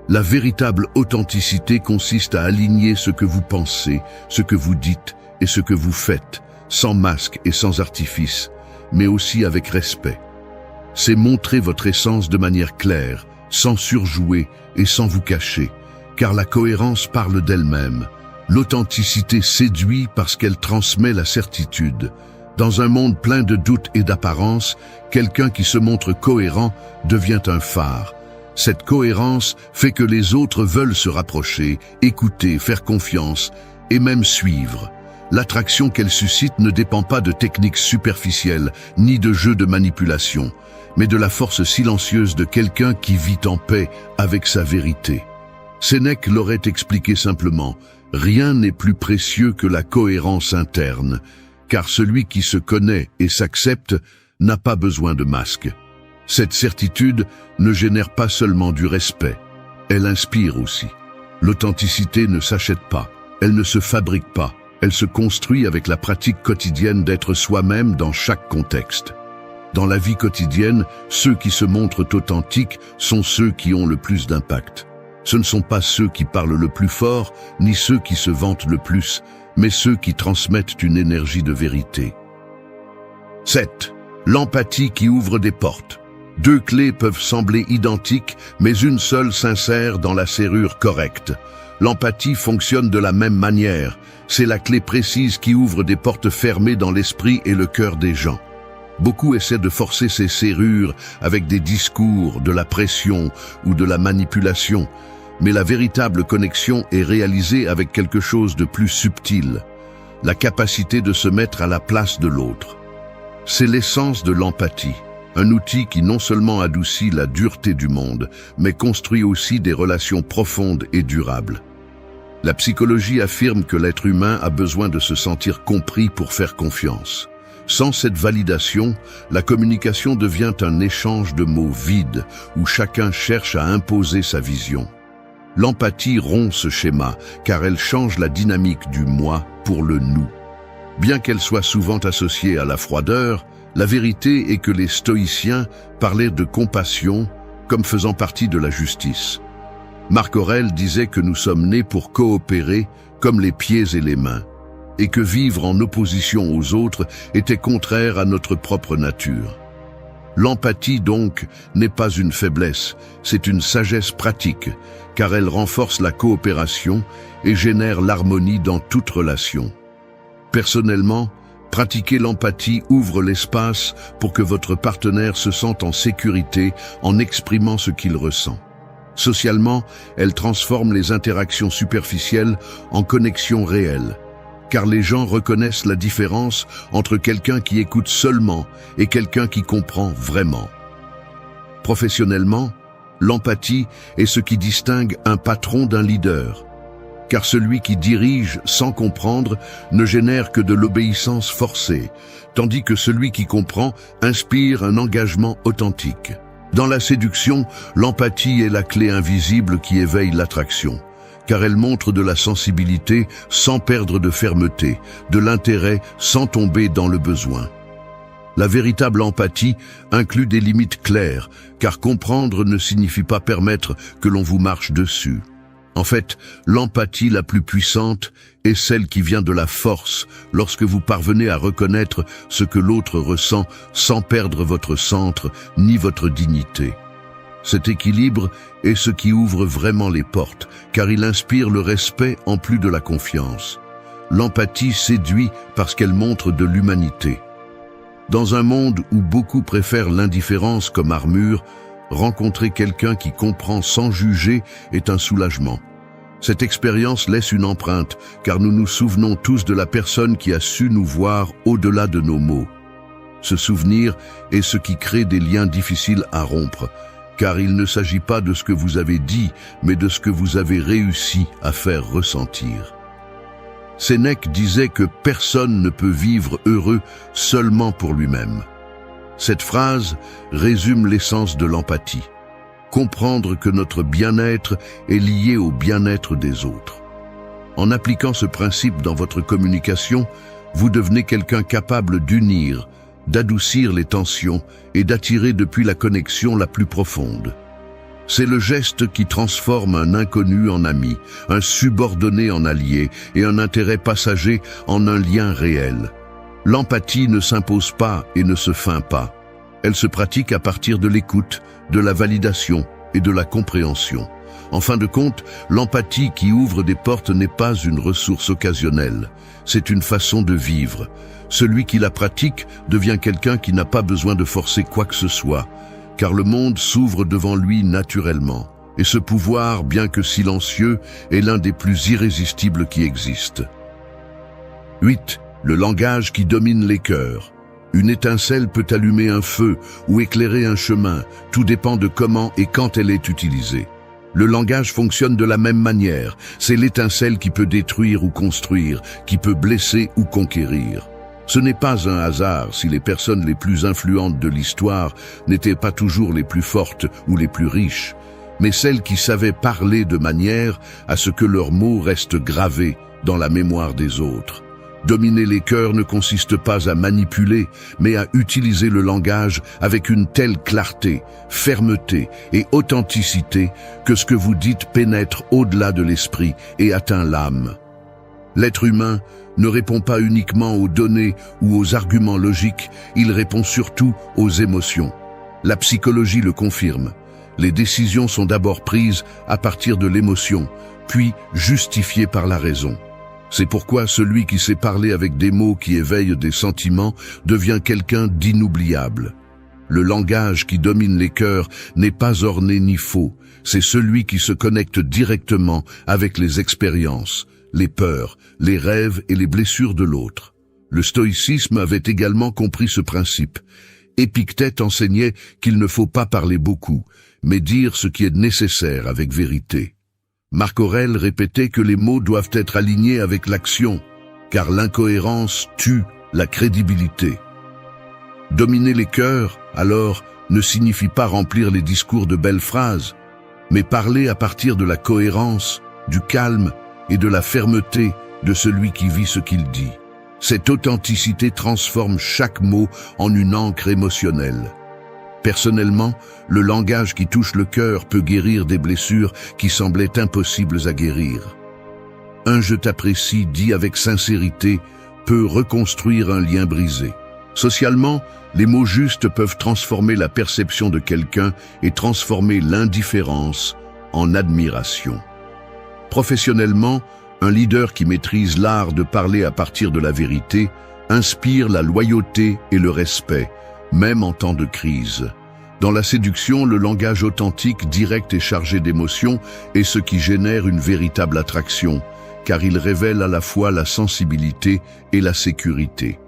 La véritable authenticité consiste à aligner ce que vous pensez, ce que vous dites et ce que vous faites, sans masque et sans artifice, mais aussi avec respect. C'est montrer votre essence de manière claire, sans surjouer et sans vous cacher, car la cohérence parle d'elle-même. L'authenticité séduit parce qu'elle transmet la certitude. Dans un monde plein de doutes et d'apparences, quelqu'un qui se montre cohérent devient un phare. Cette cohérence fait que les autres veulent se rapprocher, écouter, faire confiance et même suivre. L'attraction qu'elle suscite ne dépend pas de techniques superficielles ni de jeux de manipulation, mais de la force silencieuse de quelqu'un qui vit en paix avec sa vérité. Sénèque l'aurait expliqué simplement, rien n'est plus précieux que la cohérence interne, car celui qui se connaît et s'accepte n'a pas besoin de masque. Cette certitude ne génère pas seulement du respect, Elle inspire aussi. L'authenticité ne s'achète pas, elle ne se fabrique pas, elle se construit avec la pratique quotidienne d'être soi-même dans chaque contexte. Dans la vie quotidienne, ceux qui se montrent authentiques sont ceux qui ont le plus d'impact. Ce ne sont pas ceux qui parlent le plus fort, ni ceux qui se vantent le plus, mais ceux qui transmettent une énergie de vérité. 7. L'empathie qui ouvre des portes. 2 clés peuvent sembler identiques, mais une seule s'insère dans la serrure correcte. L'empathie fonctionne de la même manière. C'est la clé précise qui ouvre des portes fermées dans l'esprit et le cœur des gens. Beaucoup essaient de forcer ces serrures avec des discours, de la pression ou de la manipulation. Mais la véritable connexion est réalisée avec quelque chose de plus subtil, la capacité de se mettre à la place de l'autre. C'est l'essence de l'empathie, un outil qui non seulement adoucit la dureté du monde, mais construit aussi des relations profondes et durables. La psychologie affirme que l'être humain a besoin de se sentir compris pour faire confiance. Sans cette validation, la communication devient un échange de mots vides, où chacun cherche à imposer sa vision. L'empathie rompt ce schéma, car elle change la dynamique du moi pour le nous. Bien qu'elle soit souvent associée à la froideur, la vérité est que les stoïciens parlaient de compassion comme faisant partie de la justice. Marc Aurèle disait que nous sommes nés pour coopérer comme les pieds et les mains, et que vivre en opposition aux autres était contraire à notre propre nature. L'empathie, donc, n'est pas une faiblesse, c'est une sagesse pratique, car elle renforce la coopération et génère l'harmonie dans toute relation. Personnellement, pratiquer l'empathie ouvre l'espace pour que votre partenaire se sente en sécurité en exprimant ce qu'il ressent. Socialement, elle transforme les interactions superficielles en connexions réelles, car les gens reconnaissent la différence entre quelqu'un qui écoute seulement et quelqu'un qui comprend vraiment. Professionnellement, l'empathie est ce qui distingue un patron d'un leader, car celui qui dirige sans comprendre ne génère que de l'obéissance forcée, tandis que celui qui comprend inspire un engagement authentique. Dans la séduction, l'empathie est la clé invisible qui éveille l'attraction, car elle montre de la sensibilité sans perdre de fermeté, de l'intérêt sans tomber dans le besoin. La véritable empathie inclut des limites claires, car comprendre ne signifie pas permettre que l'on vous marche dessus. En fait, l'empathie la plus puissante est celle qui vient de la force, lorsque vous parvenez à reconnaître ce que l'autre ressent sans perdre votre centre ni votre dignité. Cet équilibre est ce qui ouvre vraiment les portes, car il inspire le respect en plus de la confiance. L'empathie séduit parce qu'elle montre de l'humanité. Dans un monde où beaucoup préfèrent l'indifférence comme armure, rencontrer quelqu'un qui comprend sans juger est un soulagement. Cette expérience laisse une empreinte, car nous nous souvenons tous de la personne qui a su nous voir au-delà de nos mots. Ce souvenir est ce qui crée des liens difficiles à rompre, car il ne s'agit pas de ce que vous avez dit, mais de ce que vous avez réussi à faire ressentir. Sénèque disait que personne ne peut vivre heureux seulement pour lui-même. Cette phrase résume l'essence de l'empathie. Comprendre que notre bien-être est lié au bien-être des autres. En appliquant ce principe dans votre communication, vous devenez quelqu'un capable d'unir, d'adoucir les tensions et d'attirer depuis la connexion la plus profonde. C'est le geste qui transforme un inconnu en ami, un subordonné en allié et un intérêt passager en un lien réel. L'empathie ne s'impose pas et ne se feint pas. Elle se pratique à partir de l'écoute, de la validation et de la compréhension. En fin de compte, l'empathie qui ouvre des portes n'est pas une ressource occasionnelle. C'est une façon de vivre. Celui qui la pratique devient quelqu'un qui n'a pas besoin de forcer quoi que ce soit, car le monde s'ouvre devant lui naturellement. Et ce pouvoir, bien que silencieux, est l'un des plus irrésistibles qui existent. 8. Le langage qui domine les cœurs. Une étincelle peut allumer un feu ou éclairer un chemin, tout dépend de comment et quand elle est utilisée. Le langage fonctionne de la même manière, c'est l'étincelle qui peut détruire ou construire, qui peut blesser ou conquérir. Ce n'est pas un hasard si les personnes les plus influentes de l'histoire n'étaient pas toujours les plus fortes ou les plus riches, mais celles qui savaient parler de manière à ce que leurs mots restent gravés dans la mémoire des autres. Dominer les cœurs ne consiste pas à manipuler, mais à utiliser le langage avec une telle clarté, fermeté et authenticité que ce que vous dites pénètre au-delà de l'esprit et atteint l'âme. L'être humain ne répond pas uniquement aux données ou aux arguments logiques, il répond surtout aux émotions. La psychologie le confirme. Les décisions sont d'abord prises à partir de l'émotion, puis justifiées par la raison. C'est pourquoi celui qui sait parler avec des mots qui éveillent des sentiments devient quelqu'un d'inoubliable. Le langage qui domine les cœurs n'est pas orné ni faux, c'est celui qui se connecte directement avec les expériences, les peurs, les rêves et les blessures de l'autre. Le stoïcisme avait également compris ce principe. Épictète enseignait qu'il ne faut pas parler beaucoup, mais dire ce qui est nécessaire avec vérité. Marc Aurèle répétait que les mots doivent être alignés avec l'action, car l'incohérence tue la crédibilité. Dominer les cœurs, alors, ne signifie pas remplir les discours de belles phrases, mais parler à partir de la cohérence, du calme et de la fermeté de celui qui vit ce qu'il dit. Cette authenticité transforme chaque mot en une encre émotionnelle. Personnellement, le langage qui touche le cœur peut guérir des blessures qui semblaient impossibles à guérir. Un « je t'apprécie » dit avec sincérité peut reconstruire un lien brisé. Socialement, les mots justes peuvent transformer la perception de quelqu'un et transformer l'indifférence en admiration. Professionnellement, un leader qui maîtrise l'art de parler à partir de la vérité inspire la loyauté et le respect, même en temps de crise. Dans la séduction, le langage authentique, direct et chargé d'émotions est ce qui génère une véritable attraction, car il révèle à la fois la sensibilité et la sécurité.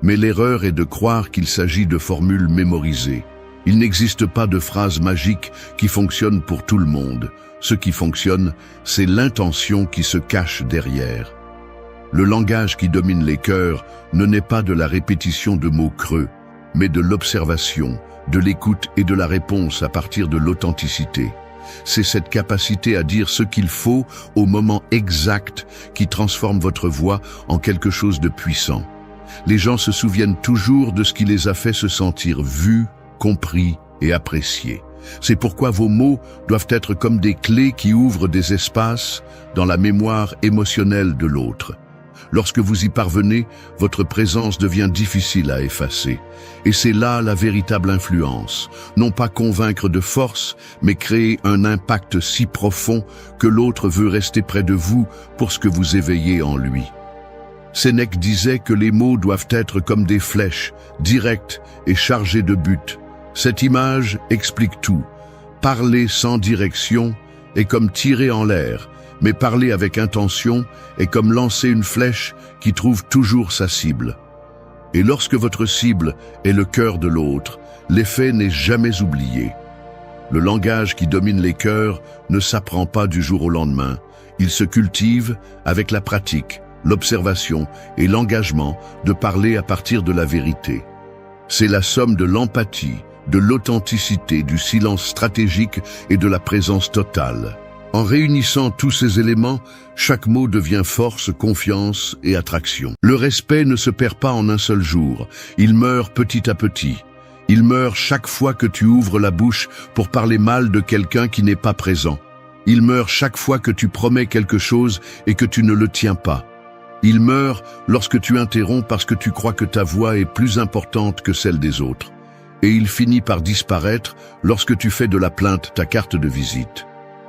Mais l'erreur est de croire qu'il s'agit de formules mémorisées. Il n'existe pas de phrase magique qui fonctionne pour tout le monde. Ce qui fonctionne, c'est l'intention qui se cache derrière. Le langage qui domine les cœurs ne naît pas de la répétition de mots creux, mais de l'observation, de l'écoute et de la réponse à partir de l'authenticité. C'est cette capacité à dire ce qu'il faut au moment exact qui transforme votre voix en quelque chose de puissant. Les gens se souviennent toujours de ce qui les a fait se sentir vus, compris et appréciés. C'est pourquoi vos mots doivent être comme des clés qui ouvrent des espaces dans la mémoire émotionnelle de l'autre. Lorsque vous y parvenez, votre présence devient difficile à effacer. Et c'est là la véritable influence. Non pas convaincre de force, mais créer un impact si profond que l'autre veut rester près de vous pour ce que vous éveillez en lui. Sénèque disait que les mots doivent être comme des flèches, directes et chargées de but. Cette image explique tout. Parler sans direction est comme tirer en l'air, mais parler avec intention est comme lancer une flèche qui trouve toujours sa cible. Et lorsque votre cible est le cœur de l'autre, l'effet n'est jamais oublié. Le langage qui domine les cœurs ne s'apprend pas du jour au lendemain. Il se cultive avec la pratique, l'observation et l'engagement de parler à partir de la vérité. C'est la somme de l'empathie, de l'authenticité, du silence stratégique et de la présence totale. En réunissant tous ces éléments, chaque mot devient force, confiance et attraction. Le respect ne se perd pas en un seul jour, il meurt petit à petit. Il meurt chaque fois que tu ouvres la bouche pour parler mal de quelqu'un qui n'est pas présent. Il meurt chaque fois que tu promets quelque chose et que tu ne le tiens pas. Il meurt lorsque tu interromps parce que tu crois que ta voix est plus importante que celle des autres. Et il finit par disparaître lorsque tu fais de la plainte ta carte de visite.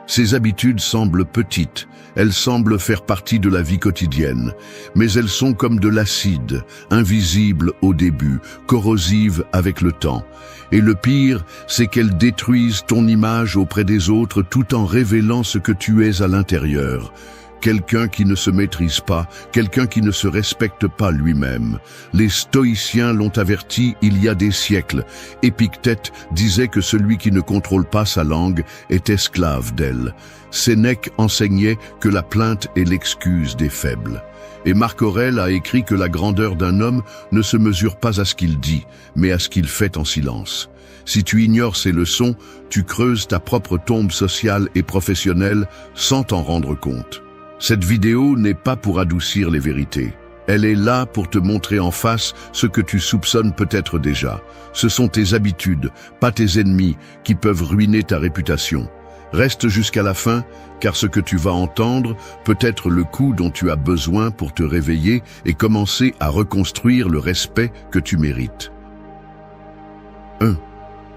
Ces habitudes semblent petites, elles semblent faire partie de la vie quotidienne, mais elles sont comme de l'acide, invisibles au début, corrosives avec le temps. Et le pire, c'est qu'elles détruisent ton image auprès des autres tout en révélant ce que tu es à l'intérieur. quelqu'un qui ne se maîtrise pas, quelqu'un qui ne se respecte pas lui-même. Les stoïciens l'ont averti il y a des siècles. Épictète disait que celui qui ne contrôle pas sa langue est esclave d'elle. Sénèque enseignait que la plainte est l'excuse des faibles. Et Marc Aurèle a écrit que la grandeur d'un homme ne se mesure pas à ce qu'il dit, mais à ce qu'il fait en silence. Si tu ignores ces leçons, tu creuses ta propre tombe sociale et professionnelle sans t'en rendre compte. Cette vidéo n'est pas pour adoucir les vérités. Elle est là pour te montrer en face ce que tu soupçonnes peut-être déjà. Ce sont tes habitudes, pas tes ennemis, qui peuvent ruiner ta réputation. Reste jusqu'à la fin, car ce que tu vas entendre peut être le coup dont tu as besoin pour te réveiller et commencer à reconstruire le respect que tu mérites. 1.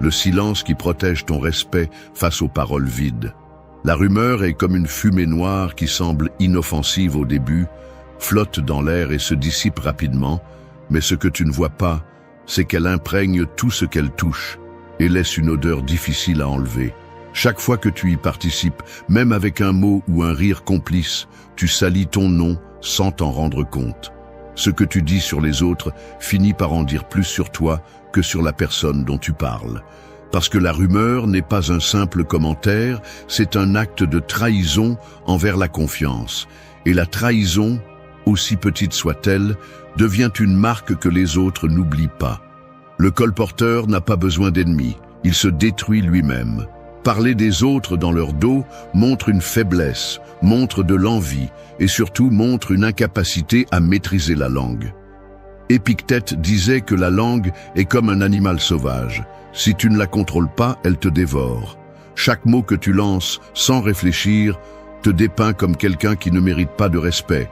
Le silence qui protège ton respect face aux paroles vides. La rumeur est comme une fumée noire qui semble inoffensive au début, flotte dans l'air et se dissipe rapidement, mais ce que tu ne vois pas, c'est qu'elle imprègne tout ce qu'elle touche et laisse une odeur difficile à enlever. Chaque fois que tu y participes, même avec un mot ou un rire complice, tu salis ton nom sans t'en rendre compte. Ce que tu dis sur les autres finit par en dire plus sur toi que sur la personne dont tu parles. Parce que la rumeur n'est pas un simple commentaire, c'est un acte de trahison envers la confiance. Et la trahison, aussi petite soit-elle, devient une marque que les autres n'oublient pas. Le colporteur n'a pas besoin d'ennemis, il se détruit lui-même. Parler des autres dans leur dos montre une faiblesse, montre de l'envie et surtout montre une incapacité à maîtriser la langue. Épictète disait que la langue est comme un animal sauvage. Si tu ne la contrôles pas, elle te dévore. Chaque mot que tu lances sans réfléchir te dépeint comme quelqu'un qui ne mérite pas de respect.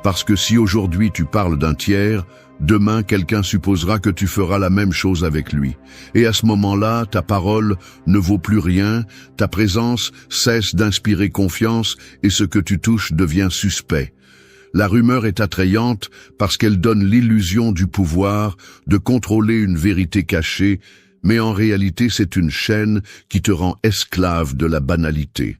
Parce que si aujourd'hui tu parles d'un tiers, demain quelqu'un supposera que tu feras la même chose avec lui. Et à ce moment-là, ta parole ne vaut plus rien, ta présence cesse d'inspirer confiance et ce que tu touches devient suspect. La rumeur est attrayante parce qu'elle donne l'illusion du pouvoir, de contrôler une vérité cachée, mais en réalité c'est une chaîne qui te rend esclave de la banalité.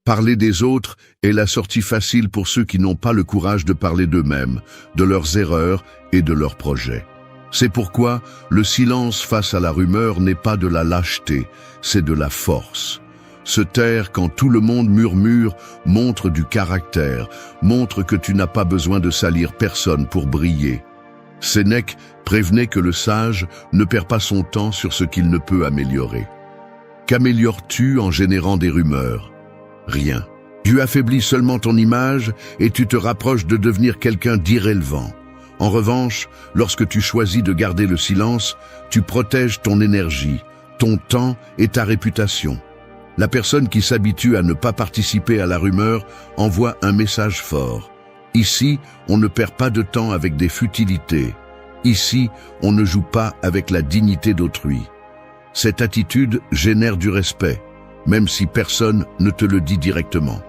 Parler des autres est la sortie facile pour ceux qui n'ont pas le courage de parler d'eux-mêmes, de leurs erreurs et de leurs projets. C'est pourquoi le silence face à la rumeur n'est pas de la lâcheté, c'est de la force. Se taire quand tout le monde murmure montre du caractère, montre que tu n'as pas besoin de salir personne pour briller. Sénèque prévenait que le sage ne perd pas son temps sur ce qu'il ne peut améliorer. Qu'améliores-tu en générant des rumeurs ? Rien. Tu affaiblis seulement ton image et tu te rapproches de devenir quelqu'un d'irrélevant. En revanche, lorsque tu choisis de garder le silence, tu protèges ton énergie, ton temps et ta réputation. La personne qui s'habitue à ne pas participer à la rumeur envoie un message fort. Ici, on ne perd pas de temps avec des futilités. Ici, on ne joue pas avec la dignité d'autrui. Cette attitude génère du respect, même si personne ne te le dit directement.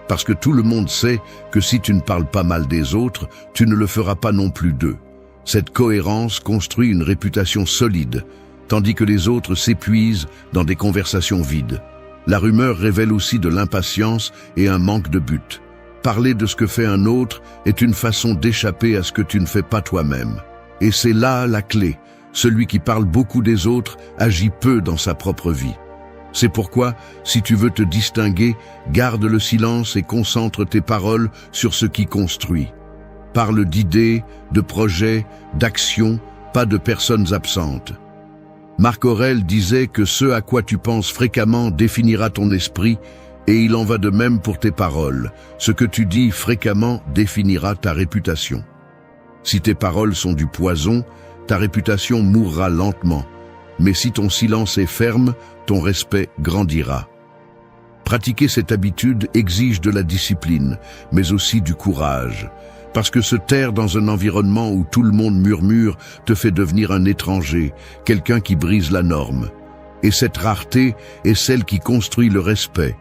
Parce que tout le monde sait que si tu ne parles pas mal des autres, tu ne le feras pas non plus d'eux. Cette cohérence construit une réputation solide, tandis que les autres s'épuisent dans des conversations vides. La rumeur révèle aussi de l'impatience et un manque de but. Parler de ce que fait un autre est une façon d'échapper à ce que tu ne fais pas toi-même. Et c'est là la clé. Celui qui parle beaucoup des autres agit peu dans sa propre vie. C'est pourquoi, si tu veux te distinguer, garde le silence et concentre tes paroles sur ce qui construit. Parle d'idées, de projets, d'actions, pas de personnes absentes. Marc Aurèle disait que ce à quoi tu penses fréquemment définira ton esprit, et il en va de même pour tes paroles. Ce que tu dis fréquemment définira ta réputation. Si tes paroles sont du poison, ta réputation mourra lentement. Mais si ton silence est ferme, ton respect grandira. Pratiquer cette habitude exige de la discipline, mais aussi du courage. Parce que se taire dans un environnement où tout le monde murmure te fait devenir un étranger, quelqu'un qui brise la norme. Et cette rareté est celle qui construit le respect.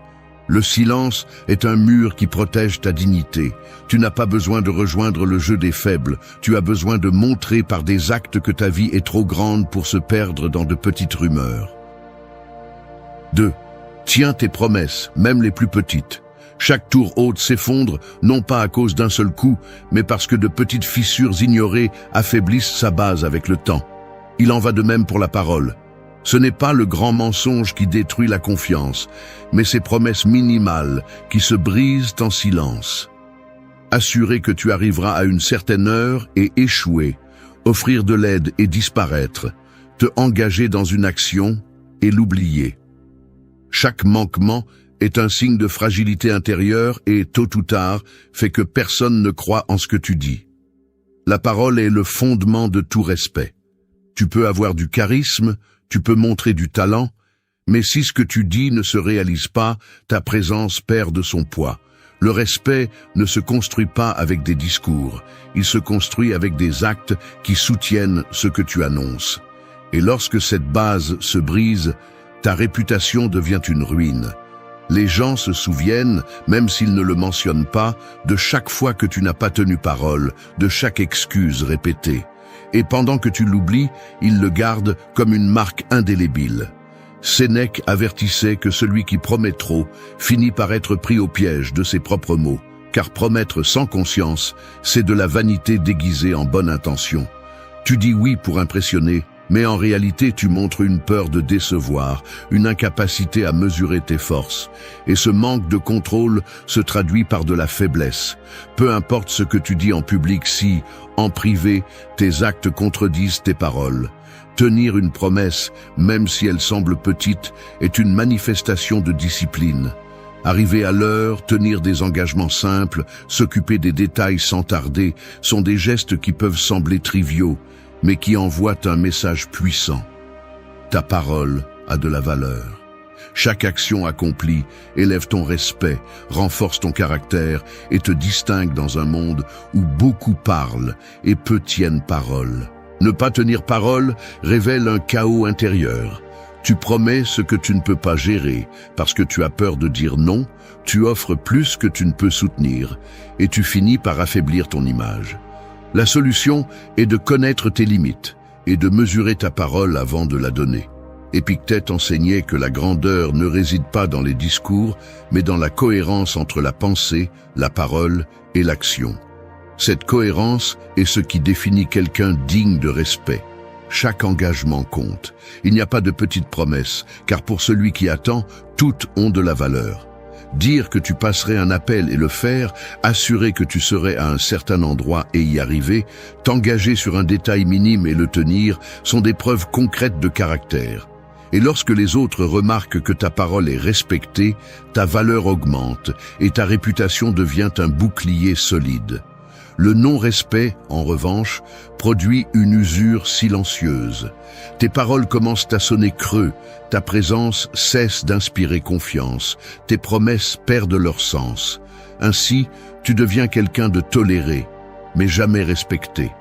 Le silence est un mur qui protège ta dignité. Tu n'as pas besoin de rejoindre le jeu des faibles. Tu as besoin de montrer par des actes que ta vie est trop grande pour se perdre dans de petites rumeurs. 2. Tiens tes promesses, même les plus petites. Chaque tour haute s'effondre, non pas à cause d'un seul coup, mais parce que de petites fissures ignorées affaiblissent sa base avec le temps. Il en va de même pour la parole. Ce n'est pas le grand mensonge qui détruit la confiance, mais ces promesses minimales qui se brisent en silence. Assurer que tu arriveras à une certaine heure et échouer, offrir de l'aide et disparaître, te engager dans une action et l'oublier. Chaque manquement est un signe de fragilité intérieure et, tôt ou tard, fait que personne ne croit en ce que tu dis. La parole est le fondement de tout respect. Tu peux avoir du charisme, tu peux montrer du talent, mais si ce que tu dis ne se réalise pas, ta présence perd de son poids. Le respect ne se construit pas avec des discours, il se construit avec des actes qui soutiennent ce que tu annonces. Et lorsque cette base se brise, ta réputation devient une ruine. Les gens se souviennent, même s'ils ne le mentionnent pas, de chaque fois que tu n'as pas tenu parole, de chaque excuse répétée. Et pendant que tu l'oublies, ils le gardent comme une marque indélébile. Sénèque avertissait que celui qui promet trop finit par être pris au piège de ses propres mots, car promettre sans conscience, c'est de la vanité déguisée en bonne intention. Tu dis oui pour impressionner, mais en réalité tu montres une peur de décevoir, une incapacité à mesurer tes forces. Et ce manque de contrôle se traduit par de la faiblesse. Peu importe ce que tu dis en public si, en privé, tes actes contredisent tes paroles. Tenir une promesse, même si elle semble petite, est une manifestation de discipline. Arriver à l'heure, tenir des engagements simples, s'occuper des détails sans tarder, sont des gestes qui peuvent sembler triviaux, mais qui envoient un message puissant. Ta parole a de la valeur. Chaque action accomplie élève ton respect, renforce ton caractère et te distingue dans un monde où beaucoup parlent et peu tiennent parole. Ne pas tenir parole révèle un chaos intérieur. Tu promets ce que tu ne peux pas gérer parce que tu as peur de dire non, tu offres plus que tu ne peux soutenir et tu finis par affaiblir ton image. La solution est de connaître tes limites et de mesurer ta parole avant de la donner. Épictète enseignait que la grandeur ne réside pas dans les discours, mais dans la cohérence entre la pensée, la parole et l'action. Cette cohérence est ce qui définit quelqu'un digne de respect. Chaque engagement compte. Il n'y a pas de petites promesses, car pour celui qui attend, toutes ont de la valeur. Dire que tu passerais un appel et le faire, assurer que tu serais à un certain endroit et y arriver, t'engager sur un détail minime et le tenir, sont des preuves concrètes de caractère. Et lorsque les autres remarquent que ta parole est respectée, ta valeur augmente et ta réputation devient un bouclier solide. Le non-respect, en revanche, produit une usure silencieuse. Tes paroles commencent à sonner creux, ta présence cesse d'inspirer confiance, tes promesses perdent leur sens. Ainsi, tu deviens quelqu'un de toléré, mais jamais respecté.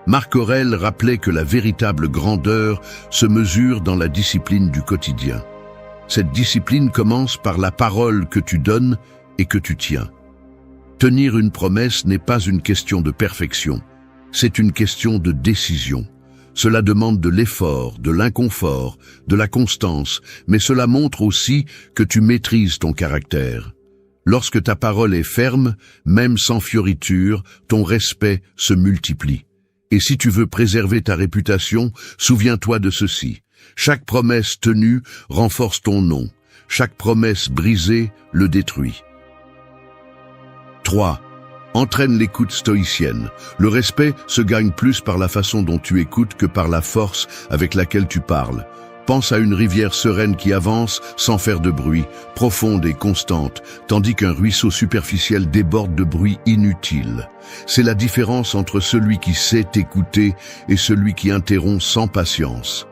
Marc Aurèle rappelait que la véritable grandeur se mesure dans la discipline du quotidien. Cette discipline commence par la parole que tu donnes et que tu tiens. Tenir une promesse n'est pas une question de perfection, c'est une question de décision. Cela demande de l'effort, de l'inconfort, de la constance, mais cela montre aussi que tu maîtrises ton caractère. Lorsque ta parole est ferme, même sans fioriture, ton respect se multiplie. Et si tu veux préserver ta réputation, souviens-toi de ceci. Chaque promesse tenue renforce ton nom. Chaque promesse brisée le détruit. 3. Entraîne l'écoute stoïcienne. Le respect se gagne plus par la façon dont tu écoutes que par la force avec laquelle tu parles. Pense à une rivière sereine qui avance sans faire de bruit, profonde et constante, tandis qu'un ruisseau superficiel déborde de bruit inutile. C'est la différence entre celui qui sait écouter et celui qui interrompt sans patience.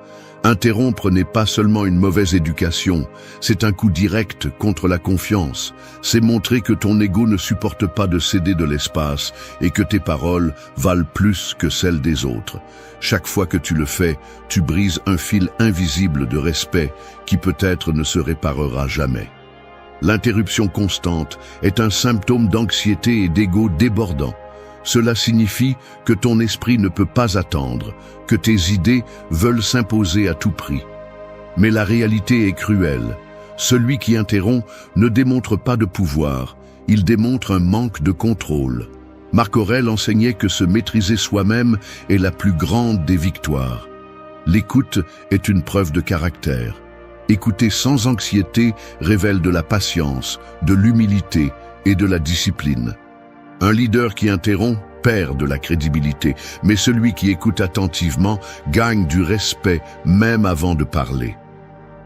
Interrompre n'est pas seulement une mauvaise éducation, c'est un coup direct contre la confiance. C'est montrer que ton ego ne supporte pas de céder de l'espace et que tes paroles valent plus que celles des autres. Chaque fois que tu le fais, tu brises un fil invisible de respect qui peut-être ne se réparera jamais. L'interruption constante est un symptôme d'anxiété et d'ego débordant. Cela signifie que ton esprit ne peut pas attendre, que tes idées veulent s'imposer à tout prix. Mais la réalité est cruelle. Celui qui interrompt ne démontre pas de pouvoir, il démontre un manque de contrôle. Marc Aurèle enseignait que se maîtriser soi-même est la plus grande des victoires. L'écoute est une preuve de caractère. Écouter sans anxiété révèle de la patience, de l'humilité et de la discipline. Un leader qui interrompt perd de la crédibilité, mais celui qui écoute attentivement gagne du respect même avant de parler.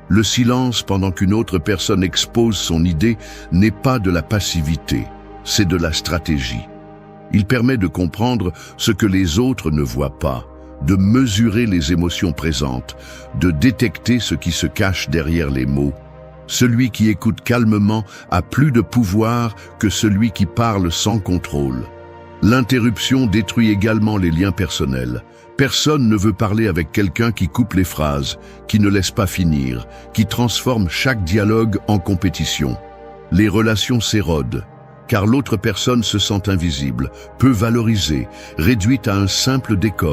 Le silence pendant qu'une autre personne expose son idée n'est pas de la passivité, c'est de la stratégie. Il permet de comprendre ce que les autres ne voient pas, de mesurer les émotions présentes, de détecter ce qui se cache derrière les mots. Celui qui écoute calmement a plus de pouvoir que celui qui parle sans contrôle. L'interruption détruit également les liens personnels. Personne ne veut parler avec quelqu'un qui coupe les phrases, qui ne laisse pas finir, qui transforme chaque dialogue en compétition. Les relations s'érodent, car l'autre personne se sent invisible, peu valorisée, réduite à un simple décor.